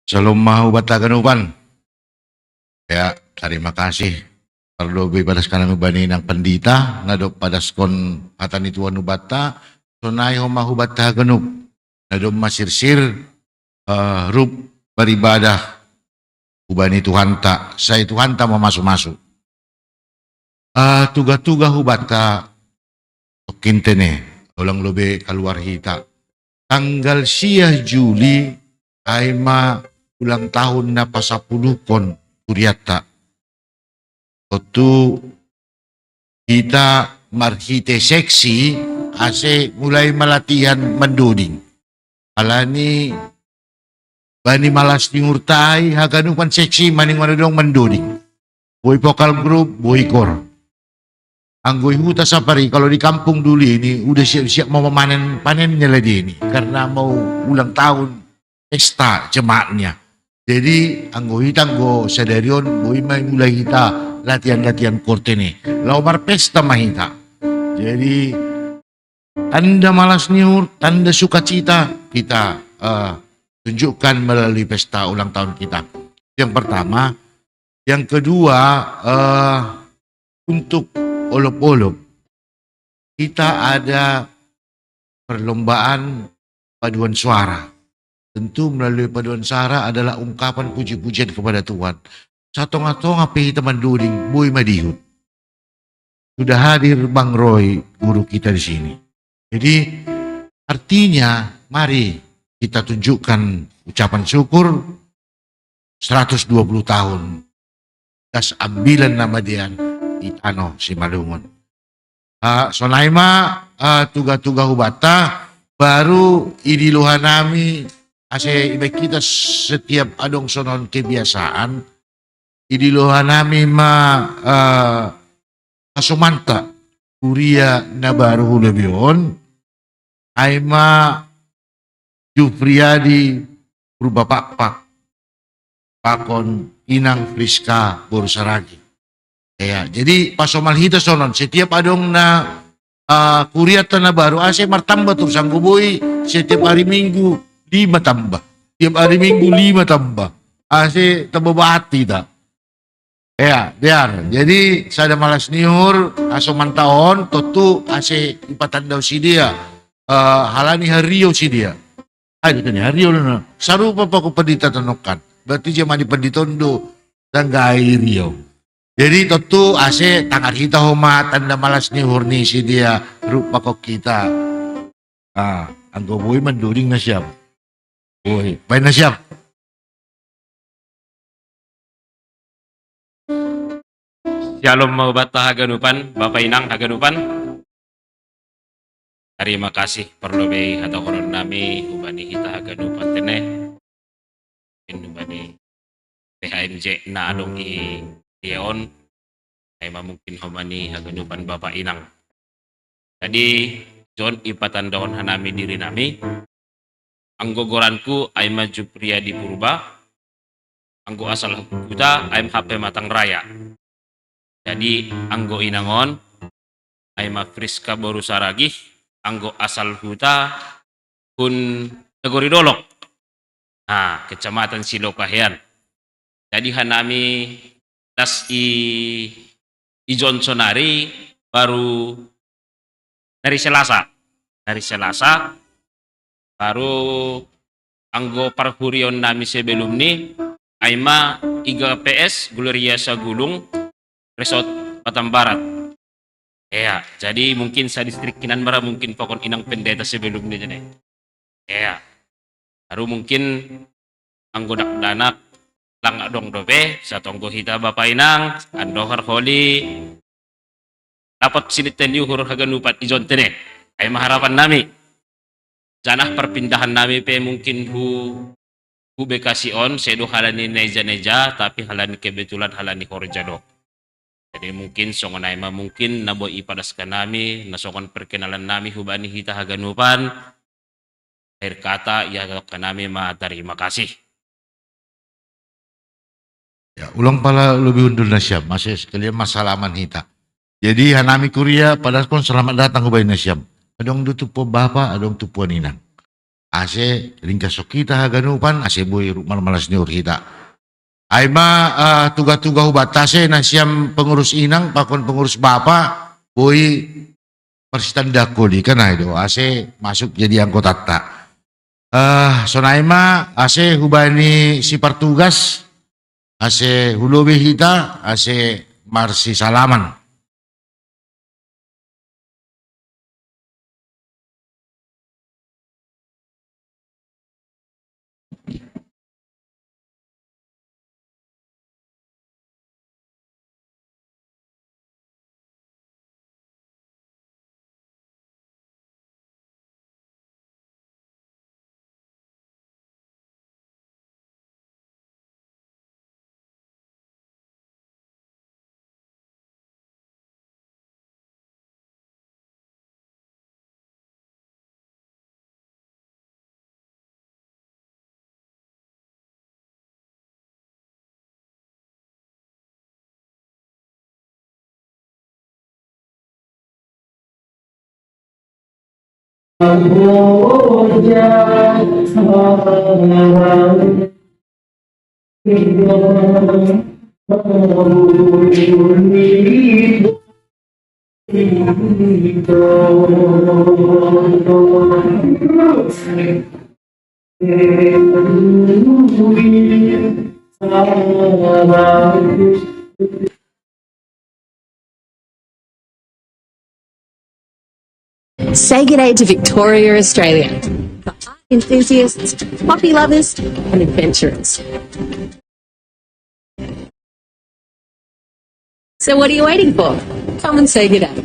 Shalom mau bataganupan. Ya, terima kasih. Terlebih pada sekarang ubani ng pandita, nadop pada skon hatan ituan ubata, sonay mahu bataganup, nadop masirsir, rup beribadah, ubani Tuhan tak, saya Tuhan tak mau masuk-masuk. Tuga-tuga hubata, kintene, ulang lobe keluar hita. Tanggal 10 Juli, ay ulang tahun na pasapuluh kon kuriata. Waktu kita marhite seksi, ase mulai melatihan menduding. Alani bani malas ngurtai, haganupan seksi maning manudong menduding. Boy vokal group, boy kor. Anggoy huta sapari, kalau di kampung dulu ini udah siap-siap mau panen-panennya lagi ini. Karena mau ulang tahun pesta jemaatnya. Jadi anggoy tanggo sadarion, boy mulai kita latihan-latihan korte nih. Laumar pesta mahita. Jadi tanda malas nyur, tanda sukacita kita tunjukkan melalui pesta ulang tahun kita. Yang pertama. Yang kedua, untuk olok-olok kita ada perlombaan paduan suara. Tentu melalui paduan suara adalah ungkapan puji-pujian kepada Tuhan. Satong-atong api teman during boy madihut. Sudah hadir Bang Roy, guru kita di sini. Jadi artinya mari kita tunjukkan ucapan syukur 120 tahun. Das ambilan nama dia Itano si Malungon. Sonaima tuga-tuga hubata baru idiluhan nami ase iba kita setiap adong sonon kebiasaan. Idiluhan nami asumanta kuria na baru lebion aima Jufriyadi Purba Pakpak Pakon Inang Friska Borsaragi. Ya, jadi pasomal hita sonon setiap adong na kuria na baru ase martamba tuh sangguboy setiap hari Minggu 5 tambah. Setiap hari Minggu 5 tambah. Ase tababati tak. Ya, biar. Jadi saya malas niur, aso mantaon, totu ase ipatan daw si dia. Halani hario si dia. Ay, dito ni hario na. Sarupa pa ko padita tanokan. Berarti dia mani paditondo dan gai rio. Jadi totu ase tangan kita homa tanda malas niur ni si dia rupa ko kita. Ang boy manduring na siya. Boy, bay na siya. Shalom mau bata haganupan, Bapak Inang haganupan. Terima kasih perlobe atau koron nami ubani kita haganupan tene. Ubani PHMJ na adong i Dion. Ay mungkin humani haganupan Bapak Inang. Jadi John ipatan daun hanami diri nami. Anggogoranku ay maju pria di purba. Anggo asal kuda ay HP matang raya. Jadi anggo inangon ay mafriska boru saragi anggo asal huta kun negori dolok. Nah, kecamatan Silokahian. Jadi hanami tas i Johnsonari baru dari Selasa. Dari Selasa baru anggo parhurion nami sebelum ni aima iga PS Gloria Sagulung Resort Batam Barat. Ya, jadi mungkin sa distrik Kinanmara mungkin pokon inang pendeta sebelumnya jadi. Ya, baru mungkin anggodak danak lang dong dobe sa tonggo hita Bapak Inang andohar holi dapat siniten yuhur haganupat ijon tene. Ay maharapan nami. Janah perpindahan nami pe mungkin hu bekasi on sedo halani neja tapi halani kebetulan halani horjado. Jadi mungkin songon aima mungkin nabo ipadaskan nami, nasongon perkenalan nami hubani hita haganupan. Akhir kata ya ke nami terima kasih. Ya, ulang pala lebih undur nasyam, masih sekalian masalaman hita. Jadi hanami kuria pada kon selamat datang hubani nasyam. Adong tupo bapa, adong tupuan inang. Ase ringkas kita haganupan, ase boy malas niur hita. Aima tugas-tugas batase na siyam pengurus inang pakon pengurus bapak boy persitanda koli kan itu ase masuk jadi anggota tak sonaima ase hubani si pertugas ase hulobe hita ase marsi salaman. Say good day to Victoria, Australia. For art enthusiasts, coffee lovers, and adventurers. So what are you waiting for? Come and say good day.